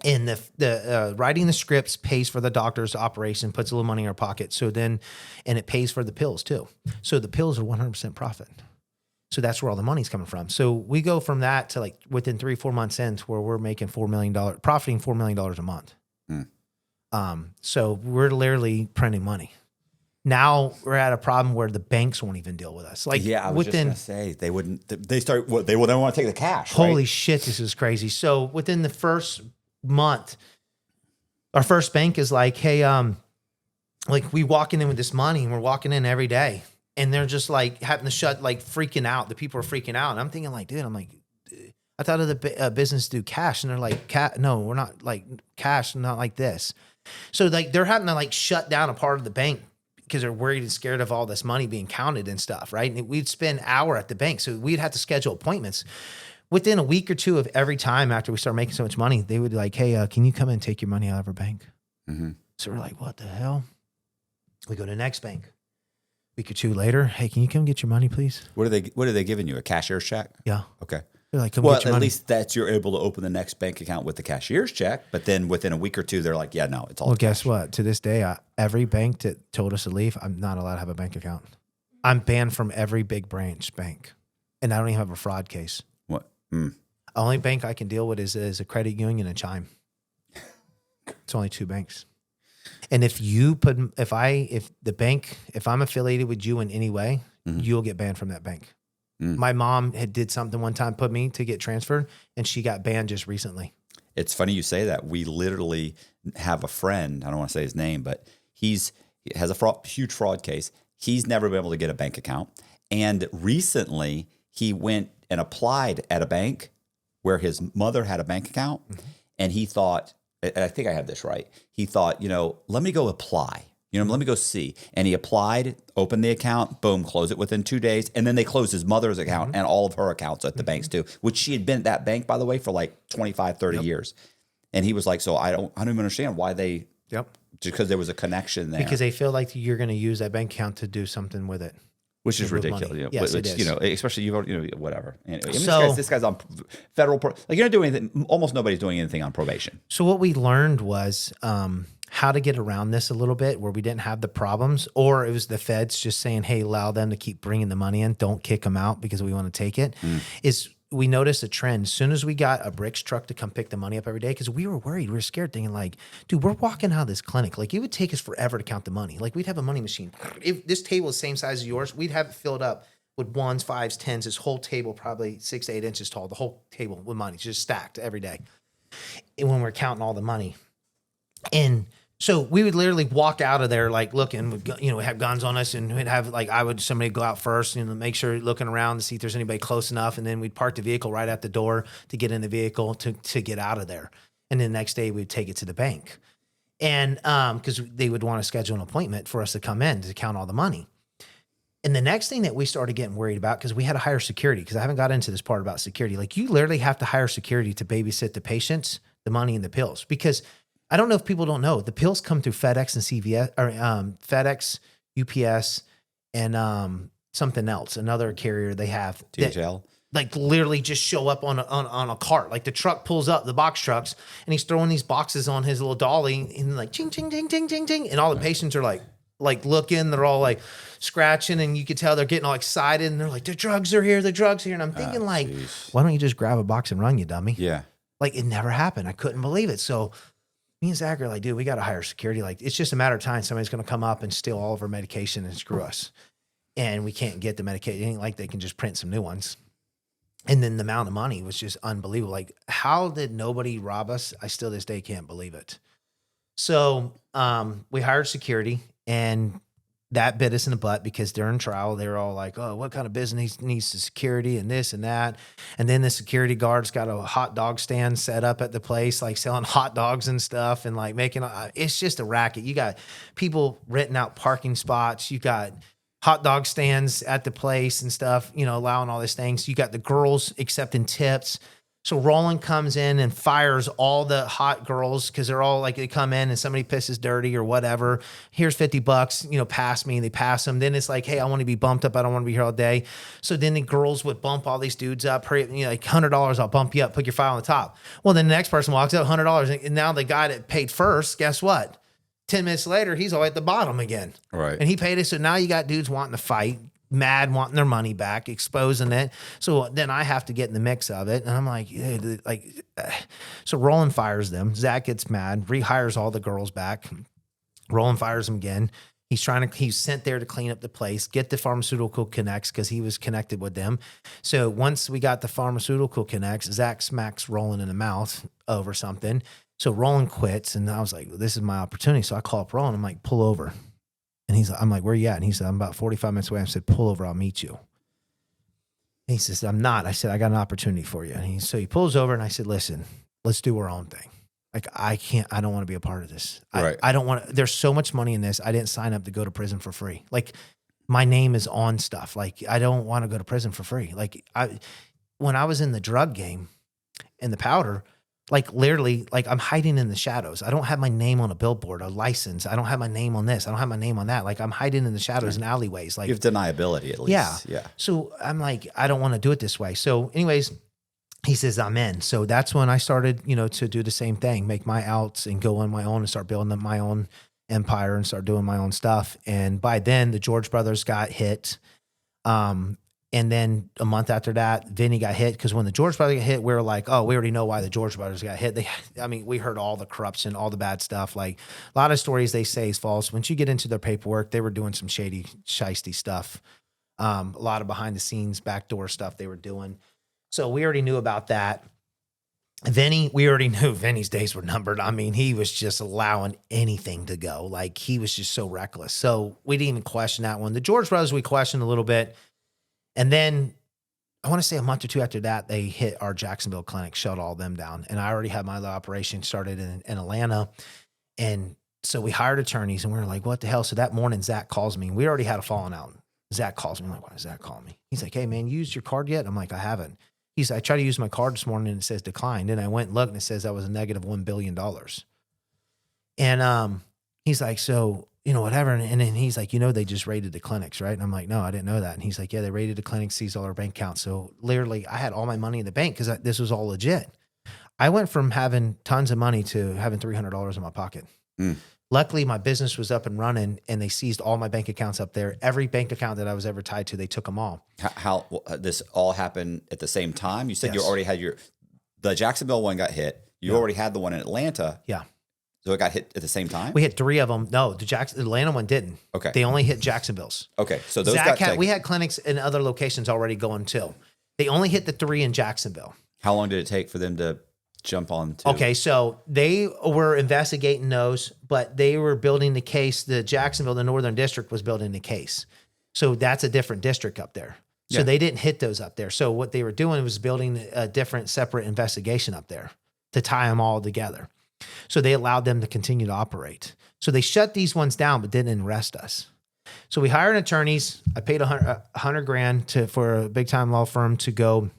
And the writing the scripts pays for the doctor's operation, puts a little money in our pocket. So then, and it pays for the pills too. So the pills are 100% profit. So that's where all the money's coming from. So we go from that to like within 3-4 months in to where we're making $4 million, profiting $4 million a month. So we're literally printing money. Now we're at a problem where the banks won't even deal with us. Like, I was just gonna say they wouldn't. They start. They will never want to take the cash. Holy right? shit, this is crazy. So within the first month, our first bank is like, hey, like we walking in with this money and we're walking in every day, and they're just like having to shut, like freaking out. The people are freaking out, and I'm thinking like, dude, I thought of the business do cash, and they're like, no, we're not like cash, not like this. So like they're having to like shut down a part of the bank because they're worried and scared of all this money being counted and stuff, right? And we'd spend an hour at the bank. So we'd have to schedule appointments. Within a week or two of every time after we start making so much money, they would be like, hey, can you come and take your money out of our bank? Mm-hmm. So we're like, what the hell? We go to the next bank. Week or two later, hey, can you come get your money, please? What are they giving you? A cashier's check? Yeah. Okay. They're like, come get your at money. least that's you're able to open the next bank account with the cashier's check. But then within a week or two, they're like, yeah, no, it's all. Well, guess what? To this day, every bank that told us to leave, I'm not allowed to have a bank account. I'm banned from every big branch bank, and I don't even have a fraud case. What? The only bank I can deal with is a credit union and Chime. It's only 2 banks. And if I'm affiliated with you in any way, you'll get banned from that bank. My mom did something one time, put me to get transferred, and she got banned just recently. It's funny you say that. We literally have a friend. I don't want to say his name, but he has a huge fraud case. He's never been able to get a bank account. And recently he went and applied at a bank where his mother had a bank account. And he thought, and I think I have this right. He thought, let me go apply. Let me go see. And he applied, opened the account, boom, closed it within 2 days. And then they closed his mother's account and all of her accounts at the banks too, which she had been at that bank, by the way, for like 25, 30 years. And he was like, so I don't even understand why they, just because there was a connection there. Because they feel like you're going to use that bank account to do something with it. Which is ridiculous. Yes, it is. Especially whatever. Anyway, this guy's on federal, like you're not doing anything, almost nobody's doing anything on probation. So what we learned was, how to get around this a little bit where we didn't have the problems, or it was the feds just saying, hey, allow them to keep bringing the money in. Don't kick them out because we want to take it. Is we noticed a trend. As soon as we got a bricks truck to come pick the money up every day, because we were worried, we were scared, thinking like, dude, we're walking out of this clinic. Like it would take us forever to count the money. Like we'd have a money machine. If this table is the same size as yours, we'd have it filled up with 1s, 5s, 10s, this whole table probably 6 to 8 inches tall, the whole table with money just stacked every day. And when we're counting all the money. And so we would literally walk out of there like looking, we have guns on us, and we'd have like somebody go out first and make sure looking around to see if there's anybody close enough, and then we'd park the vehicle right at the door to get in the vehicle to get out of there. And then the next day we'd take it to the bank, and because they would want to schedule an appointment for us to come in to count all the money. And the next thing that we started getting worried about, because we had to hire security, because I haven't got into this part about security. Like you literally have to hire security to babysit the patients, the money, and the pills, because I don't know if people don't know, the pills come through FedEx and CVS, or FedEx, UPS, and something else, another carrier they have. DHL. Like literally just show up on a cart. Like the truck pulls up, the box trucks, and he's throwing these boxes on his little dolly, and like ching, ching, ching, ching, ching, ching. And all the patients are like, like looking. They're all like scratching, and you could tell they're getting all excited. And they're like, the drugs are here, the drugs are here. And I'm thinking like, why don't you just grab a box and run, you dummy? Yeah. Like it never happened. I couldn't believe it. So me and Zach are like, dude, we got to hire security. Like it's just a matter of time. Somebody's going to come up and steal all of our medication and screw us. And we can't get the medication. It ain't like they can just print some new ones. And then the amount of money was just unbelievable. Like, how did nobody rob us? I still this day can't believe it. So we hired security, and that bit us in the butt because during trial, they were all like, oh, what kind of business needs the security and this and that? And then the security guards got a hot dog stand set up at the place, like selling hot dogs and stuff and like making, it's just a racket. You got people renting out parking spots. You got hot dog stands at the place and stuff, you know, allowing all these things. You got the girls accepting tips. So Roland comes in and fires all the hot girls because they're all like, they come in and somebody pisses dirty or whatever. Here's $50, you know, pass me. And they pass them. Then it's like, hey, I want to be bumped up. I don't want to be here all day. So then the girls would bump all these dudes up. You know, like $100, I'll bump you up, put your file on the top. Well, then the next person walks up, $100. And now the guy that paid first, guess what? 10 minutes later, he's all at the bottom again. Right. And he paid it. So now you got dudes wanting to fight, mad, wanting their money back, exposing it. So then I have to get in the mix of it. And I'm like, so Roland fires them. Zach gets mad, rehires all the girls back. Roland fires them again. He's sent there to clean up the place, get the pharmaceutical connects because he was connected with them. So once we got the pharmaceutical connects, Zach smacks Roland in the mouth over something. So Roland quits, and I was like, this is my opportunity. So I call up Roland. I'm like, pull over. And I'm like, where you at? And he said, I'm about 45 minutes away. I said, pull over. I'll meet you. And he says, I'm not. I said, I got an opportunity for you. And so he pulls over, and I said, listen, let's do our own thing. Like, I don't want to be a part of this. Right. I don't want to, there's so much money in this. I didn't sign up to go to prison for free. Like, my name is on stuff. Like, I don't want to go to prison for free. Like, when I was in the drug game and the powder, like literally, like I'm hiding in the shadows. I don't have my name on a billboard, a license. I don't have my name on this. I don't have my name on that. Like I'm hiding in the shadows and alleyways. Like you have deniability at least. Yeah. Yeah. So I'm like, I don't want to do it this way. So anyways, he says, I'm in. So that's when I started, you know, to do the same thing, make my outs and go on my own and start building up my own empire and start doing my own stuff. And by then the George brothers got hit. And then a month after that, Vinny got hit because when the George brothers got hit, we were like, oh, we already know why the George brothers got hit. We heard all the corruption, all the bad stuff. Like a lot of stories they say is false. Once you get into their paperwork, they were doing some shady, shisty stuff. A lot of behind the scenes, backdoor stuff they were doing. So we already knew about that. Vinny, we already knew Vinny's days were numbered. I mean, he was just allowing anything to go. Like he was just so reckless. So we didn't even question that one. The George brothers, we questioned a little bit. And then I want to say a month or two after that, they hit our Jacksonville clinic, shut all them down. And I already had my little operation started in Atlanta. And so we hired attorneys and we were like, what the hell? So that morning, Zach calls me. We already had a falling out. Zach calls me. I'm like, why does Zach call me? He's like, hey, man, you used your card yet? I'm like, I haven't. He's like, I tried to use my card this morning and it says declined. Then I went and looked and it says that was a negative $1 billion. And he's like, so, you know, whatever. And then he's like, you know, they just raided the clinics, right? And I'm like, no, I didn't know that. And he's like, yeah, they raided the clinic, seized all our bank accounts. So literally I had all my money in the bank because this was all legit. I went from having tons of money to having $300 in my pocket. Luckily, my business was up and running and they seized all my bank accounts up there. Every bank account that I was ever tied to, they took them all. How this all happened at the same time? You said you already had the Jacksonville one got hit. You already had the one in Atlanta. Yeah. So it got hit at the same time? We hit 3 of them. No, the Atlanta one didn't. Okay. They only hit Jacksonville's. Okay. So those we had clinics in other locations already going too. They only hit the 3 in Jacksonville. How long did it take for them to jump on to? Okay, so they were investigating those, but they were building the case. The Jacksonville, the Northern District was building the case. So that's a different district up there. So they didn't hit those up there. So what they were doing was building a different separate investigation up there to tie them all together. So they allowed them to continue to operate. So they shut these ones down, but didn't arrest us. So we hired attorneys. I paid $100,000 for a big time law firm to go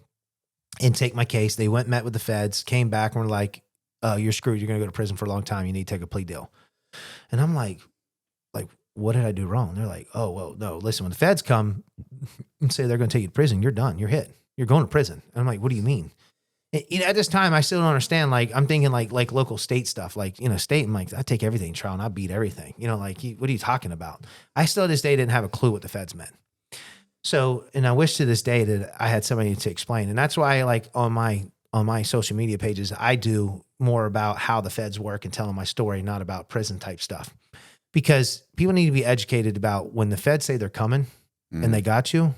and take my case. They went, met with the feds, came back and were like, you're screwed. You're going to go to prison for a long time. You need to take a plea deal. And I'm like, what did I do wrong? They're like, oh, well, no, listen, when the feds come and say they're going to take you to prison, you're done. You're hit. You're going to prison. And I'm like, what do you mean? At this time, I still don't understand. Like, I'm thinking like local state stuff, like, state. I'm like, I take everything trial and I beat everything, like, what are you talking about? I still to this day didn't have a clue what the feds meant. So, and I wish to this day that I had somebody to explain. And that's why, like, on my social media pages, I do more about how the feds work and telling my story, not about prison type stuff, because people need to be educated about when the feds say they're coming and they got you.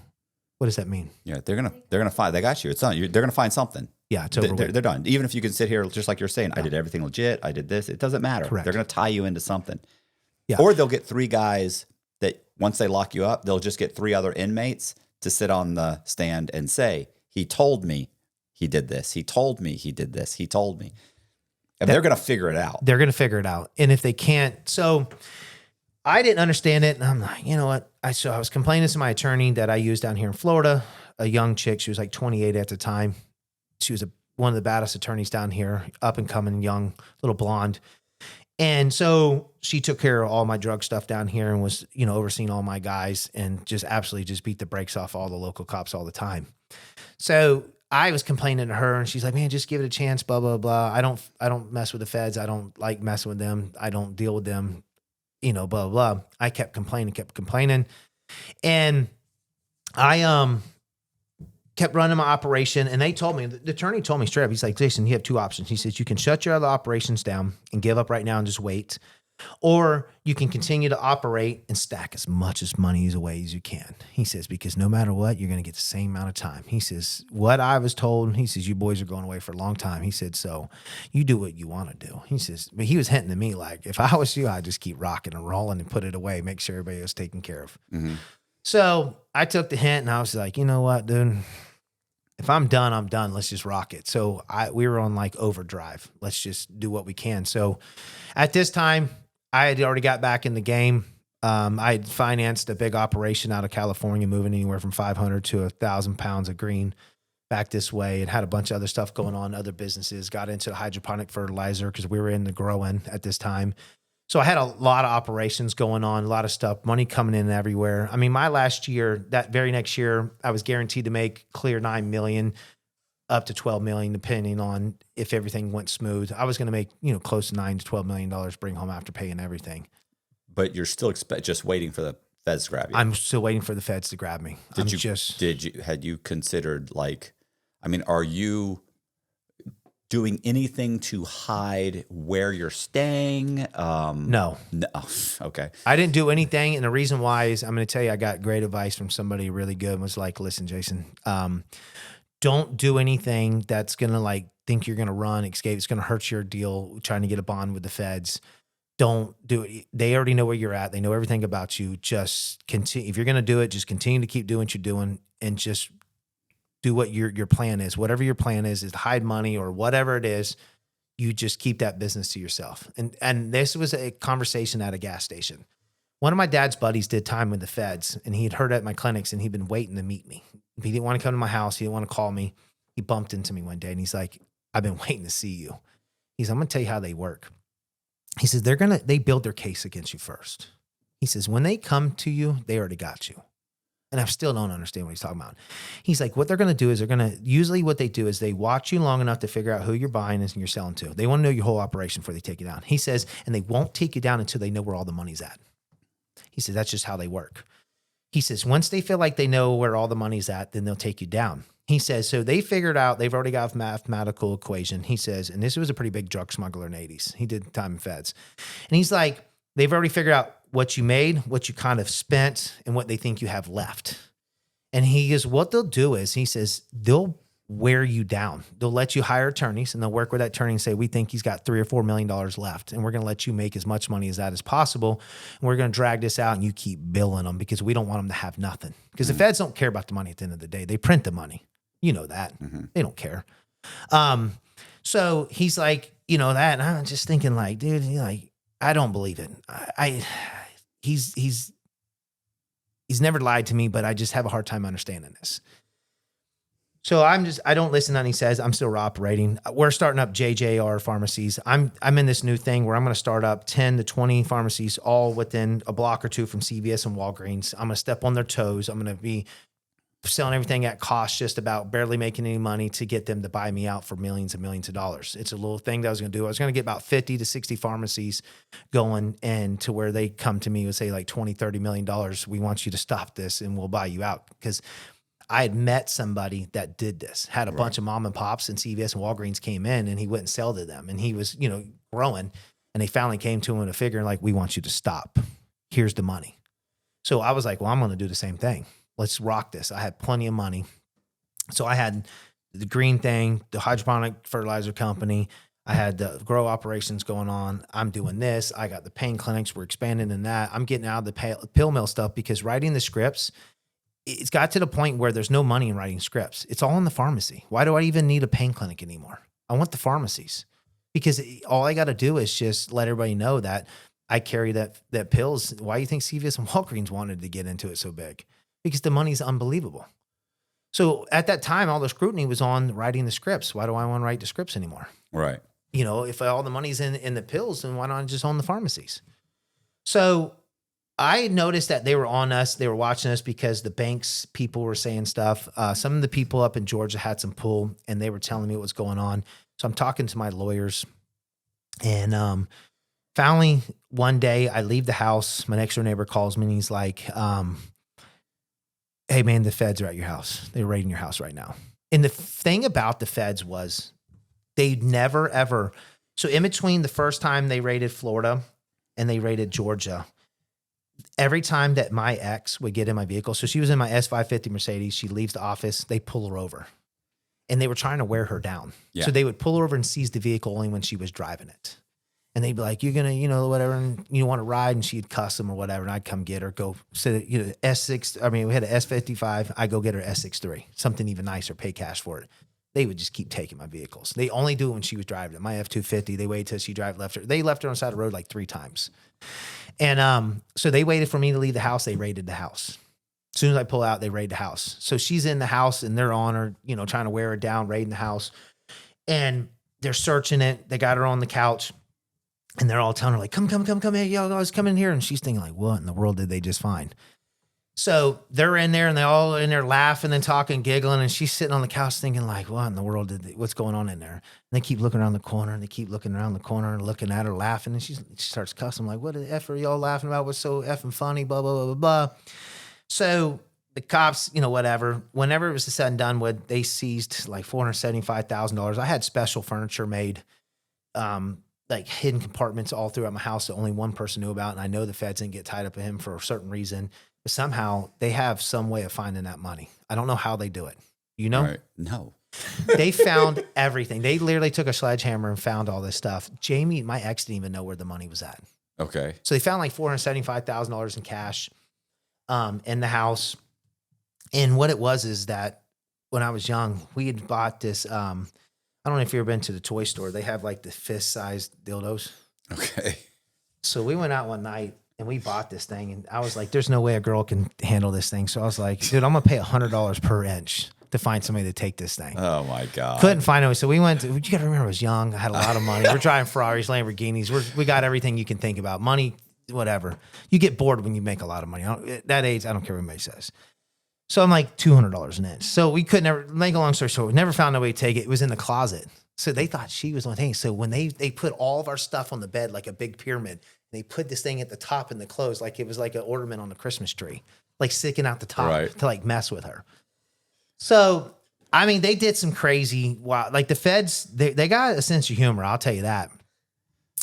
What does that mean? Yeah, they're gonna find they got you. It's not you. They're gonna find something. Yeah, it's over. They're done. Even if you can sit here just like you're saying, I did everything legit. I did this. It doesn't matter. Correct. They're gonna tie you into something. Yeah. Or they'll get 3 guys that once they lock you up, they'll just get 3 other inmates to sit on the stand and say, "He told me he did this. He told me he did this. He told me." And they're gonna figure it out. They're gonna figure it out. And if they can't, so I didn't understand it. And I'm like, you know what? I was complaining to my attorney that I used down here in Florida, a young chick. She was like 28 at the time. She was one of the baddest attorneys down here, up and coming, young, little blonde. And so she took care of all my drug stuff down here and was, overseeing all my guys and just absolutely just beat the brakes off all the local cops all the time. So I was complaining to her and she's like, man, just give it a chance, blah, blah, blah. I don't mess with the feds. I don't like messing with them. I don't deal with them, blah, blah, blah. I kept complaining. And I kept running my operation, and they told me, the attorney told me straight up, he's like, Jason, you have 2 options. He says, you can shut your other operations down and give up right now and just wait, or you can continue to operate and stack as much as money away as you can. He says, because no matter what, you're going to get the same amount of time. He says, what I was told, he says, you boys are going away for a long time. He said, so you do what you want to do. He says, but he was hinting to me like, if I was you, I'd just keep rocking and rolling and put it away, make sure everybody was taken care of. Mm-hmm. So I took the hint and I was like, you know what, dude? If I'm done, I'm done. Let's just rock it. So we were on like overdrive. Let's just do what we can. So at this time, I had already got back in the game. I had financed a big operation out of California, moving anywhere from 500 to 1,000 pounds of green back this way, and had a bunch of other stuff going on, other businesses. Got into hydroponic fertilizer because we were in the growing at this time. So I had a lot of operations going on, a lot of stuff, money coming in everywhere. I mean, my last year, that very next year, I was guaranteed to make clear $9 million, up to $12 million, depending on if everything went smooth. I was going to make, close to $9 to $12 million bring home after paying everything. But you're still just waiting for the feds to grab you. I'm still waiting for the feds to grab me. Had you considered are you doing anything to hide where you're staying? No. Okay. I didn't do anything. And the reason why is I'm going to tell you, I got great advice from somebody really good and was like, listen, Jason, don't do anything that's going to think you're going to run, escape. It's going to hurt your deal trying to get a bond with the feds. Don't do it. They already know where you're at. They know everything about you. Just continue. If you're going to do it, just continue to keep doing what you're doing and just do what your plan is. Whatever your plan is to hide money or whatever it is, you just keep that business to yourself. And this was a conversation at a gas station. One of my dad's buddies did time with the feds, and he had heard at my clinics, and he'd been waiting to meet me. He didn't want to come to my house. He didn't want to call me. He bumped into me one day, and he's like, I've been waiting to see you. He's, I'm going to tell you how they work. He says, they build their case against you first. He says, when they come to you, they already got you. And I still don't understand what he's talking about. He's like, what they're going to do is usually what they do is they watch you long enough to figure out who you're buying and you're selling to. They want to know your whole operation before they take you down. He says, and they won't take you down until they know where all the money's at. He says, that's just how they work. He says, once they feel like they know where all the money's at, then they'll take you down. He says, so they figured out, they've already got a mathematical equation. He says, and this was a pretty big drug smuggler in the 80s. He did time in feds. And he's like, they've already figured out what you made, what you kind of spent, and what they think you have left. And he goes, what they'll do is, he says, they'll wear you down. They'll let you hire attorneys, and they'll work with that attorney and say, we think he's got $3 or $4 million left, and we're going to let you make as much money as that as possible. And we're going to drag this out, and you keep billing them because we don't want them to have nothing. Because the feds don't care about the money at the end of the day. They print the money. You know that. They don't care. So he's like, that. And I'm just thinking like, dude, I don't believe it. He's never lied to me, but I just have a hard time understanding this. So I don't listen to what he says. I'm still operating. We're starting up JJR pharmacies. I'm in this new thing where I'm going to start up 10 to 20 pharmacies all within a block or two from CVS and Walgreens. I'm going to step on their toes. I'm going to be selling everything at cost, just about barely making any money to get them to buy me out for millions and millions of dollars. It's a little thing that I was going to do. I was going to get about 50 to 60 pharmacies going, and to where they come to me and say like 20, $30 million. We want you to stop this and we'll buy you out. Because I had met somebody that did this, had a bunch of mom and pops, and CVS and Walgreens came in, and he wouldn't sell to them. And he was, growing, and they finally came to him with a figure like, we want you to stop. Here's the money. So I was like, well, I'm going to do the same thing. Let's rock this. I had plenty of money. So I had the green thing, the hydroponic fertilizer company. I had the grow operations going on. I'm doing this. I got the pain clinics. We're expanding in that. I'm getting out of the pill mill stuff, because writing the scripts, it's got to the point where there's no money in writing scripts. It's all in the pharmacy. Why do I even need a pain clinic anymore? I want the pharmacies, because all I got to do is just let everybody know that I carry that pills. Why do you think CVS and Walgreens wanted to get into it so big? Because the money's unbelievable. So at that time, all the scrutiny was on writing the scripts. Why do I want to write the scripts anymore? Right. If all the money's in the pills, then why don't I just own the pharmacies? So I noticed that they were on us. They were watching us, because the banks people were saying stuff. Some of the people up in Georgia had some pull, and they were telling me what was going on. So I'm talking to my lawyers, and finally one day I leave the house. My next door neighbor calls me, and he's like, hey man, the feds are at your house. They're raiding your house right now. And the thing about the feds was they never ever. So in between the first time they raided Florida and they raided Georgia, every time that my ex would get in my vehicle, so she was in my S550 Mercedes, she leaves the office, they pull her over, and they were trying to wear her down. Yeah. So they would pull her over and seize the vehicle only when she was driving it. And they'd be like, you're going to, whatever, and you want to ride, and she'd cuss them or whatever, and I'd come get her, go sit at, we had an S55, I go get her S63, something even nicer, pay cash for it. They would just keep taking my vehicles. They only do it when she was driving it. My F250, they waited till she left her. They left her on the side of the road like 3 times. And so they waited for me to leave the house. They raided the house. As soon as I pull out, they raid the house. So she's in the house, and they're on her, trying to wear her down, raiding the house. And they're searching it. They got her on the couch. And they're all telling her like, come, hey, yo, guys, come in here. And she's thinking like, what in the world did they just find? So they're in there, and they're all in there laughing and talking, giggling. And she's sitting on the couch thinking like, what in the world what's going on in there? And they keep looking around the corner, and they keep looking around the corner and looking at her, laughing. And she starts cussing like, what the F are y'all laughing about? What's so effing funny? Blah, blah, blah, blah, blah. So the cops, whatever, whenever it was said and done with, they seized like $475,000. I had special furniture made, like hidden compartments all throughout my house that only one person knew about. And I know the feds didn't get tied up in him for a certain reason, but somehow they have some way of finding that money. I don't know how they do it. Right. No. They found everything. They literally took a sledgehammer and found all this stuff. Jamie, my ex, didn't even know where the money was at. Okay. So they found like $475,000 in cash in the house. And what it was is that when I was young, we had bought this, I don't know if you've ever been to the toy store. They have like the fist-sized dildos. Okay. So we went out one night and we bought this thing, and I was like, there's no way a girl can handle this thing. So I was like, dude, I'm going to pay $100 per inch to find somebody to take this thing. Oh my God. Couldn't find it. So we went you got to remember I was young. I had a lot of money. We're driving Ferraris, Lamborghinis. We got everything you can think about. Money, whatever. You get bored when you make a lot of money. At that age, I don't care what anybody says. So I'm like $200 an inch. So we could never, make a long story short, we never found a way to take it. It was in the closet. So they thought she was on thing. So when they put all of our stuff on the bed like a big pyramid, they put this thing at the top and the clothes like it was like an ornament on the Christmas tree, like sticking out the top to like mess with her. So, I mean, they did some crazy, like the feds, they got a sense of humor. I'll tell you that.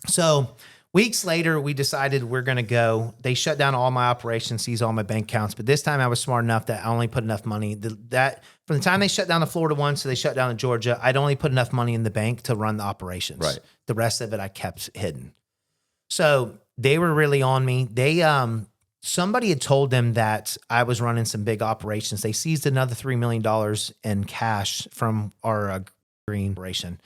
So weeks later, we decided we're going to go. They shut down all my operations, seized all my bank accounts. But this time I was smart enough that I only put enough money that from the time they shut down the Florida one, so they shut down the Georgia, I'd only put enough money in the bank to run the operations. Right. The rest of it I kept hidden. So they were really on me. Somebody had told them that I was running some big operations. They seized another $3 million in cash from our green operation.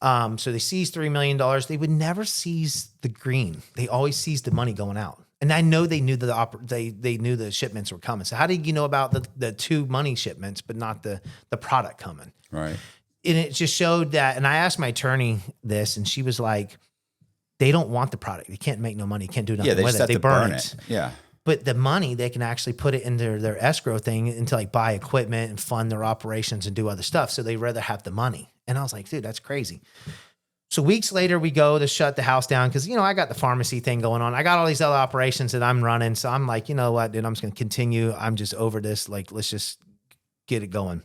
So they seized $3 million. They would never seize the green. They always seized the money going out. And I know they knew they knew the shipments were coming. So how did you know about the 2 money shipments, but not the product coming? Right. And it just showed that. And I asked my attorney this, and she was like, they don't want the product. They can't make no money. Can't do nothing they with just it. have They to burn burn it. Yeah. But the money, they can actually put it into their escrow thing into like buy equipment and fund their operations and do other stuff. So they'd rather have the money. And I was like, dude, that's crazy. So weeks later, we go to shut the house down because, I got the pharmacy thing going on. I got all these other operations that I'm running. So I'm like, you know what, dude, I'm just going to continue. I'm just over this. Like, let's just get it going.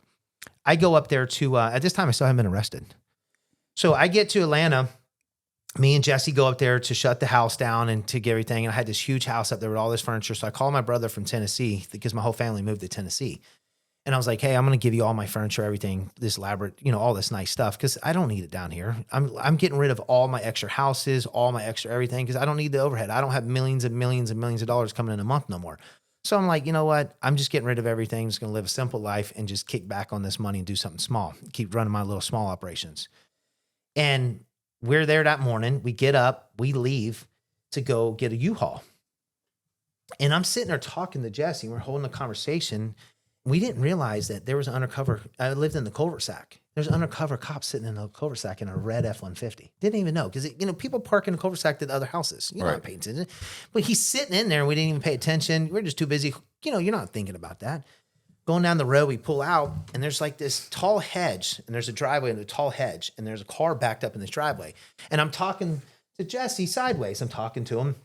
I go up there to, at this time, I still haven't been arrested. So I get to Atlanta. Me and Jesse go up there to shut the house down and to get everything. And I had this huge house up there with all this furniture. So I called my brother from Tennessee because my whole family moved to Tennessee. And I was like, hey, I'm going to give you all my furniture, everything, this elaborate, all this nice stuff, because I don't need it down here. I'm getting rid of all my extra houses, all my extra everything, because I don't need the overhead. I don't have millions and millions and millions of dollars coming in a month no more. So I'm like, you know what? I'm just getting rid of everything. I'm just going to live a simple life and just kick back on this money and do something small. Keep running my little small operations. And we're there that morning. We get up, we leave to go get a U-Haul. And I'm sitting there talking to Jesse. We're holding a conversation. We didn't realize that there was an undercover. I lived in the cul-de-sac. There's an undercover cop sitting in a cul-de-sac in a red F-150. Didn't even know because people park in the cul-de-sac to the other houses. You're not paying attention, but he's sitting in there and we didn't even pay attention. We're just too busy. You're not thinking about that. Going down the road, we pull out and there's like this tall hedge and there's a driveway and a tall hedge and there's a car backed up in this driveway. And I'm talking to Jesse sideways. I'm talking to him.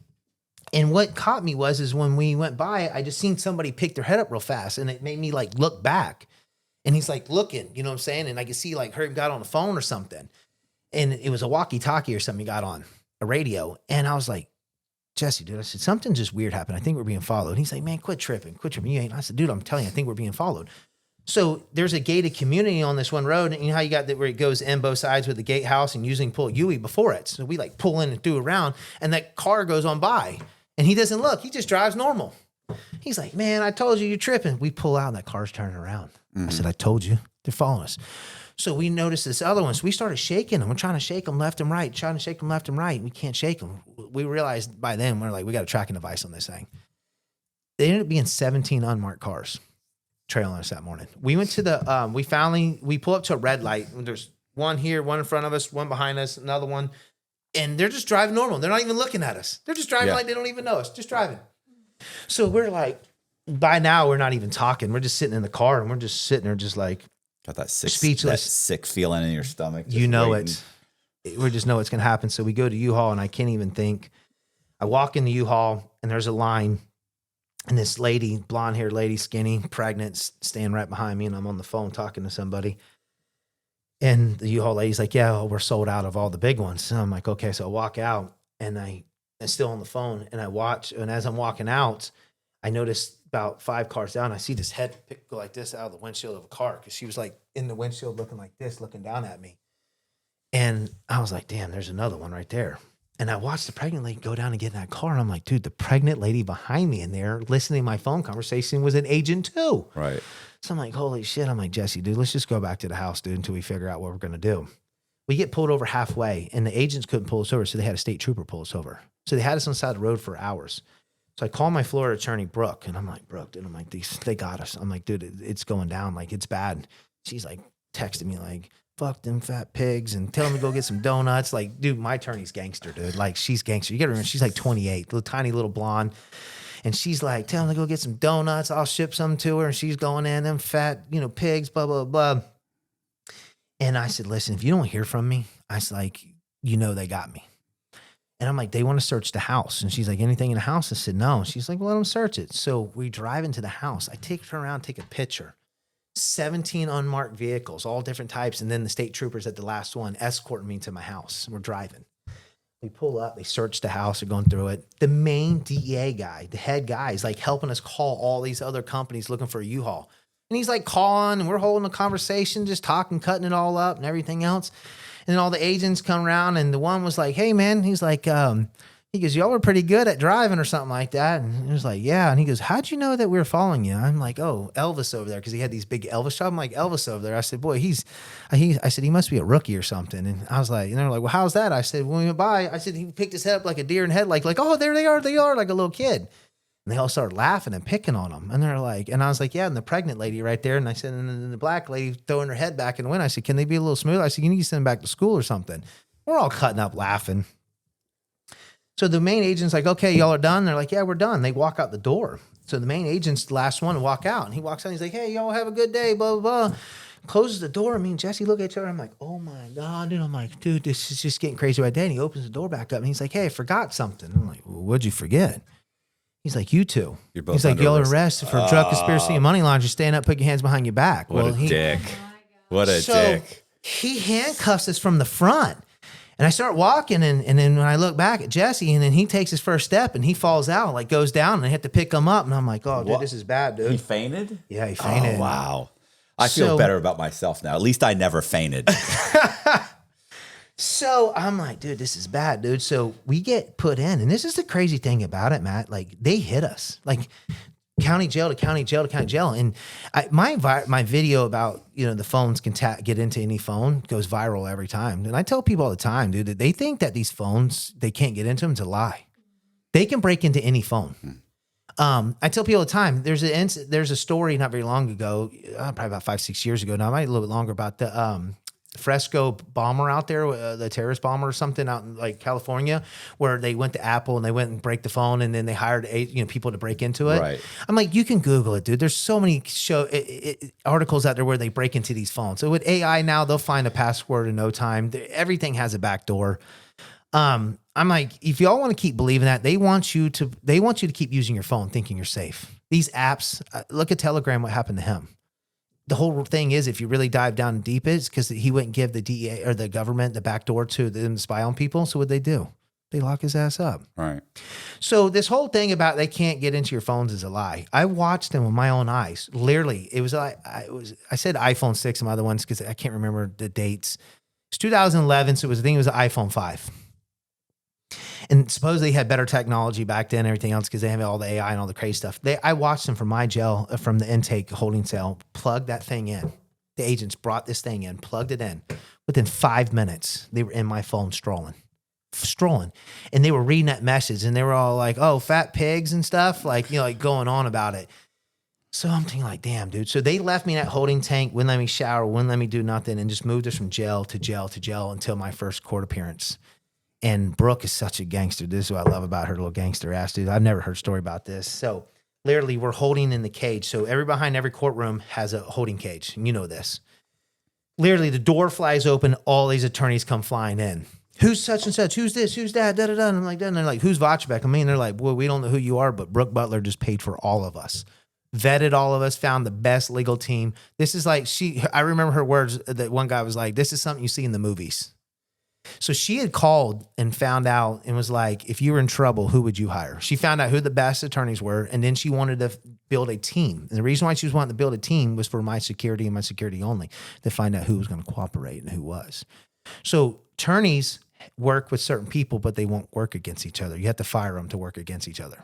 And what caught me is when we went by, I just seen somebody pick their head up real fast and it made me like look back. And he's like looking, you know what I'm saying? And I could see like him got on the phone or something. And it was a walkie-talkie or something he got on, a radio. And I was like, Jesse, dude, I said, something just weird happened. I think we're being followed. And he's like, man, quit tripping. You ain't. I said, dude, I'm telling you, I think we're being followed. So there's a gated community on this one road. And you know how you got that where it goes in both sides with the gatehouse and usually pull UE before it. So we like pull in and do around and that car goes on by. And he doesn't look. He just drives normal. He's like, man, I told you you're tripping. We pull out and that car's turning around. Mm-hmm. I said, I told you. They're following us. So we noticed this other one. So we started shaking them. We're trying to shake them left and right, trying to shake them left and right. We can't shake them. We realized by then, we're like, we got a tracking device on this thing. They ended up being 17 unmarked cars trailing us that morning. We went to the, we pull up to a red light. There's one here, one in front of us, one behind us, another one. And they're just driving normal. They're not even looking at us. They're just driving like they don't even know us, just driving. So we're like, by now we're not even talking. We're just sitting in the car and we're just sitting there just like, got that sick, speechless. That sick feeling in your stomach. We just know it's going to happen. So we go to U-Haul and I can't even think. I walk in the U-Haul and there's a line and this lady, blonde haired lady, skinny, pregnant, standing right behind me. And I'm on the phone talking to somebody. And the U-Haul lady's like, yeah, we're sold out of all the big ones. So I'm like, okay. So I walk out and I'm still on the phone and I watch. And as I'm walking out, I noticed about 5 cars down, I see this head go like this out of the windshield of a car because she was like in the windshield looking like this, looking down at me. And I was like, damn, there's another one right there. And I watched the pregnant lady go down and get in that car. And I'm like, dude, the pregnant lady behind me in there listening to my phone conversation was an agent too. Right. So I'm like, holy shit. I'm like, Jesse, dude, let's just go back to the house, dude, until we figure out what we're going to do. We get pulled over halfway and the agents couldn't pull us over. So they had a state trooper pull us over. So they had us on the side of the road for hours. So I call my Florida attorney, Brooke, and I'm like, Brooke, dude, I'm like, they got us. I'm like, dude, it's going down. Like, it's bad. She's like texting me like, fuck them fat pigs and tell them to go get some donuts. Like, dude, my attorney's gangster, dude. Like, she's gangster. You got to remember, she's like 28, little tiny little blonde. And she's like, tell them to go get some donuts. I'll ship some to her. And she's going in, them fat, pigs, blah, blah, blah. And I said, listen, if you don't hear from me, I was like, they got me. And I'm like, they want to search the house. And she's like, anything in the house? I said, no. She's like, well, let them search it. So we drive into the house. I take her around, take a picture. 17 unmarked vehicles, all different types. And then the state troopers at the last one escorting me to my house. We're driving. We pull up, they search the house, they're going through it. The main DEA guy, the head guy, is like helping us call all these other companies looking for a U-Haul. And he's like calling, and we're holding a conversation, just talking, cutting it all up and everything else. And then all the agents come around, and the one was like, hey, man, he's like, he goes, y'all were pretty good at driving or something like that. And he was like, yeah. And he goes, how'd you know that we were following you? I'm like, oh, Elvis over there. Because he had these big Elvis shops. I'm like, Elvis over there. I said, boy, I said, he must be a rookie or something. And I was like, and they're like, well, how's that? I said, when we went by, I said, he picked his head up like a deer in headlight, like, oh, there they are, like a little kid. And they all started laughing and picking on him. And they're like, and I was like, yeah, and the pregnant lady right there. And I said, and then the black lady throwing her head back in the wind. I said, can they be a little smoother? I said, you need to send them back to school or something. We're all cutting up laughing. So the main agent's like, okay, y'all are done. They're like, yeah, we're done. They walk out the door. So the main agent's the last one to walk out. And he walks out. He's like, hey, y'all have a good day, blah, blah, blah. Closes the door. Me and Jesse look at each other. I'm like, oh my God, dude. I'm like, dude, this is just getting crazy right there. And he opens the door back up and he's like, hey, I forgot something. I'm like, well, what'd you forget? He's like, you two. You're both He's like, under y'all are arrest. arrested for drug conspiracy and money laundering. Stand up, put your hands behind your back. What a dick. What a so dick. he handcuffs us from the front. And I start walking, and then when I look back at Jesse, and then he takes his first step, and he falls out, like goes down, and I have to pick him up. And I'm like, oh, dude, What? this is bad, He dude. fainted? Yeah, he fainted. Oh, wow. I feel So- better about myself now. At least I never fainted. So I'm like, dude, this is bad, dude. So we get put in, and this is the crazy thing about it, Matt. Like, they hit us, like county jail to county jail to county jail. And my video about, the phones can get into any phone goes viral every time. And I tell people all the time, dude, that they think that these phones, they can't get into them. It's a lie. They can break into any phone. I tell people all the time, there's a story not very long ago, probably about 5-6 years ago now, maybe a little bit longer, about the Fresco bomber out there, the terrorist bomber or something out in like California, where they went to Apple and they went and break the phone, and then they hired people to break into it. Right. I'm like, you can Google it, dude. There's so many articles out there where they break into these phones. So with AI now, they'll find a password in no time. Everything has a back door. I'm like, if y'all want to keep believing that, they want you to keep using your phone thinking you're safe. These apps, look at Telegram, what happened to him. The whole thing is, if you really dive down deep, it's because he wouldn't give the DEA or the government the back door to them to spy on people. So what'd they do? They lock his ass up. Right. So this whole thing about they can't get into your phones is a lie. I watched them with my own eyes. Literally, it was I said iPhone 6 and other ones because I can't remember the dates. It's 2011, so it was an iPhone 5. And supposedly had better technology back then and everything else because they have all the AI and all the crazy stuff. I watched them from my jail, from the intake holding cell, plug that thing in. The agents brought this thing in, plugged it in. Within 5 minutes, they were in my phone strolling. And they were reading that message and they were all like, oh, fat pigs and stuff, like going on about it. So I'm thinking like, damn, dude. So they left me in that holding tank, wouldn't let me shower, wouldn't let me do nothing, and just moved us from jail to jail to jail until my first court appearance. And Brooke is such a gangster. This is what I love about her, little gangster ass, dude. I've never heard a story about this. So literally we're holding in the cage. So behind every courtroom has a holding cage. And you know this. Literally the door flies open. All these attorneys come flying in. Who's such and such? Who's this? Who's that? Da, da, da. And I'm like, and they're like, who's Votrobek? I mean, they're like, well, we don't know who you are, but Brooke Butler just paid for all of us. Vetted all of us, found the best legal team. This is like, I remember her words that one guy was like, this is something you see in the movies. So she had called and found out and was like, if you were in trouble, who would you hire? She found out who the best attorneys were. And then she wanted to build a team. And the reason why she was wanting to build a team was for my security and my security only, to find out who was going to cooperate and who was. So attorneys work with certain people, but they won't work against each other. You have to fire them to work against each other.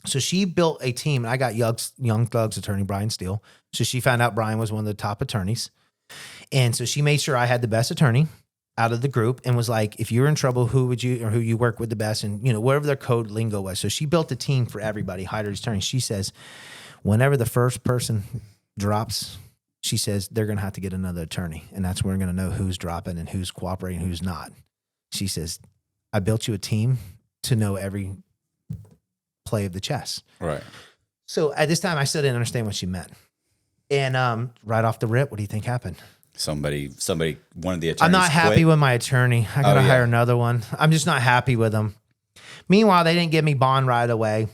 So she built a team, and I got Young Thug's attorney, Brian Steele. So she found out Brian was one of the top attorneys. And so she made sure I had the best attorney out of the group and was like, if you're in trouble, who you work with the best, and whatever their code lingo was. So she built a team for everybody, hired his attorney. She says, whenever the first person drops, she says they're going to have to get another attorney. And that's when we're going to know who's dropping and who's cooperating, who's not. She says, I built you a team to know every play of the chess. Right. So at this time, I still didn't understand what she meant. And right off the rip, what do you think happened? Somebody, one of the attorneys I'm not happy quit. with my attorney. I got to yeah. hire another one. I'm just not happy with him. Meanwhile, they didn't give me bond right away.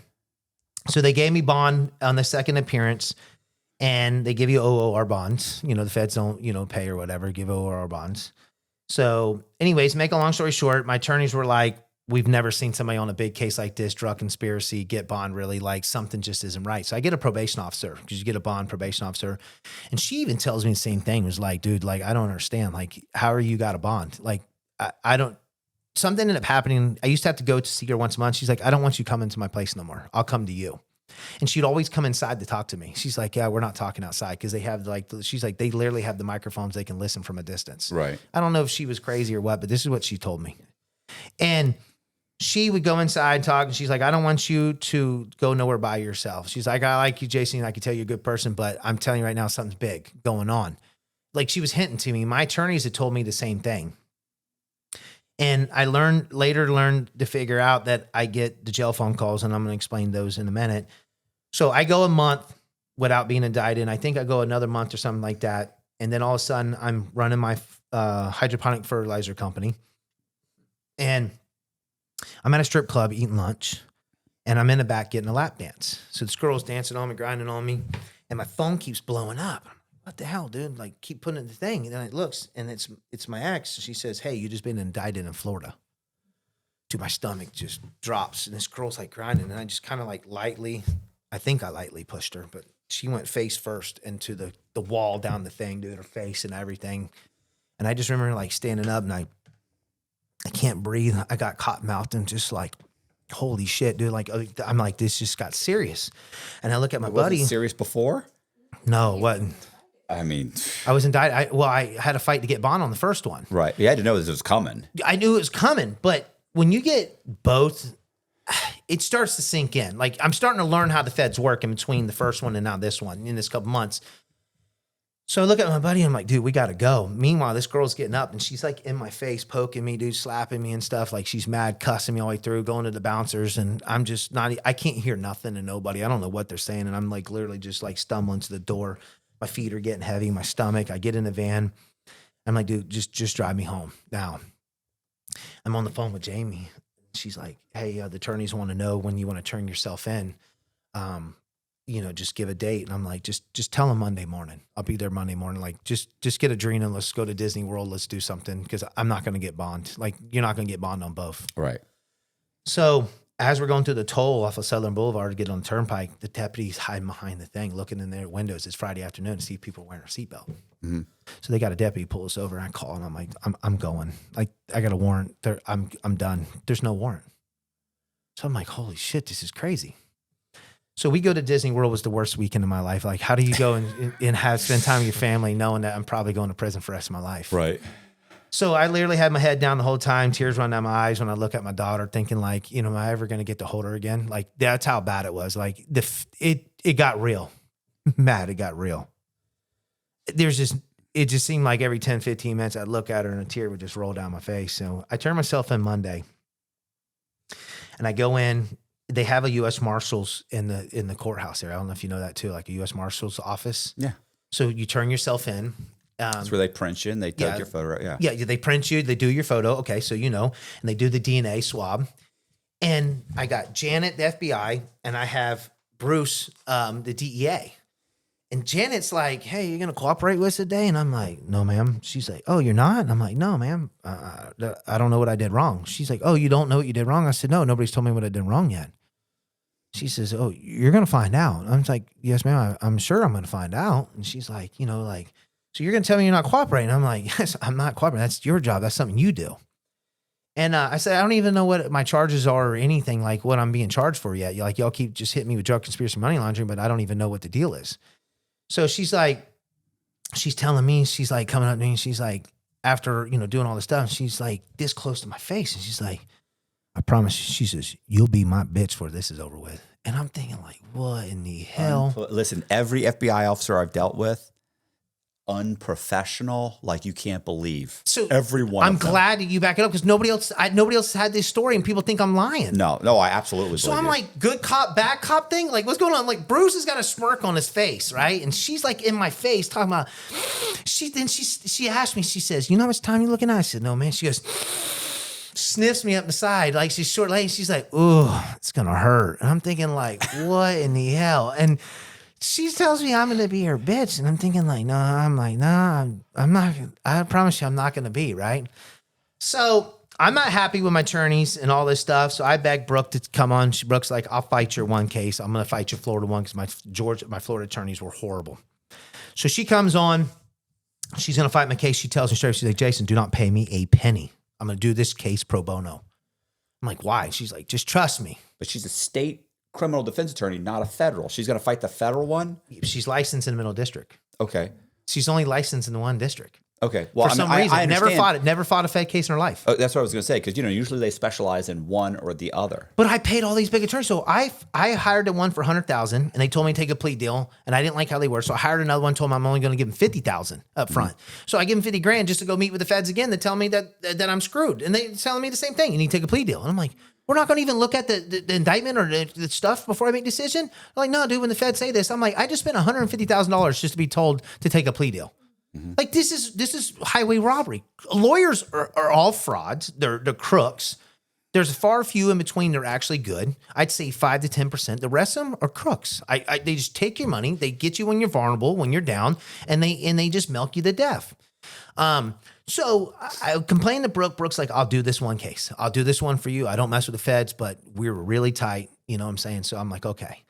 So they gave me bond on the second appearance, and they give you OOR bonds. The feds don't, pay or whatever, give OOR bonds. So anyways, make a long story short, my attorneys were like, we've never seen somebody on a big case like this, drug conspiracy, get bond, really, like something just isn't right. So I get a probation officer, because you get a bond probation officer. And she even tells me the same thing, was like, dude, like, I don't understand. Like, how are you got a bond? Like, I don't, something ended up happening. I used to have to go to see her once a month. She's like, I don't want you coming to my place no more. I'll come to you. And she'd always come inside to talk to me. She's like, yeah, we're not talking outside, because they have she's like, they literally have the microphones. They can listen from a distance. Right. I don't know if she was crazy or what, but this is what she told me. And she would go inside and talk, and she's like, I don't want you to go nowhere by yourself. She's like, I like you, Jason. I can tell you're a good person, but I'm telling you right now, something's big going on. Like, she was hinting to me. My attorneys had told me the same thing. And I later learned to figure out that I get the jail phone calls, and I'm going to explain those in a minute. So I go a month without being indicted. And I think I go another month or something like that. And then all of a sudden I'm running my hydroponic fertilizer company. And I'm at a strip club eating lunch, and I'm in the back getting a lap dance. So this girl's dancing on me, grinding on me, and my phone keeps blowing up. What the hell, dude? Like, keep putting in the thing. And then it looks, and it's my ex. She says, hey, you just been indicted in Florida. Dude, my stomach just drops, and this girl's like grinding, and I just kind of like lightly pushed her, but she went face first into the wall down the thing, dude, her face and everything. And I just remember like standing up, and I can't breathe. I got cotton mouthed and just like, holy shit, dude. Like, I'm like, this just got serious. And I look at my buddy. Was it serious before? No, it wasn't. I mean, I was indicted. I had a fight to get bond on the first one. right. You had to know this was coming. I knew it was coming, but when you get both, it starts to sink in. Like, I'm starting to learn how the feds work in between the first one and now this one in this couple months. So I look at my buddy and I'm like, dude, we got to go. Meanwhile, this girl's getting up and she's like in my face, poking me, dude, slapping me and stuff. Like, she's mad, cussing me all the way through, going to the bouncers. And I'm just I can't hear nothing and nobody. I don't know what they're saying. And I'm like literally just like stumbling to the door. My feet are getting heavy, my stomach. I get in the van. I'm like, dude, just drive me home. Now, I'm on the phone with Jamie. She's like, hey, the attorneys want to know when you want to turn yourself in. Just give a date. And I'm like, just tell them Monday morning. I'll be there Monday morning. Like, just get Adrena. Let's go to Disney World. Let's do something. Because I'm not going to get bond. Like, you're not going to get bond on both. Right. So as we're going through the toll off of Southern Boulevard to get on the turnpike, the deputies hiding behind the thing, looking in their windows. It's Friday afternoon to see if people are wearing a seatbelt. Mm-hmm. So they got a deputy pull us over, and I call, and I'm like, I'm going. Like, I got a warrant. I'm done. There's no warrant. So I'm like, holy shit, this is crazy. So we go to Disney World. Was the worst weekend of my life. Like, how do you go and spend time with your family knowing that I'm probably going to prison for the rest of my life? Right. So I literally had my head down the whole time, tears running down my eyes when I look at my daughter, thinking like, am I ever going to get to hold her again? Like, that's how bad it was. Like, it got real. Matt, it got real. It just seemed like every 10, 15 minutes I'd look at her and a tear would just roll down my face. So I turned myself in Monday, and I go in. They have a U.S. Marshals in the courthouse there. I don't know if you know that too, like a U.S. Marshals office. Yeah. So you turn yourself in. That's where they print you and they take your photo, right? Yeah. Yeah, they print you, they do your photo. Okay, so and they do the DNA swab. And I got Janet, the FBI, and I have Bruce, the DEA. And Janet's like, hey, you're going to cooperate with us today? And I'm like, no, ma'am. She's like, oh, you're not? And I'm like, no, ma'am. I don't know what I did wrong. She's like, oh, you don't know what you did wrong? I said, no, nobody's told me what I did wrong yet. She says, oh, you're going to find out. I'm like, yes, ma'am, I'm sure I'm going to find out. And she's like, so you're going to tell me you're not cooperating? I'm like, yes, I'm not cooperating. That's your job. That's something you do. And I said, I don't even know what my charges are or anything, like what I'm being charged for yet. Y'all keep just hitting me with drug conspiracy, money laundering, but I don't even know what the deal is. So she's telling me, she's like coming up to me, and she's like, after, doing all this stuff, she's like this close to my face. And she's like, I promise you, she says, you'll be my bitch before this is over with. And I'm thinking like, what in the hell? Listen, every FBI officer I've dealt with, unprofessional, like you can't believe. So everyone. I'm glad that you back it up because nobody else had this story and people think I'm lying. No, I absolutely believe So I'm like, good cop, bad cop thing. Like, what's going on? Like, Bruce has got a smirk on his face, right? And she's like in my face talking about. She asked me. She says, "You know how much time you looking at?" I said, "No, man." She goes, sniffs me up the side, like she's short lady. She's like, "Ooh, it's gonna hurt." And I'm thinking like, what in the hell? And she tells me I'm going to be her bitch. And I'm thinking like, no, I'm not. I promise you I'm not going to be, right? So I'm not happy with my attorneys and all this stuff. So I begged Brooke to come on. Brooke's like, I'll fight your one case. I'm going to fight your Florida one because my Florida attorneys were horrible. So she comes on. She's going to fight my case. She tells me straight, she's like, Jason, do not pay me a penny. I'm going to do this case pro bono. I'm like, why? She's like, just trust me. But she's a state criminal defense attorney, not a federal. She's going to fight the federal one? She's licensed in the middle district. Okay. She's only licensed in the one district. Okay. Well, For some reason, never fought a Fed case in her life. Oh, that's what I was going to say, because usually they specialize in one or the other. But I paid all these big attorneys. So I hired one for $100,000, and they told me to take a plea deal, and I didn't like how they were. So I hired another one, told them I'm only going to give them $50,000 up front. So I give them $50,000 just to go meet with the feds again. They tell me that I'm screwed, and they telling me the same thing. You need to take a plea deal, and I'm like, we're not going to even look at the indictment or the stuff before I make a decision. They're like, no, dude. When the feds say this, I'm like, I just spent $150,000 just to be told to take a plea deal. Like this is highway robbery. Lawyers are all frauds. They're crooks. There's far few in between that are actually good. I'd say 5 to 10%. The rest of them are crooks. They just take your money. They get you when you're vulnerable, when you're down, and they just milk you to death. So I complained to Brooke. Brooke's like, I'll do this one case. I'll do this one for you. I don't mess with the feds, but we were really tight. You know what I'm saying? So I'm like, okay.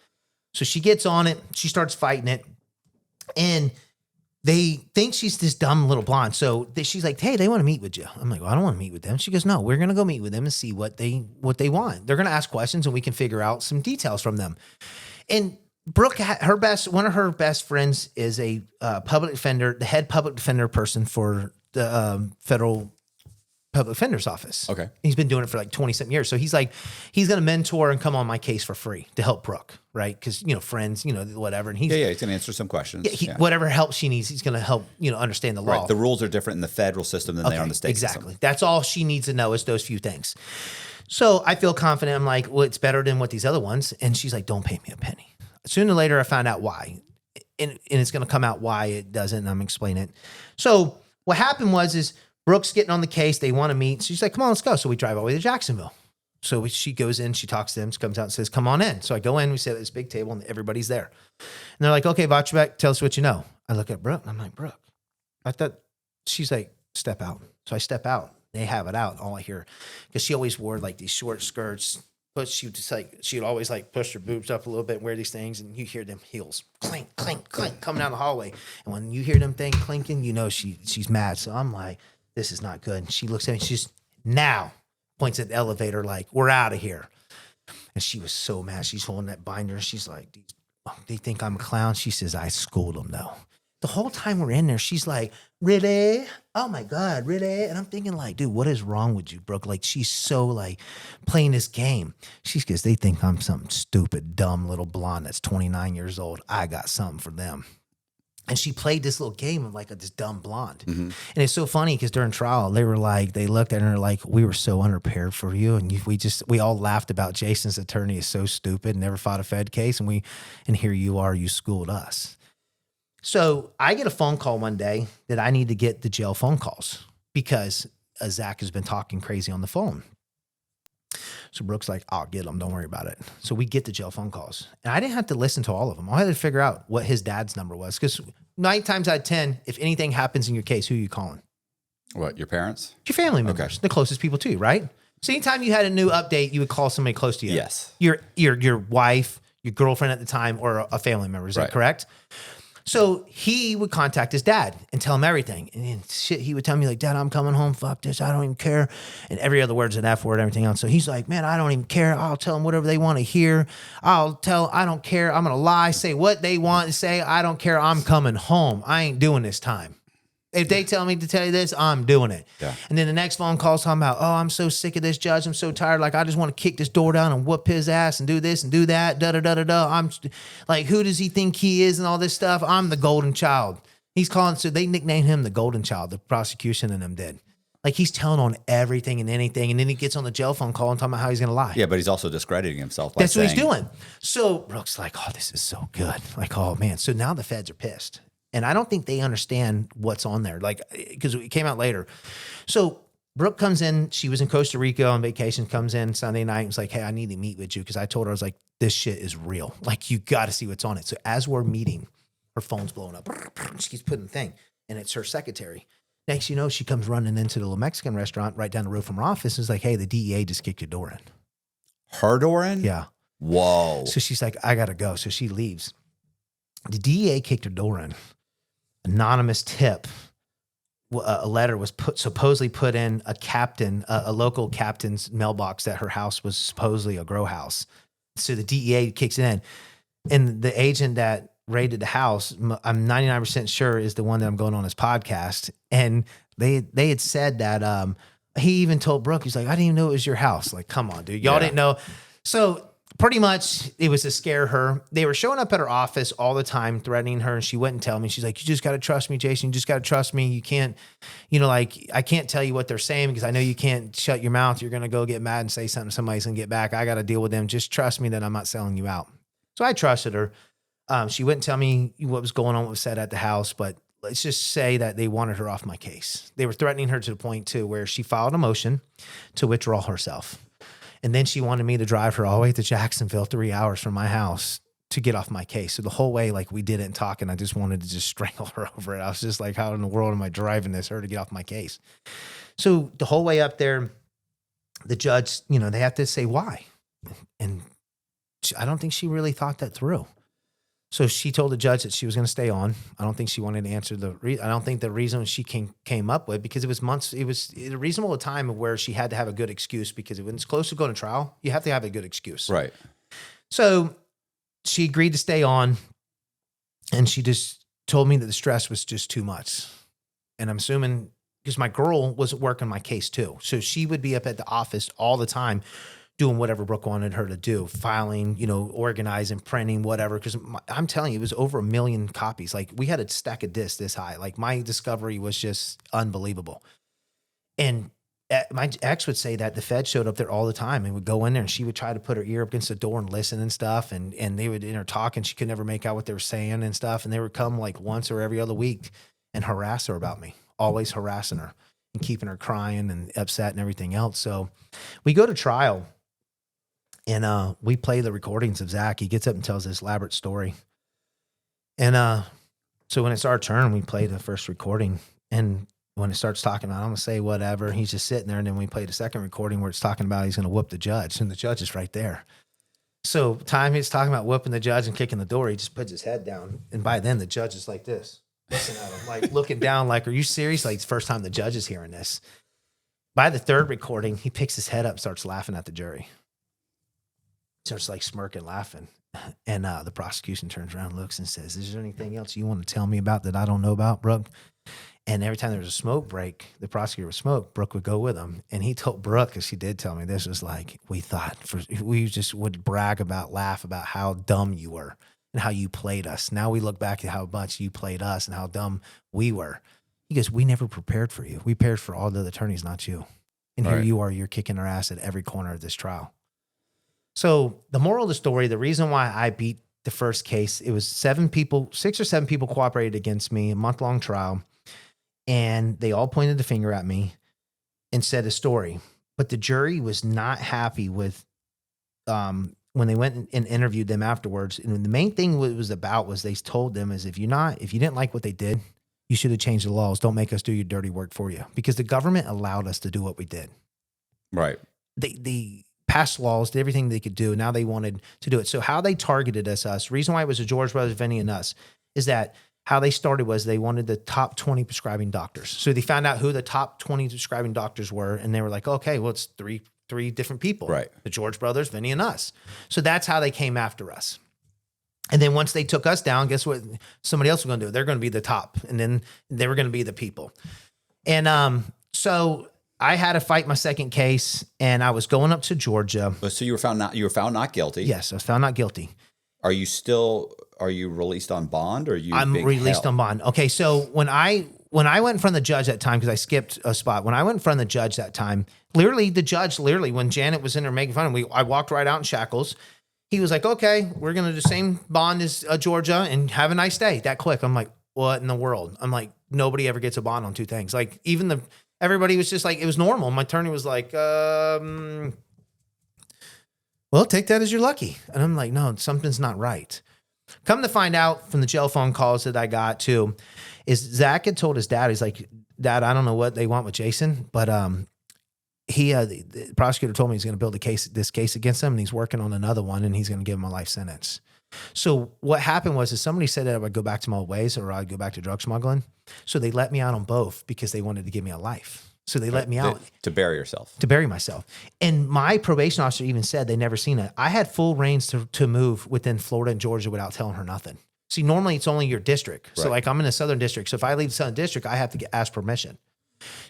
So she gets on it. She starts fighting it, and they think she's this dumb little blonde. So she's like, hey, they want to meet with you. I'm like, well, I don't want to meet with them. She goes, no, we're going to go meet with them and see what they want. They're going to ask questions and we can figure out some details from them. And Brooke, one of her best friends is a public defender, the head public defender person for the federal public defender's office. Okay. He's been doing it for like 20-something years. So he's like, he's going to mentor and come on my case for free to help Brooke, right? Because, friends, whatever. And he's going to answer some questions. Whatever help she needs, he's going to help, understand the law. Right. The rules are different in the federal system than they are in the state exactly. system. That's all she needs to know is those few things. So I feel confident. I'm like, well, it's better than what these other ones. And she's like, don't pay me a penny. Sooner or later, I found out why. And it's going to come out why it doesn't. And I'm explaining it. So what happened is Brooke's getting on the case. They want to meet. So she's like, come on, let's go. So we drive all the way to Jacksonville. So she goes in, she talks to them, she comes out and says, come on in. So I go in, we sit at this big table and everybody's there. And they're like, okay, Votrobek, tell us what you know. I look at Brooke and I'm like, Brooke, I thought, she's like, step out. So I step out. They have it out. All I hear, because she always wore like these short skirts, but she'd always like push her boobs up a little bit and wear these things. And you hear them heels clink, clink, clink coming down the hallway. And when you hear them things clinking, she's mad. So I'm like, this is not good. And she looks at me, she's now points at the elevator like, we're out of here. And she was so mad. She's holding that binder. And she's like, they think I'm a clown. She says, I schooled them though. The whole time we're in there, she's like, really? Oh my God, really? And I'm thinking like, dude, what is wrong with you, Brooke? Like, she's so like playing this game. She goes, they think I'm some stupid, dumb little blonde that's 29 years old. I got something for them. And she played this little game of like this dumb blonde. Mm-hmm. And it's so funny because during trial, they looked at her like, we were so unprepared for you. And we all laughed about Jason's attorney is so stupid, never fought a Fed case. And here you are, you schooled us. So I get a phone call one day that I need to get the jail phone calls because Zach has been talking crazy on the phone. So Brooke's like, I'll get them. Don't worry about it. So we get the jail phone calls. And I didn't have to listen to all of them. I had to figure out what his dad's number was. Because 9 times out of 10, if anything happens in your case, who are you calling? What, your parents? Your family members. Okay. The closest people to you, right? So anytime you had a new update, you would call somebody close to you. Yes. Your wife, your girlfriend at the time, or a family member. Is that correct? So he would contact his dad and tell him everything. And then he would tell me like, Dad, I'm coming home. Fuck this. I don't even care. And every other word's an F word, everything else. So he's like, man, I don't even care. I'll tell them whatever they want to hear. I don't care. I'm going to lie, say what they want to say. I don't care. I'm coming home. I ain't doing this time. If they tell me to tell you this, I'm doing it. Yeah. And then the next phone call's talking about, oh, I'm so sick of this judge. I'm so tired. Like, I just want to kick this door down and whoop his ass and do this and do that. Da-da-da-da-da. I'm like, who does he think he is and all this stuff? I'm the golden child. He's calling. So they nicknamed him the golden child, the prosecution and them did. Like, he's telling on everything and anything. And then he gets on the jail phone call and talking about how he's going to lie. Yeah, but he's also discrediting himself. That's what he's doing. So Brooke's like, oh, this is so good. Like, oh, man. So now the feds are pissed. And I don't think they understand what's on there, like, because it came out later. So Brooke comes in. She was in Costa Rica on vacation, comes in Sunday night and was like, hey, I need to meet with you because I told her, I was like, this shit is real. Like, you got to see what's on it. So as we're meeting, her phone's blowing up. She's putting the thing, and it's her secretary. Next you know, she comes running into the little Mexican restaurant right down the road from her office and is like, hey, the DEA just kicked your door in. Her door in? Yeah. Whoa. So she's like, I got to go. So she leaves. The DEA kicked her door in. Anonymous tip. A letter was supposedly put in a local captain's mailbox that her house was supposedly a grow house. So the DEA kicks it in. And the agent that raided the house, I'm 99% sure is the one that I'm going on his podcast. And they had said that he even told Brooke, he's like, I didn't even know it was your house. Like, come on, dude. Y'all didn't know. So pretty much it was to scare her. They were showing up at her office all the time, threatening her, and she wouldn't tell me. She's like, you just got to trust me, Jason. You just got to trust me. You can't, like, I can't tell you what they're saying because I know you can't shut your mouth. You're going to go get mad and say something. Somebody's going to get back. I got to deal with them. Just trust me that I'm not selling you out. So I trusted her. She wouldn't tell me what was going on, what was said at the house, but let's just say that they wanted her off my case. They were threatening her to the point, too, where she filed a motion to withdraw herself. And then she wanted me to drive her all the way to Jacksonville, 3 hours from my house to get off my case. So the whole way, like, we didn't talk, and I just wanted to just strangle her over it. I was just like, how in the world am I driving her to get off my case? So the whole way up there, the judge, they have to say why. And I don't think she really thought that through. So she told the judge that she was going to stay on. I don't think she wanted to answer I don't think the reason she came up with, because it was months, it was a reasonable time of where she had to have a good excuse, because when it's close to going to trial, you have to have a good excuse. Right. So she agreed to stay on, and she just told me that the stress was just too much. And I'm assuming because my girl was at work on my case too. So she would be up at the office all the time doing whatever Brooke wanted her to do, filing, organizing, printing, whatever. Because I'm telling you, it was over 1 million copies. Like, we had a stack of discs this high. Like, my discovery was just unbelievable. And my ex would say that the Fed showed up there all the time and would go in there, and she would try to put her ear up against the door and listen and stuff. And they would talk, and she could never make out what they were saying and stuff. And they would come like once or every other week and harass her about me, always harassing her and keeping her crying and upset and everything else. So we go to trial. And we play the recordings of Zach. He gets up and tells this elaborate story. And so when it's our turn, we play the first recording. And when it starts talking about, I'm going to say whatever, he's just sitting there. And then we play the second recording where it's talking about he's going to whoop the judge. And the judge is right there. So time he's talking about whooping the judge and kicking the door, he just puts his head down. And by then, the judge is like this, looking at him, like looking down, like, are you serious? Like, it's the first time the judge is hearing this. By the third recording, he picks his head up, starts laughing at the jury. Starts like smirking, laughing. And the prosecution turns around, looks, and says, is there anything else you want to tell me about that I don't know about, Brooke? And every time there was a smoke break, the prosecutor would smoke, Brooke would go with him. And he told Brooke, because she did tell me this, was like, we just would laugh about how dumb you were and how you played us. Now we look back at how much you played us and how dumb we were. He goes, we never prepared for you. We prepared for all the other attorneys, not you. And here you are, you're kicking our ass at every corner of this trial. So the moral of the story, the reason why I beat the first case, it was 6 or 7 people cooperated against me, a month-long trial, and they all pointed the finger at me and said a story. But the jury was not happy with when they went and interviewed them afterwards. And the main thing it was about was they told them is if you didn't like what they did, you should have changed the laws. Don't make us do your dirty work for you, because the government allowed us to do what we did. Right. They passed laws, did everything they could do. Now they wanted to do it. So how they targeted us, reason why it was the George Brothers, Vinny, and us, is that how they started was they wanted the top 20 prescribing doctors. So they found out who the top 20 prescribing doctors were, and they were like, okay, well, it's three different people. Right. The George Brothers, Vinny, and us. So that's how they came after us. And then once they took us down, guess what somebody else was going to do? They're going to be the top, and then they were going to be the people. And so I had to fight my second case, and I was going up to Georgia. So you were found not guilty. Yes, I was found not guilty. Are you released on bond, or I'm released on bond? Okay, so when I went in front of the judge that time, because I skipped a spot, when I went in front of the judge that time, the judge, when Janet was in there making fun of me, I walked right out in shackles. He was like, okay, we're going to do the same bond as Georgia, and have a nice day. That quick. I'm like, what in the world? I'm like, nobody ever gets a bond on 2 things. Like, even everybody was just like, it was normal. My attorney was like, well, take that as you're lucky. And I'm like, no, something's not right. Come to find out from the jail phone calls that I got too, is Zach had told his dad, he's like, Dad, I don't know what they want with Jason, but the prosecutor told me he's going to build this case against him, and he's working on another one, and he's going to give him a life sentence. So what happened was somebody said that I would go back to my old ways, or I'd go back to drug smuggling. So they let me out on both because they wanted to give me a life. So they let me out. To bury yourself. To bury myself. And my probation officer even said they never seen it. I had full reins to move within Florida and Georgia without telling her nothing. See, normally it's only your district. So Right. like I'm in a southern district. So if I leave the southern district, I have to ask permission.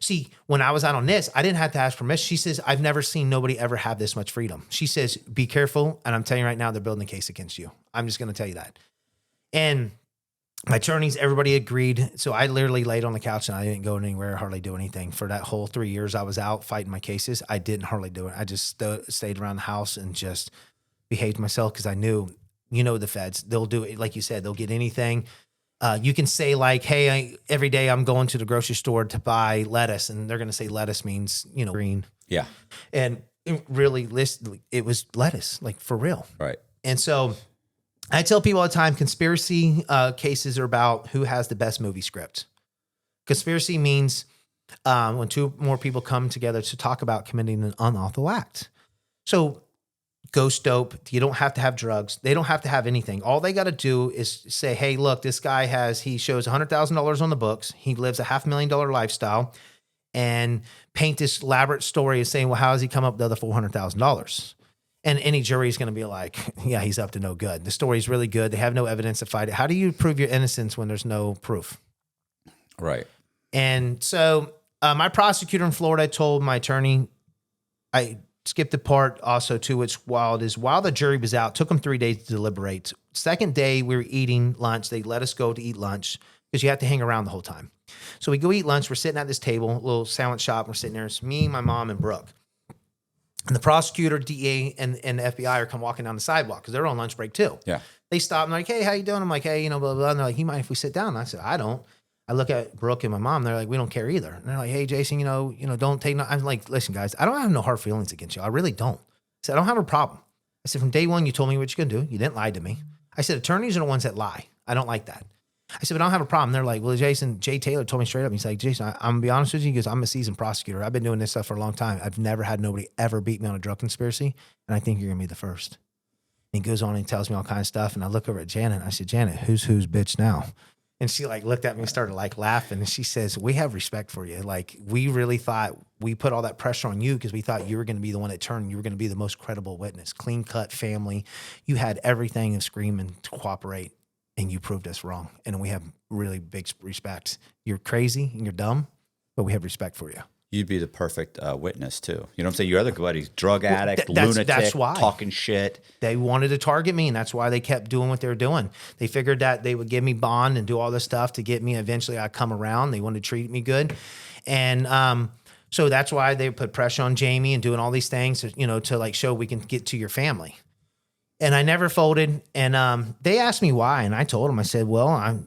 See, when I was out on this, I didn't have to ask permission. She says, I've never seen nobody ever have this much freedom. She says, be careful. And I'm telling you right now, they're building a case against you. I'm just going to tell you that. And my attorneys, everybody agreed. So I literally laid on the couch and I didn't go anywhere, hardly do anything. For that whole 3 years I was out fighting my cases, I didn't hardly do it. I just stayed around the house and just behaved myself because I knew, the feds, they'll do it. Like you said, they'll get anything. You can say like, hey, every day I'm going to the grocery store to buy lettuce. And they're going to say lettuce means, green. Yeah. And it really, it was lettuce, like for real. Right. And so I tell people all the time, conspiracy cases are about who has the best movie script. Conspiracy means when two more people come together to talk about committing an unlawful act. So ghost dope, you don't have to have drugs. They don't have to have anything. All they got to do is say, hey, look, this guy he shows $100,000 on the books. He lives a $500,000 lifestyle, and paint this elaborate story of saying, well, how does he come up with the other $400,000? And any jury is going to be like, yeah, he's up to no good. The story's really good. They have no evidence to fight it. How do you prove your innocence when there's no proof? Right. And so my prosecutor in Florida told my attorney, I skipped the part also too, which while the jury was out, took them 3 days to deliberate. Second day, we were eating lunch. They let us go to eat lunch because you have to hang around the whole time. So we go eat lunch. We're sitting at this table, a little sandwich shop. We're sitting there. It's me, my mom, and Brooke. And the prosecutor, DA, and the FBI are come walking down the sidewalk because they're on lunch break too. Yeah. They stop and like, hey, how you doing? I'm like, hey, blah, blah, blah. And they're like, you mind if we sit down? And I said, I don't. I look at Brooke and my mom. They're like, we don't care either. And they're like, hey, Jason, don't take no. I'm like, listen, guys, I don't have no hard feelings against you. I really don't. I said, I don't have a problem. I said, from day one, you told me what you're going to do. You didn't lie to me. I said, attorneys are the ones that lie. I don't like that. I said, but I don't have a problem. They're like, well, Jason, Jay Taylor told me straight up. He's like, Jason, I'm going to be honest with you. He goes, I'm a seasoned prosecutor. I've been doing this stuff for a long time. I've never had nobody ever beat me on a drug conspiracy. And I think you're going to be the first. And he goes on and tells me all kinds of stuff. And I look over at Janet and I said, Janet, who's bitch now? And she like looked at me and started like laughing. And she says, we have respect for you. Like, we really thought we put all that pressure on you because we thought you were going to be the one that turned. You were going to be the most credible witness, clean cut family. You had everything and screaming to cooperate. And you proved us wrong. And we have really big respect. You're crazy and you're dumb, but we have respect for you. You'd be the perfect witness too. You know what I'm saying? Your other buddies, drug addict, that's lunatic, why. talking shit. They wanted to target me, and that's why they kept doing what they were doing. They figured that they would give me bond and do all this stuff to get me. Eventually, I'd come around. They wanted to treat me good. And so that's why they put pressure on Jamie and doing all these things, to like show we can get to your family. And I never folded. And they asked me why. And I told them, I said, well,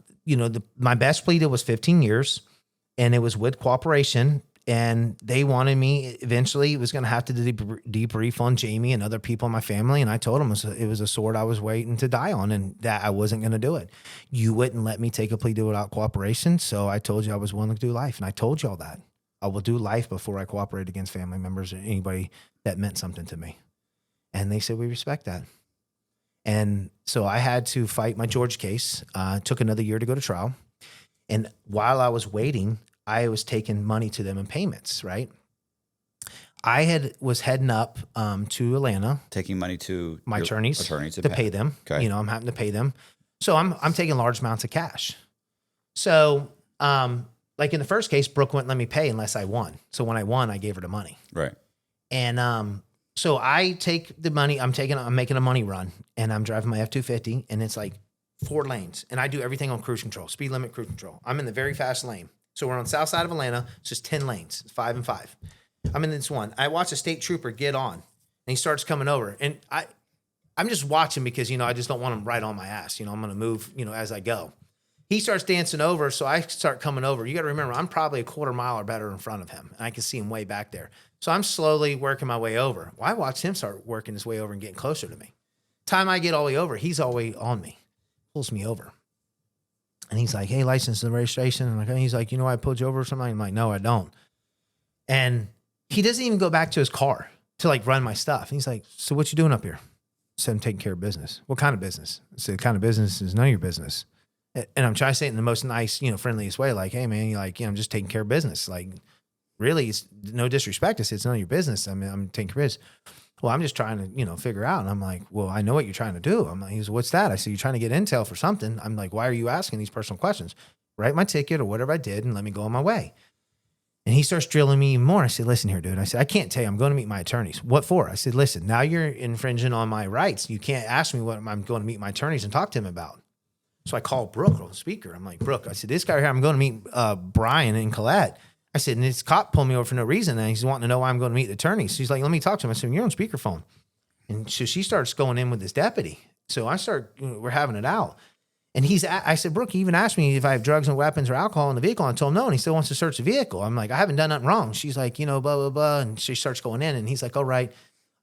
my best plea deal was 15 years and it was with cooperation. And they wanted me, eventually it was going to have to debrief on Jamie and other people in my family. And I told them it was a sword I was waiting to die on and that I wasn't going to do it. You wouldn't let me take a plea deal without cooperation. So I told you I was willing to do life. And I told you all that. I will do life before I cooperate against family members or anybody that meant something to me. And they said, we respect that. And so I had to fight my George case. Took another year to go to trial. And while I was waiting, I was taking money to them in payments, right? I was heading up to Atlanta. Taking money to my attorneys to pay them. Okay. I'm having to pay them. So I'm taking large amounts of cash. So like in the first case, Brooke wouldn't let me pay unless I won. So when I won, I gave her the money. Right. And so I take the money, I'm making a money run and I'm driving my F-250 and it's like 4 lanes and I do everything on cruise control, speed limit, cruise control. I'm in the very fast lane. So we're on the south side of Atlanta. It's just 10 lanes. It's 5 and 5. I'm in this one. I watch a state trooper get on and he starts coming over and I'm just watching because, I just don't want him right on my ass. I'm going to move, as I go. He starts dancing over. So I start coming over. You got to remember, I'm probably a quarter mile or better in front of him. And I can see him way back there. So I'm slowly working my way over. Well, I watched him start working his way over and getting closer to me. Time I get all the way over, he's all the way on me. Pulls me over. And he's like, hey, license and registration. And he's like, I pulled you over or something? I'm like, no, I don't. And he doesn't even go back to his car to like run my stuff. And he's like, so what you doing up here? I said, I'm taking care of business. What kind of business? I said, the kind of business is none of your business. And I'm trying to say it in the most nice, friendliest way. Like, hey man, I'm just taking care of business. Like, really, it's no disrespect. I said, it's none of your business. I'm taking care of business. well, I'm just trying to, figure out. And I'm like, well, I know what you're trying to do. I'm like, he's, what's that? I said, you're trying to get intel for something. I'm like, why are you asking these personal questions? Write my ticket or whatever I did and let me go on my way. And he starts drilling me even more. I said, listen here, dude. I said, I can't tell you. I'm going to meet my attorneys. What for? I said, listen, now you're infringing on my rights. You can't ask me what I'm going to meet my attorneys and talk to him about. So I called Brooke on the speaker. I'm like, Brooke, I said, this guy here, I'm going to meet Brian in Colette. I said, and this cop pulled me over for no reason. And he's wanting to know why I'm going to meet the attorneys. She's like, let me talk to him. I said, you're on speakerphone. And so she starts going in with this deputy. So we're having it out. And I said, Brooke, he even asked me if I have drugs and weapons or alcohol in the vehicle. And I told him no, and he still wants to search the vehicle. I'm like, I haven't done nothing wrong. She's like, blah, blah, blah. And she starts going in, and he's like, all right,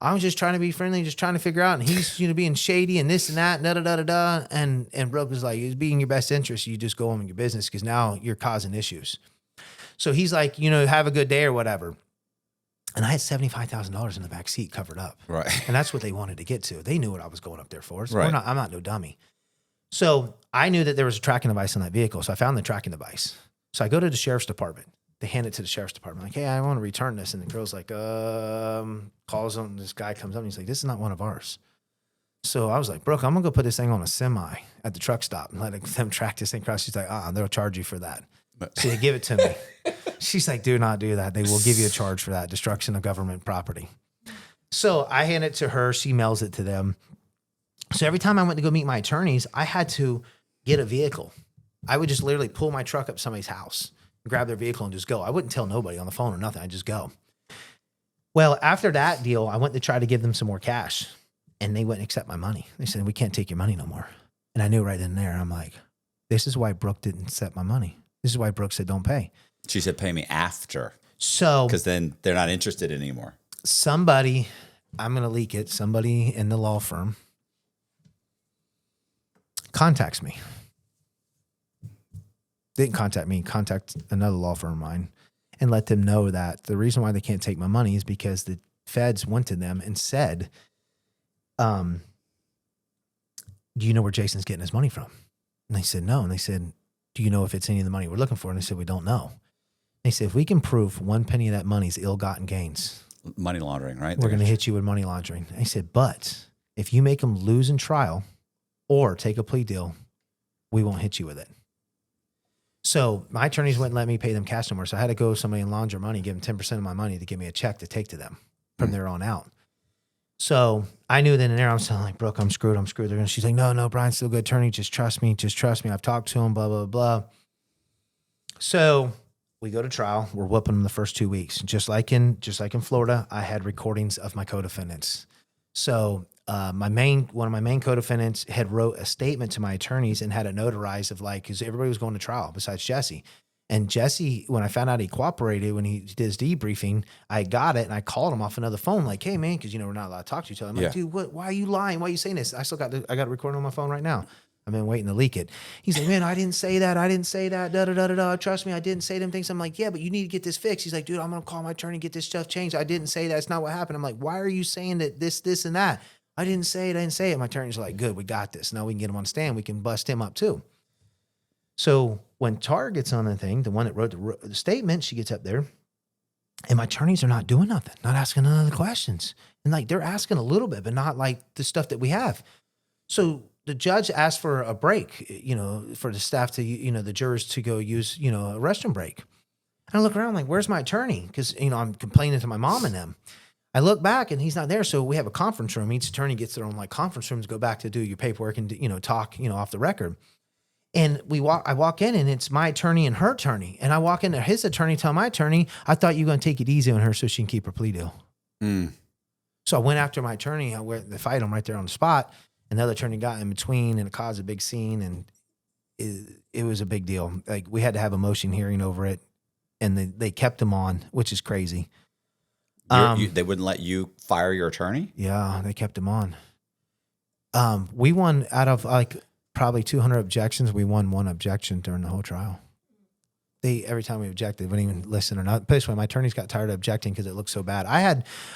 I was just trying to be friendly, just trying to figure out. And he's, being shady and this and that, da, da, da, da, da. And Brooke was like, it's being your best interest. You just go on with your business because now you're causing issues. So he's like, have a good day or whatever. And I had $75,000 in the back seat covered up. Right. And that's what they wanted to get to. They knew what I was going up there for. So right. I'm not no dummy. So I knew that there was a tracking device on that vehicle. So I found the tracking device. So I go to the sheriff's department. They hand it to the sheriff's department. Like, hey, I want to return this. And the girl's like, calls on, this guy comes up and he's like, this is not one of ours. So I was like, Brooke, I'm going to go put this thing on a semi at the truck stop and let them track this thing across. She's like, they'll charge you for that. So they give it to me. She's like, do not do that. They will give you a charge for that, destruction of government property. So I hand it to her. She mails it to them. So every time I went to go meet my attorneys, I had to get a vehicle. I would just literally pull my truck up to somebody's house, grab their vehicle and just go. I wouldn't tell nobody on the phone or nothing. I'd just go. Well, after that deal, I went to try to give them some more cash and they wouldn't accept my money. They said, we can't take your money no more. And I knew right in there, I'm like, this is why Brooke didn't accept my money. This is why Brooke said, don't pay. She said, pay me after. So, because then they're not interested anymore. Somebody, I'm going to leak it. Somebody in the law firm contacts me. Didn't contact me, contact another law firm of mine and let them know that the reason why they can't take my money is because the feds went to them and said, do you know where Jason's getting his money from? And they said, no. And they said, do you know if it's any of the money we're looking for? And they said, we don't know. They said, if we can prove 1 penny of that money is ill-gotten gains. Money laundering, right? We're going to hit you with money laundering. They said, but if you make them lose in trial or take a plea deal, we won't hit you with it. So my attorneys wouldn't let me pay them cash no more. So I had to go to somebody and launder money, give them 10% of my money to give me a check to take to them from there on out. So I knew then and there, I'm saying like, Brooke, I'm screwed. She's like, no, Brian's still a good attorney. Just trust me. I've talked to him, blah, blah, blah. So we go to trial. We're whooping them the first 2 weeks. Just like in Florida, I had recordings of my co-defendants. So one of my main co-defendants had wrote a statement to my attorneys and had it notarized of like, because everybody was going to trial besides Jesse. And Jesse, when I found out he cooperated, when he did his debriefing, I got it and I called him off another phone like, hey man, because we're not allowed to talk to each other. I'm like, dude, why are you lying? Why are you saying this? I got it recorded on my phone right now. I've been waiting to leak it. He's like, man, I didn't say that. Da, da, da, da, da. Trust me, I didn't say them things. I'm like, yeah, but you need to get this fixed. He's like, dude, I'm going to call my attorney and get this stuff changed. I didn't say that. It's not what happened. I'm like, why are you saying that this, and that? I didn't say it. My attorney's like, good, we got this. Now we can get him on stand. We can bust him up too. So when Tar gets on the thing, the one that wrote the statement, she gets up there and my attorneys are not doing nothing, not asking none of the questions. And like, they're asking a little bit, but not like the stuff that we have. So the judge asked for a break, for the staff to, the jurors to go use, a restroom break. And I look around like, where's my attorney? Because, I'm complaining to my mom and them. I look back and he's not there. So we have a conference room. Each attorney gets their own like conference room to go back to do your paperwork and, talk, off the record. And I walk in and it's my attorney and her attorney. And I walk in there, his attorney tell my attorney, I thought you were going to take it easy on her so she can keep her plea deal. So I went after my attorney. I went to fight him right there on the spot. And the other attorney got in between and it caused a big scene. And it was a big deal. Like we had to have a motion hearing over it. And they kept him on, which is crazy. They wouldn't let you fire your attorney? Yeah, they kept him on. We won out of like probably 200 objections. We won one objection during the whole trial. Every time we objected, wouldn't even listen or not. Basically, my attorneys got tired of objecting because it looked so bad.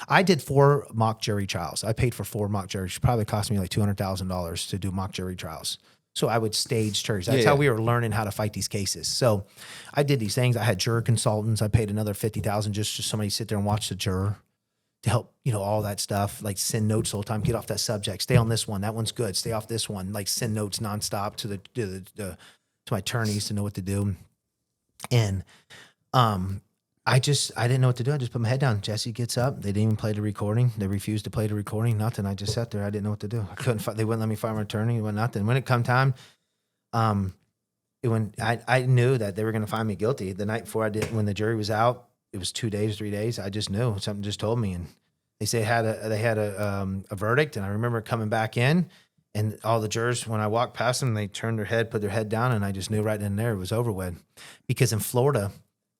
I did 4 mock jury trials. I paid for 4 mock juries. It probably cost me like $200,000 to do mock jury trials. So I would stage juries. That's how we were learning how to fight these cases. So I did these things. I had juror consultants. I paid another $50,000 just somebody sit there and watch the juror to help, all that stuff, like send notes the whole time, get off that subject, stay on this one. That one's good. Stay off this one. Like send notes nonstop to my attorneys to know what to do. And, I didn't know what to do. I just put my head down. Jesse gets up. They didn't even play the recording. They refused to play the recording. Nothing. I just sat there. I didn't know what to do. I couldn't. They wouldn't let me find my attorney. Nothing. When it come time, when I knew that they were going to find me guilty the night before when the jury was out, it was 2 days, 3 days. I just knew something just told me, and they say they had a verdict, and I remember coming back in, and all the jurors, when I walked past them, they turned their head, put their head down, and I just knew right then and there it was over with, because in Florida,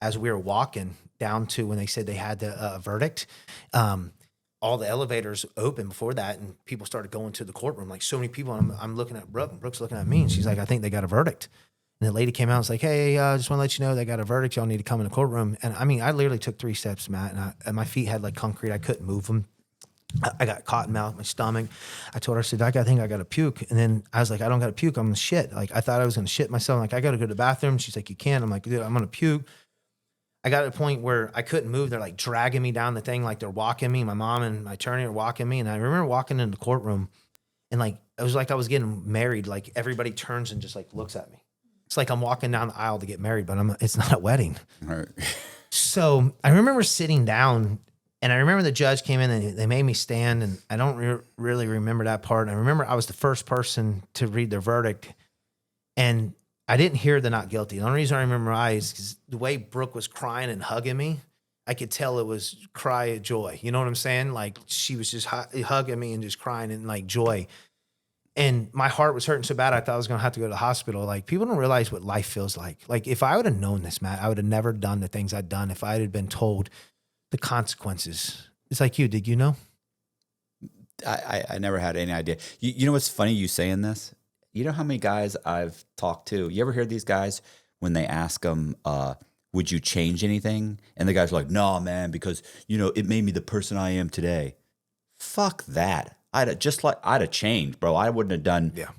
as we were walking down to when they said they had the verdict, all the elevators opened before that, and people started going to the courtroom, like so many people. And I'm looking at Brooke, and Brooke's looking at me, and she's like, I think they got a verdict. And the lady came out and was like, hey, I just want to let you know they got a verdict. Y'all need to come in the courtroom. And I mean, I literally took 3 steps, Matt, and my feet had like concrete. I couldn't move them. I got cotton mouth, my stomach. I told her, I said, I think I got to puke. And then I was like, I don't got to puke. I'm going to shit. Like, I thought I was going to shit myself. I'm like, I got to go to the bathroom. She's like, you can't. I'm like, dude, I'm going to puke. I got to a point where I couldn't move. They're like dragging me down the thing, like they're walking me. My mom and my attorney are walking me. And I remember walking into the courtroom, and like, it was like I was getting married. Like everybody turns and just like looks at me. It's like I'm walking down the aisle to get married, but it's not a wedding. Right. So I remember sitting down, and I remember the judge came in and they made me stand, and I don't really remember that part. And I remember I was the first person to read their verdict, and I didn't hear the not guilty. The only reason I remember is because the way Brooke was crying and hugging me, I could tell it was cry of joy. You know what I'm saying? Like she was just hugging me and just crying in like joy. And my heart was hurting so bad, I thought I was going to have to go to the hospital. Like, people don't realize what life feels like. Like, if I would have known this, Matt, I would have never done the things I'd done if I had been told the consequences. It's like you. Did you know? I never had any idea. You know what's funny you saying this? You know how many guys I've talked to? You ever hear these guys when they ask them, would you change anything? And the guys are like, no, man, because, it made me the person I am today. Fuck that. I'd have changed, bro. I wouldn't have done. Yeah.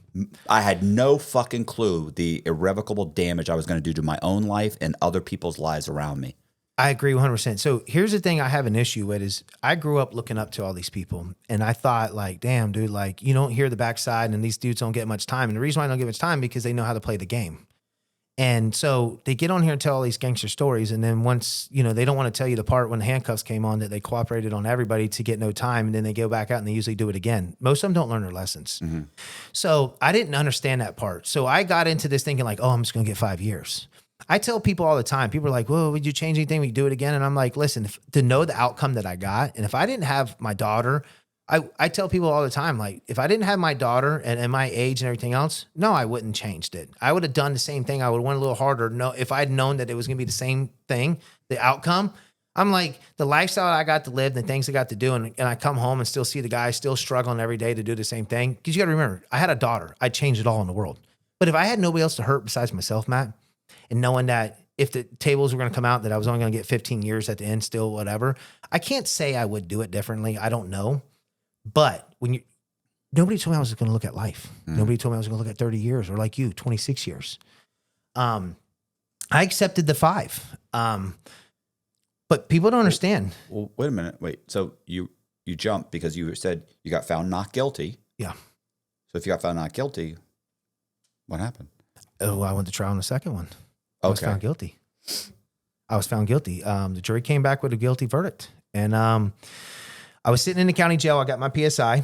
I had no fucking clue the irrevocable damage I was going to do to my own life and other people's lives around me. I agree 100%. So here's the thing I have an issue with is I grew up looking up to all these people, and I thought like, damn, dude, like you don't hear the backside, and these dudes don't get much time. And the reason why I don't get much time because they know how to play the game. And so they get on here and tell all these gangster stories. And then once, they don't want to tell you the part when the handcuffs came on that they cooperated on everybody to get no time. And then they go back out and they usually do it again. Most of them don't learn their lessons. Mm-hmm. So I didn't understand that part. So I got into this thinking like, oh, I'm just going to get 5 years. I tell people all the time, people are like, well, would you change anything? We do it again. And I'm like, listen, to know the outcome that I got. And if I didn't have my daughter, I tell people all the time, like, if I didn't have my daughter and my age and everything else, no, I wouldn't changed it. I would have done the same thing. I would have went a little harder. No, if I'd known that it was going to be the same thing, the outcome, I'm like, the lifestyle I got to live, the things I got to do, and I come home and still see the guy still struggling every day to do the same thing. Because you got to remember, I had a daughter. I'd change it all in the world. But if I had nobody else to hurt besides myself, Matt, and knowing that if the tables were going to come out that I was only going to get 15 years at the end, still whatever, I can't say I would do it differently. I don't know. But nobody told me I was going to look at life. Nobody told me I was going to look at 30 years or like you, 26 years. I accepted the 5. But people don't understand. Well, wait a minute. Wait. So you jumped because you said you got found not guilty. Yeah. So if you got found not guilty, what happened? Oh, I went to trial on the second one. I was Okay. found guilty. The jury came back with a guilty verdict. And I was sitting in the county jail. I got my PSI.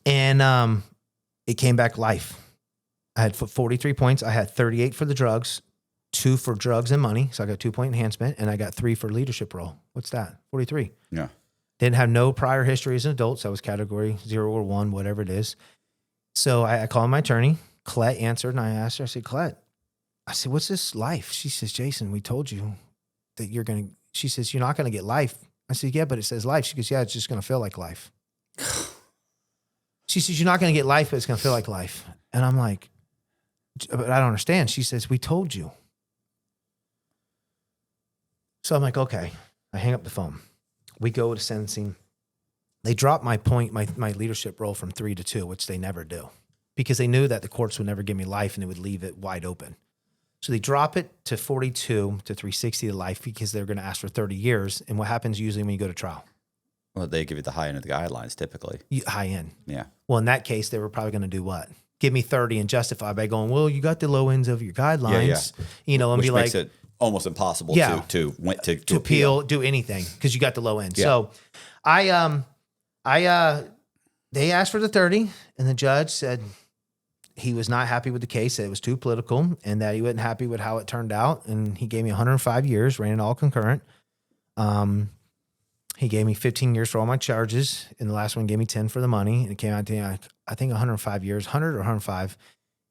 And it came back life. I had 43 points. I had 38 for the drugs, 2 for drugs and money. So I got 2-point enhancement. And I got 3 for leadership role. What's that? 43. Yeah. Didn't have no prior history as an adult. So I was category 0 or 1, whatever it is. So I called my attorney. Colette answered, and I asked her, I said, Colette, what's this life? She says, Jason, we told you that she says, you're not going to get life. I said, yeah, but it says life. She goes, yeah, it's just going to feel like life. She says, you're not going to get life, but it's going to feel like life. And I'm like, but I don't understand. She says, we told you. So I'm like, okay. I hang up the phone. We go to sentencing. They drop my leadership role from 3 to 2, which they never do, because they knew that the courts would never give me life and it would leave it wide open. So they drop it to 42 to 360 to life because they're going to ask for 30 years. And what happens usually when you go to trial? Well, they give you the high end of the guidelines typically. High end. Yeah. Well, in that case, they were probably going to do what? Give me 30 and justify by going, well, you got the low ends of your guidelines, you know, and Which be makes like, it almost impossible to appeal, do anything because you got the low end. Yeah. So they asked for the 30 and the judge said he was not happy with the case, that it was too political and that he wasn't happy with how it turned out. And he gave me 105 years, ran it all concurrent. He gave me 15 years for all my charges, and the last one gave me 10 for the money. And it came out to, I think 105 years, 100 or 105,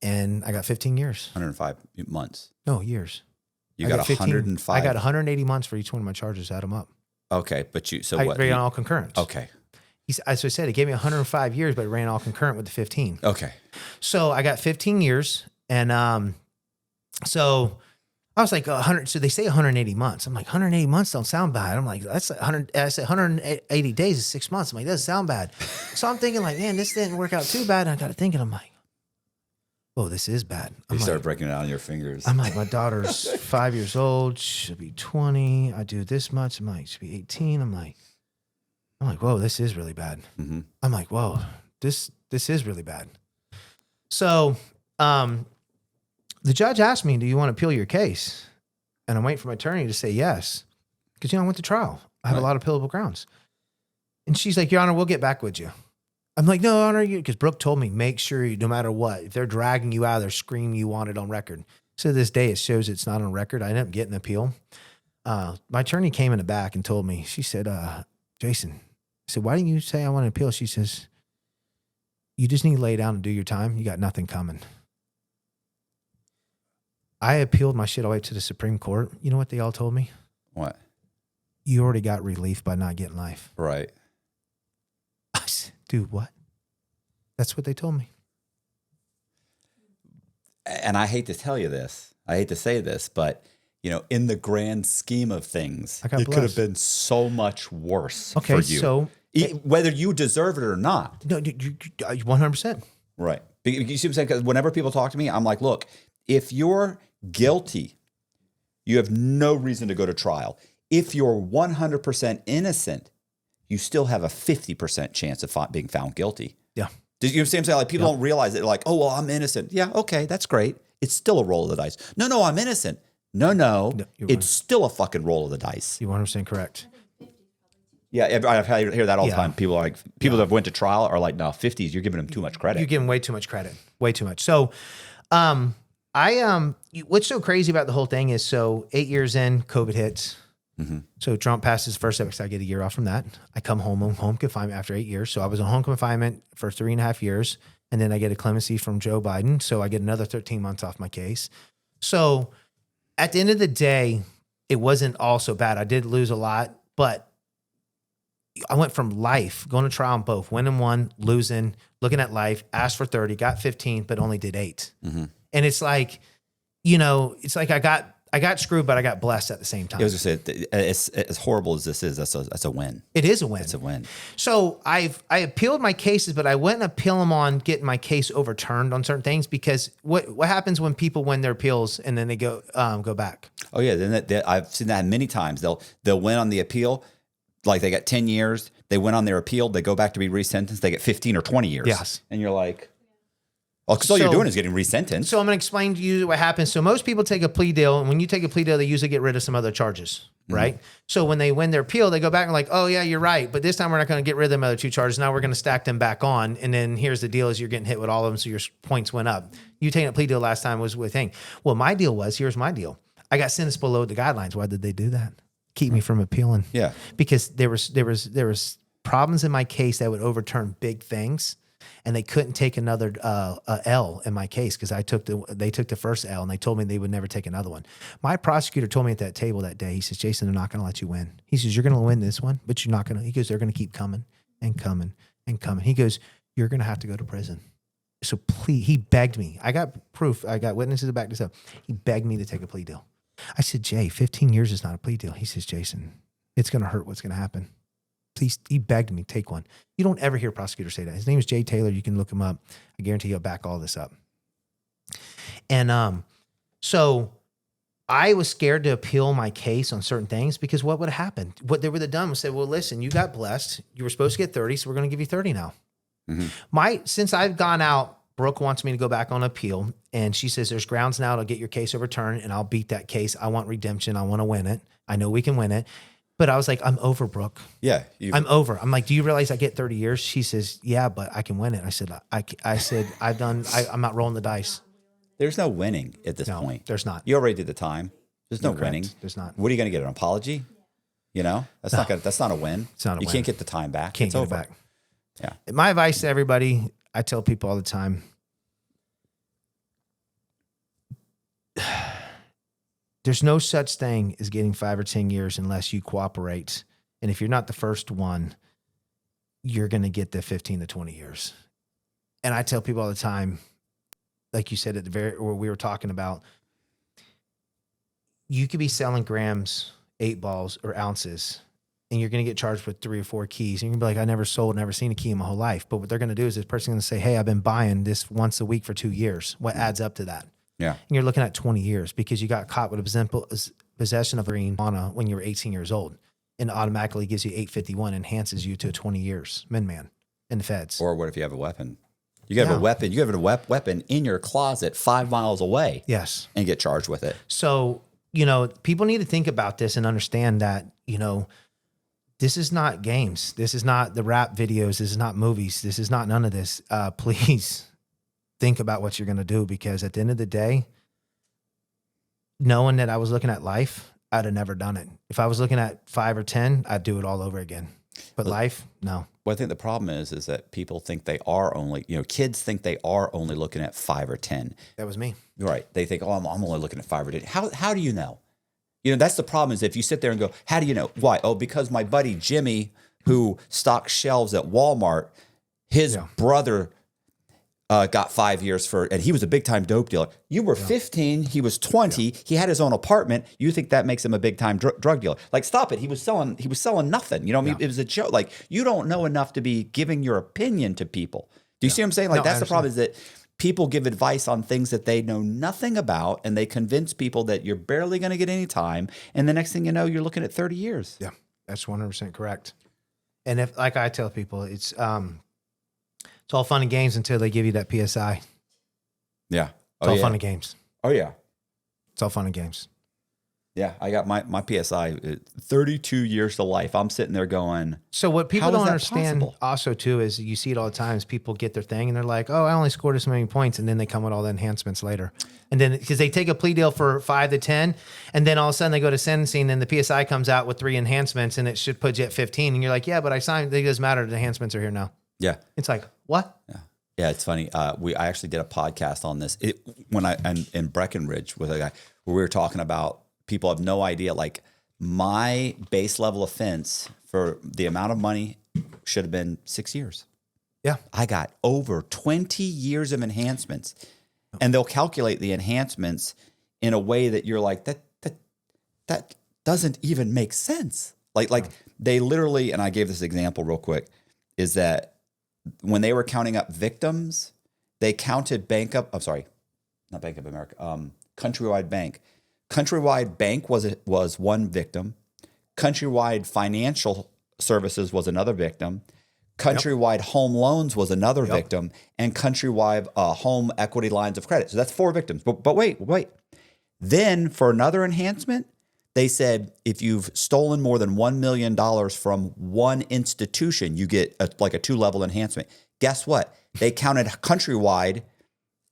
and I got 15 years. 105 months. No, years. You got 105. I got 180 months for each one of my charges. Add them up. Okay, but I what? ran all concurrent. Okay. As I said, it gave me 105 years, but it ran all concurrent with the 15. Okay. So I got 15 years, and so I was like 100. So they say 180 months. I'm like, 180 months don't sound bad. I'm like, that's 100. I said 180 days is 6 months. I'm like, that doesn't sound bad. So I'm thinking like, man, this didn't work out too bad. And I got to thinking, I'm like, oh, this is bad. You start breaking it out on your fingers. I'm like, my daughter's 5 years old. She'll be 20. I do this much. I'm like, she'll be 18. I'm like, whoa, this is really bad. Mm-hmm. I'm like, whoa, this is really bad. So, the judge asked me, do you want to appeal your case? And I'm waiting for my attorney to say yes. Because, I went to trial. I have a lot of appealable grounds. And she's like, Your Honor, we'll get back with you. I'm like, no, Honor, because Brooke told me, make sure you, no matter what, if they're dragging you out, they're screaming you want it on record. So to this day, it shows it's not on record. I ended up getting an appeal. My attorney came in the back and told me, she said, Jason, I said, why didn't you say I want to appeal? She says, you just need to lay down and do your time. You got nothing coming. I appealed my shit all the way to the Supreme Court. You know what they all told me? What? You already got relief by not getting life. Right. I said, dude, what? That's what they told me. And I hate to tell you this. I hate to say this, but in the grand scheme of things, it could have been so much worse for you. So whether you deserve it or not. No, you 100%. Right. You see what I'm saying? Because whenever people talk to me, I'm like, look, if you're guilty, you have no reason to go to trial. If you're 100% innocent, you still have a 50% chance of being found guilty. Yeah. Do you see what I'm saying? Like people don't realize it. Like, oh, well, I'm innocent. Yeah, okay, that's great. It's still a roll of the dice. No, I'm innocent. No, it's still a fucking roll of the dice. You're 100% correct. Yeah, I've hear that all the time. People that have went to trial are like, no, 50s, you're giving them too much credit. You're giving way too much credit. Way too much. So, what's so crazy about the whole thing is, so 8 years in, COVID hits. Mm-hmm. So Trump passes first episode. I get a year off from that. I come home on home confinement after 8 years. So I was on home confinement for 3.5 years. And then I get a clemency from Joe Biden. So I get another 13 months off my case. So at the end of the day, it wasn't all so bad. I did lose a lot, but I went from life, going to trial on both, winning one, losing, looking at life, asked for 30, got 15, but only did 8. Mm-hmm. And it's like, it's like I got screwed, but I got blessed at the same time. I was just saying, as horrible as this is, that's a win. It is a win. It's a win. So I appealed my cases, but I wouldn't appeal them on getting my case overturned on certain things, because what happens when people win their appeals and then they go back? Oh yeah, then I've seen that many times. They'll win on the appeal, like they got 10 years. They win on their appeal. They go back to be resentenced. They get 15 or 20 years. Yes, and you're like, well, because all you're doing is getting resentenced. So I'm going to explain to you what happens. So most people take a plea deal, and when you take a plea deal, they usually get rid of some other charges, right? Mm-hmm. So when they win their appeal, they go back and like, oh yeah, you're right, but this time we're not going to get rid of them other 2 charges. Now we're going to stack them back on, and then here's the deal: is you're getting hit with all of them, so your points went up. You taking a plea deal last time was with thing. Well, my deal was, here's my deal: I got sentenced below the guidelines. Why did they do that? Keep me from appealing. Yeah, because there was problems in my case that would overturn big things. And they couldn't take another L in my case because they took the first L, and they told me they would never take another one. My prosecutor told me at that table that day, he says, Jason, they're not going to let you win. He says, you're going to win this one, but you're not going to. He goes, they're going to keep coming and coming and coming. He goes, you're going to have to go to prison. So please, he begged me. I got proof. I got witnesses to back this up. He begged me to take a plea deal. I said, Jay, 15 years is not a plea deal. He says, Jason, it's going to hurt what's going to happen. Please, he begged me, take one. You don't ever hear a prosecutor say that. His name is Jay Taylor. You can look him up. I guarantee he'll back all this up. And so I was scared to appeal my case on certain things because what would have happened? What they would have done was said, well, listen, you got blessed. You were supposed to get 30, so we're going to give you 30 now. Since I've gone out, Brooke wants me to go back on appeal, and she says there's grounds now to get your case overturned, and I'll beat that case. I want redemption. I want to win it. I know we can win it. But I was like, I'm over, Brooke. Yeah. I'm over. I'm like, do you realize I get 30 years? She says, yeah, but I can win it. I said, I'm not rolling the dice. There's no winning at this point. There's not. You already did the time. There's no winning. There's not. What are you going to get? An apology? You know, that's not a win. It's not a you win. can't get the time back. Can't it's get over. it back. Yeah. My advice to everybody, I tell people all the time, there's no such thing as getting 5 or 10 years unless you cooperate. And if you're not the first one, you're going to get the 15 to 20 years. And I tell people all the time, like you said where we were talking about, you could be selling grams, 8 balls, or ounces, and you're going to get charged with 3 or 4 keys. And you're going to be like, I never sold, never seen a key in my whole life. But what they're going to do is this person's going to say, hey, I've been buying this once a week for 2 years. What adds up to that? Yeah. And you're looking at 20 years because you got caught with a possession of marijuana when you were 18 years old, and automatically gives you 851, enhances you to 20 years, man, in the feds. Or what if you have a weapon? You have a weapon. You have a weapon in your closet 5 miles away. Yes. And get charged with it. So, people need to think about this and understand that, this is not games. This is not the rap videos. This is not movies. This is not none of this. Please think about what you're going to do, because at the end of the day, knowing that I was looking at life, I'd have never done it. If I was looking at 5 or 10, I'd do it all over again. But life, no. Well, I think the problem is that people think they are only, kids think they are only looking at 5 or 10. That was me. Right. They think, I'm only looking at 5 or 10. How do you know? That's the problem, is if you sit there and go, how do you know? Why? Oh, because my buddy Jimmy, who stocks shelves at Walmart, his brother got 5 years and he was a big time dope dealer. You were 15, he was 20, he had his own apartment. You think that makes him a big time drug dealer? Like, stop it. He was selling nothing. I mean, it was a joke. Like, you don't know enough to be giving your opinion to people. Do you see what I'm saying? Like, that's the problem, is that people give advice on things that they know nothing about, and they convince people that you're barely going to get any time. And the next thing you know, you're looking at 30 years. Yeah, that's 100% correct. And if, like I tell people, it's all fun and games until they give you that PSI. Yeah. It's all fun and games. Oh, yeah. It's all fun and games. Yeah, I got my PSI, 32 years to life. I'm sitting there going, so what people how don't is that understand possible? also too is you see it all the time, is people get their thing and they're like, oh, I only scored this many points, and then they come with all the enhancements later. And then because they take a plea deal for 5 to 10, and then all of a sudden they go to sentencing, and the PSI comes out with 3 enhancements, and it should put you at 15. And you're like, yeah, but I signed. It doesn't matter. The enhancements are here now. Yeah. It's like, what? Yeah. Yeah, it's funny. I actually did a podcast on this in Breckenridge with a guy where we were talking about, people have no idea. Like, my base level offense for the amount of money should have been 6 years. Yeah. I got over 20 years of enhancements, and they'll calculate the enhancements in a way that you're like, that doesn't even make sense. Like they literally, and I gave this example real quick, is that when they were counting up victims, they counted not Bank of America, Countrywide Bank. Countrywide Bank was one victim. Countrywide Financial Services was another victim. Countrywide Home Loans was another victim, and Countrywide Home Equity Lines of Credit. So that's 4 victims. But wait. Then for another enhancement, they said if you've stolen more than $1 million from one institution, you get a 2-level enhancement. Guess what? They counted Countrywide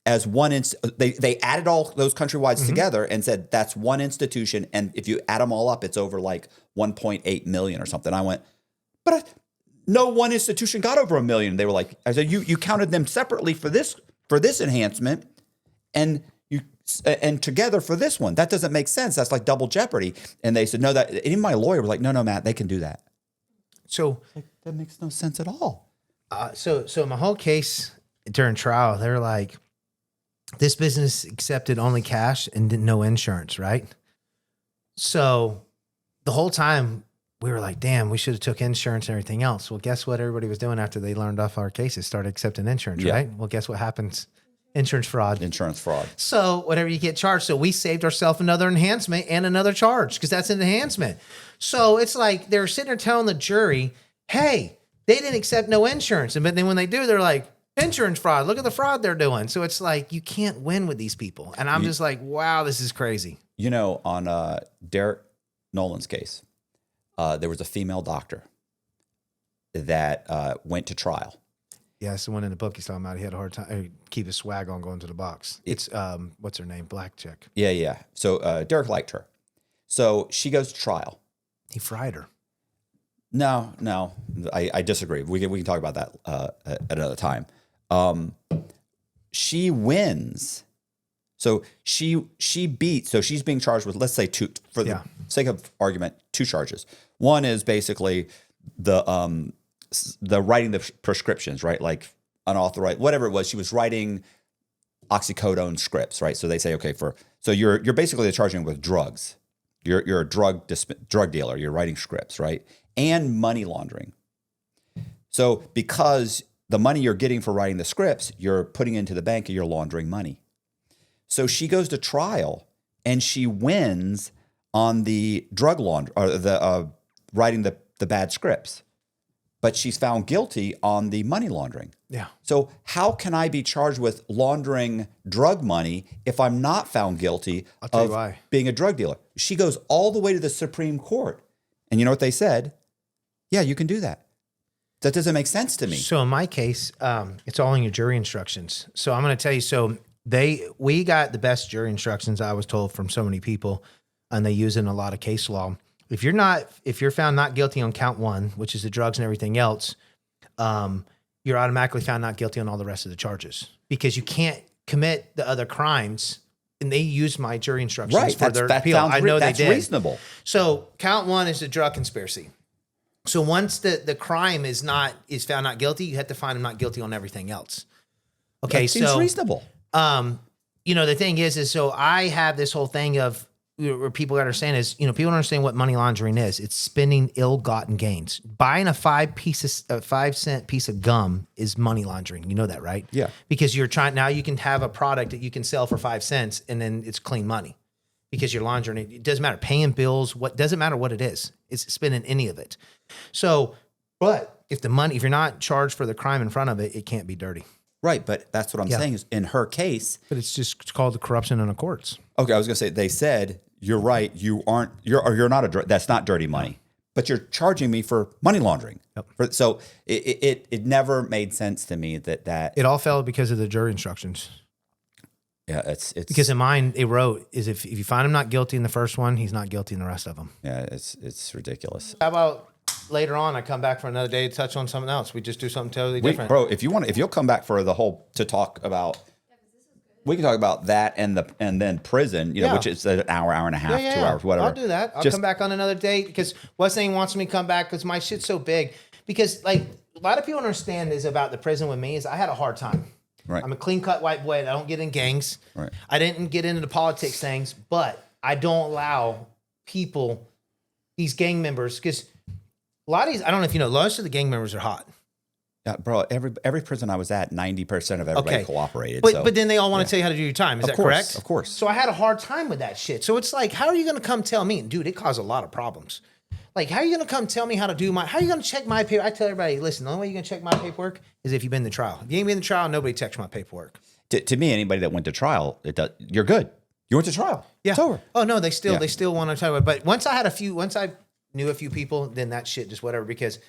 as one. They added all those Countrywides together and said that's one institution, and if you add them all up, it's over like 1.8 million or something. I went, but no one institution got over $1 million. They were like, I said, you counted them separately for this enhancement, and together for this one. That doesn't make sense. That's like double jeopardy. And they said, no, even my lawyer was like, no, Matt, they can do that. So that makes no sense at all. So my whole case during trial, they're like, this business accepted only cash and no insurance, right? So the whole time we were like, damn, we should have took insurance and everything else. Well, guess what everybody was doing after they learned off our cases? Started accepting insurance, right? Well, guess what happens Insurance fraud. Insurance fraud. So whatever you get charged. So we saved ourselves another enhancement and another charge because that's an enhancement. So it's like they're sitting there telling the jury, hey, they didn't accept no insurance. But then when they do, they're like, insurance fraud. Look at the fraud they're doing. So it's like you can't win with these people. And I'm just like, wow, this is crazy. You know, on Derek Nolan's case, there was a female doctor that went to trial. Yeah, it's the one in the book he's talking about. He had a hard time keep his swag on going to the box. It's what's her name? Black chick. Yeah. So Derek liked her. So she goes to trial. He fried her. No, I disagree. We can talk about that at another time. She wins. So she beats. So she's being charged with, let's say, two, for the sake of argument, 2 charges. One is basically the writing the prescriptions, right? Like unauthorized, whatever it was. She was writing oxycodone scripts, right? So they say, okay, so you're basically charging with drugs. You're a drug dealer. You're writing scripts, right? And money laundering. So because the money you're getting for writing the scripts, you're putting into the bank and you're laundering money. So she goes to trial and she wins on the drug laundry or the writing the bad scripts, but she's found guilty on the money laundering. Yeah. So how can I be charged with laundering drug money if I'm not found guilty of being a drug dealer? She goes all the way to the Supreme Court. And you know what they said? Yeah, you can do that. That doesn't make sense to me. So in my case, it's all in your jury instructions. So I'm going to tell you, so we got the best jury instructions I was told from so many people, and they use it in a lot of case law. If you're found not guilty on count 1, which is the drugs and everything else, you're automatically found not guilty on all the rest of the charges because you can't commit the other crimes. And they used my jury instructions for their appeal. I know they did. That's reasonable. So count 1 is the drug conspiracy. So once the crime is found not guilty, you have to find him not guilty on everything else. Okay, that seems reasonable. The thing is so I have this whole thing of where people understand is, people don't understand what money laundering is. It's spending ill-gotten gains. Buying a 5-cent piece of gum is money laundering. You know that, right? Yeah. Because now you can have a product that you can sell for 5 cents and then it's clean money because you're laundering it. It doesn't matter. Paying bills, doesn't matter what it is. It's spending any of it. So, but if you're not charged for the crime in front of it, it can't be dirty. Right, but that's what I'm saying is in her case. But it's called the corruption in the courts. Okay, I was going to say, they said, you're right, you're not that's not dirty money, but you're charging me for money laundering. Yep. So it never made sense to me that. It all fell because of the jury instructions. Yeah, it's because in mine it wrote is if you find him not guilty in the first one, he's not guilty in the rest of them. Yeah, it's ridiculous. How about later on I come back for another day to touch on something else? We just do something totally different. Bro, if you'll come back for the whole to talk about. We can talk about that and then prison, which is an hour and a half, 2 hours, whatever. I'll do that. I'll come back on another date because Wesleyan wants me to come back because my shit's so big. Because like a lot of people understand is about the prison with me is I had a hard time. Right. I'm a clean cut white boy. I don't get in gangs. Right. I didn't get into the politics things, but I don't allow people, these gang members, because a lot of these, I don't know if you know, most of the gang members are hot. Yeah, bro, every prison I was at, 90% of everybody cooperated. But then they all want to tell you how to do your time. Is that correct? Of course. So I had a hard time with that shit. So it's like, how are you going to come tell me? Dude, it caused a lot of problems. Like, how are you going to come tell me how to do how are you going to check my paper? I tell everybody, listen, the only way you're going to check my paperwork is if you've been to trial. If you ain't been to trial, nobody checks my paperwork. To me, anybody that went to trial, you're good. You went to trial. Yeah. It's over. Oh, no, they still want to tell you. But once I knew a few people, then that shit just whatever, because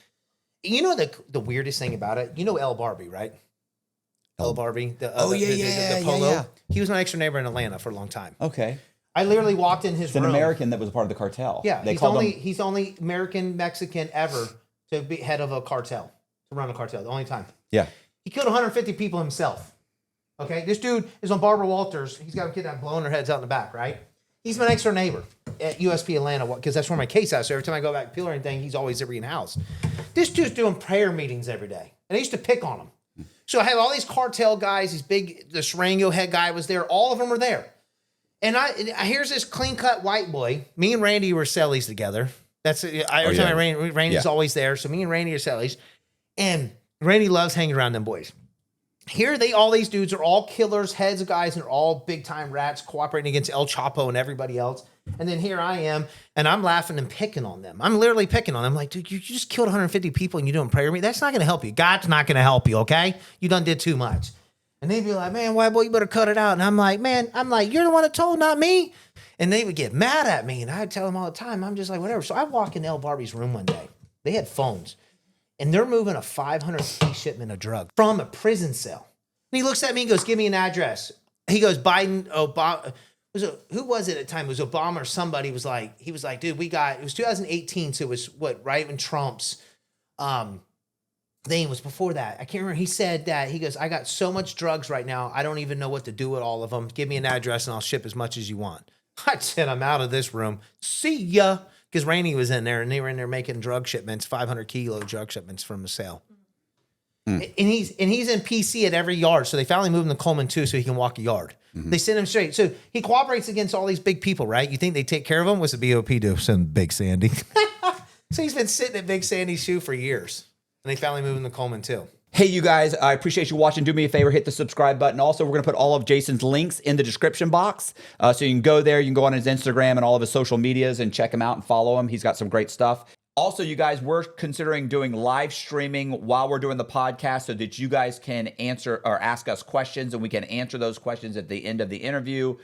you know the weirdest thing about it? You know El Barbie, right? El Barbie. The Polo. Yeah. He was my next door neighbor in Atlanta for a long time. Okay. I literally walked in his room. It's an American that was a part of the cartel. Yeah. He's the only American Mexican ever to be head of a cartel, to run a cartel. The only time. Yeah. He killed 150 people himself. Okay. This dude is on Barbara Walters. He's got a kid that blowing their heads out in the back, right? He's my next door neighbor at USP Atlanta because that's where my case is. So every time I go back to Peel or anything, he's always every in the house. This dude's doing prayer meetings every day. And I used to pick on him. So I have all these cartel guys, the Serango head guy was there. All of them were there. And here's this clean-cut white boy. Me and Randy were cellies together. Every time Randy's always there. So me and Randy are cellies. And Randy loves hanging around them boys. here all these dudes are all killers, heads of guys, and they're all big time rats cooperating against El Chapo and everybody else. And then here I am, and I'm laughing and picking on them. I'm literally picking on them. I'm like, dude, you just killed 150 people and you doing prayer with me? That's not going to help you. God's not going to help you, okay? You done did too much. And they'd be like, man, white boy, you better cut it out. And I'm like, you're the one that told, not me. And they would get mad at me, and I'd tell them all the time. I'm just like, whatever. So I walk in El Barbie's room one day. They had phones, and they're moving a 500 shipment of drugs from a prison cell. And he looks at me and goes, give me an address. He goes, Biden, Obama. Who was it at the time? It was Obama or somebody was like, he was like, dude, it was 2018. So it was right when Trump's thing was before that. I can't remember. He said that, he goes, I got so much drugs right now. I don't even know what to do with all of them. Give me an address and I'll ship as much as you want. I said, I'm out of this room. See ya. Because Rainey was in there and they were in there making drug shipments, 500 kilo drug shipments from the sale. And he's in PC at every yard. So they finally moved him to Coleman too, so he can walk a yard. They send him straight. So he cooperates against all these big people, right? You think they take care of him? What's the BOP do? Send Big Sandy. So he's been sitting at Big Sandy's shoe for years. And they finally moved him to Coleman too. Hey, you guys, I appreciate you watching. Do me a favor, hit the subscribe button. Also, we're going to put all of Jason's links in the description box. So you can go there. You can go on his Instagram and all of his social medias and check him out and follow him. He's got some great stuff. Also, you guys, we're considering doing live streaming while we're doing the podcast so that you guys can answer or ask us questions and we can answer those questions at the end of the interview.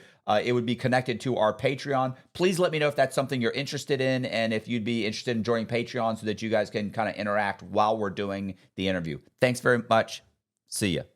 It would be connected to our Patreon. Please let me know if that's something you're interested in and if you'd be interested in joining Patreon so that you guys can kind of interact while we're doing the interview. Thanks very much. See ya.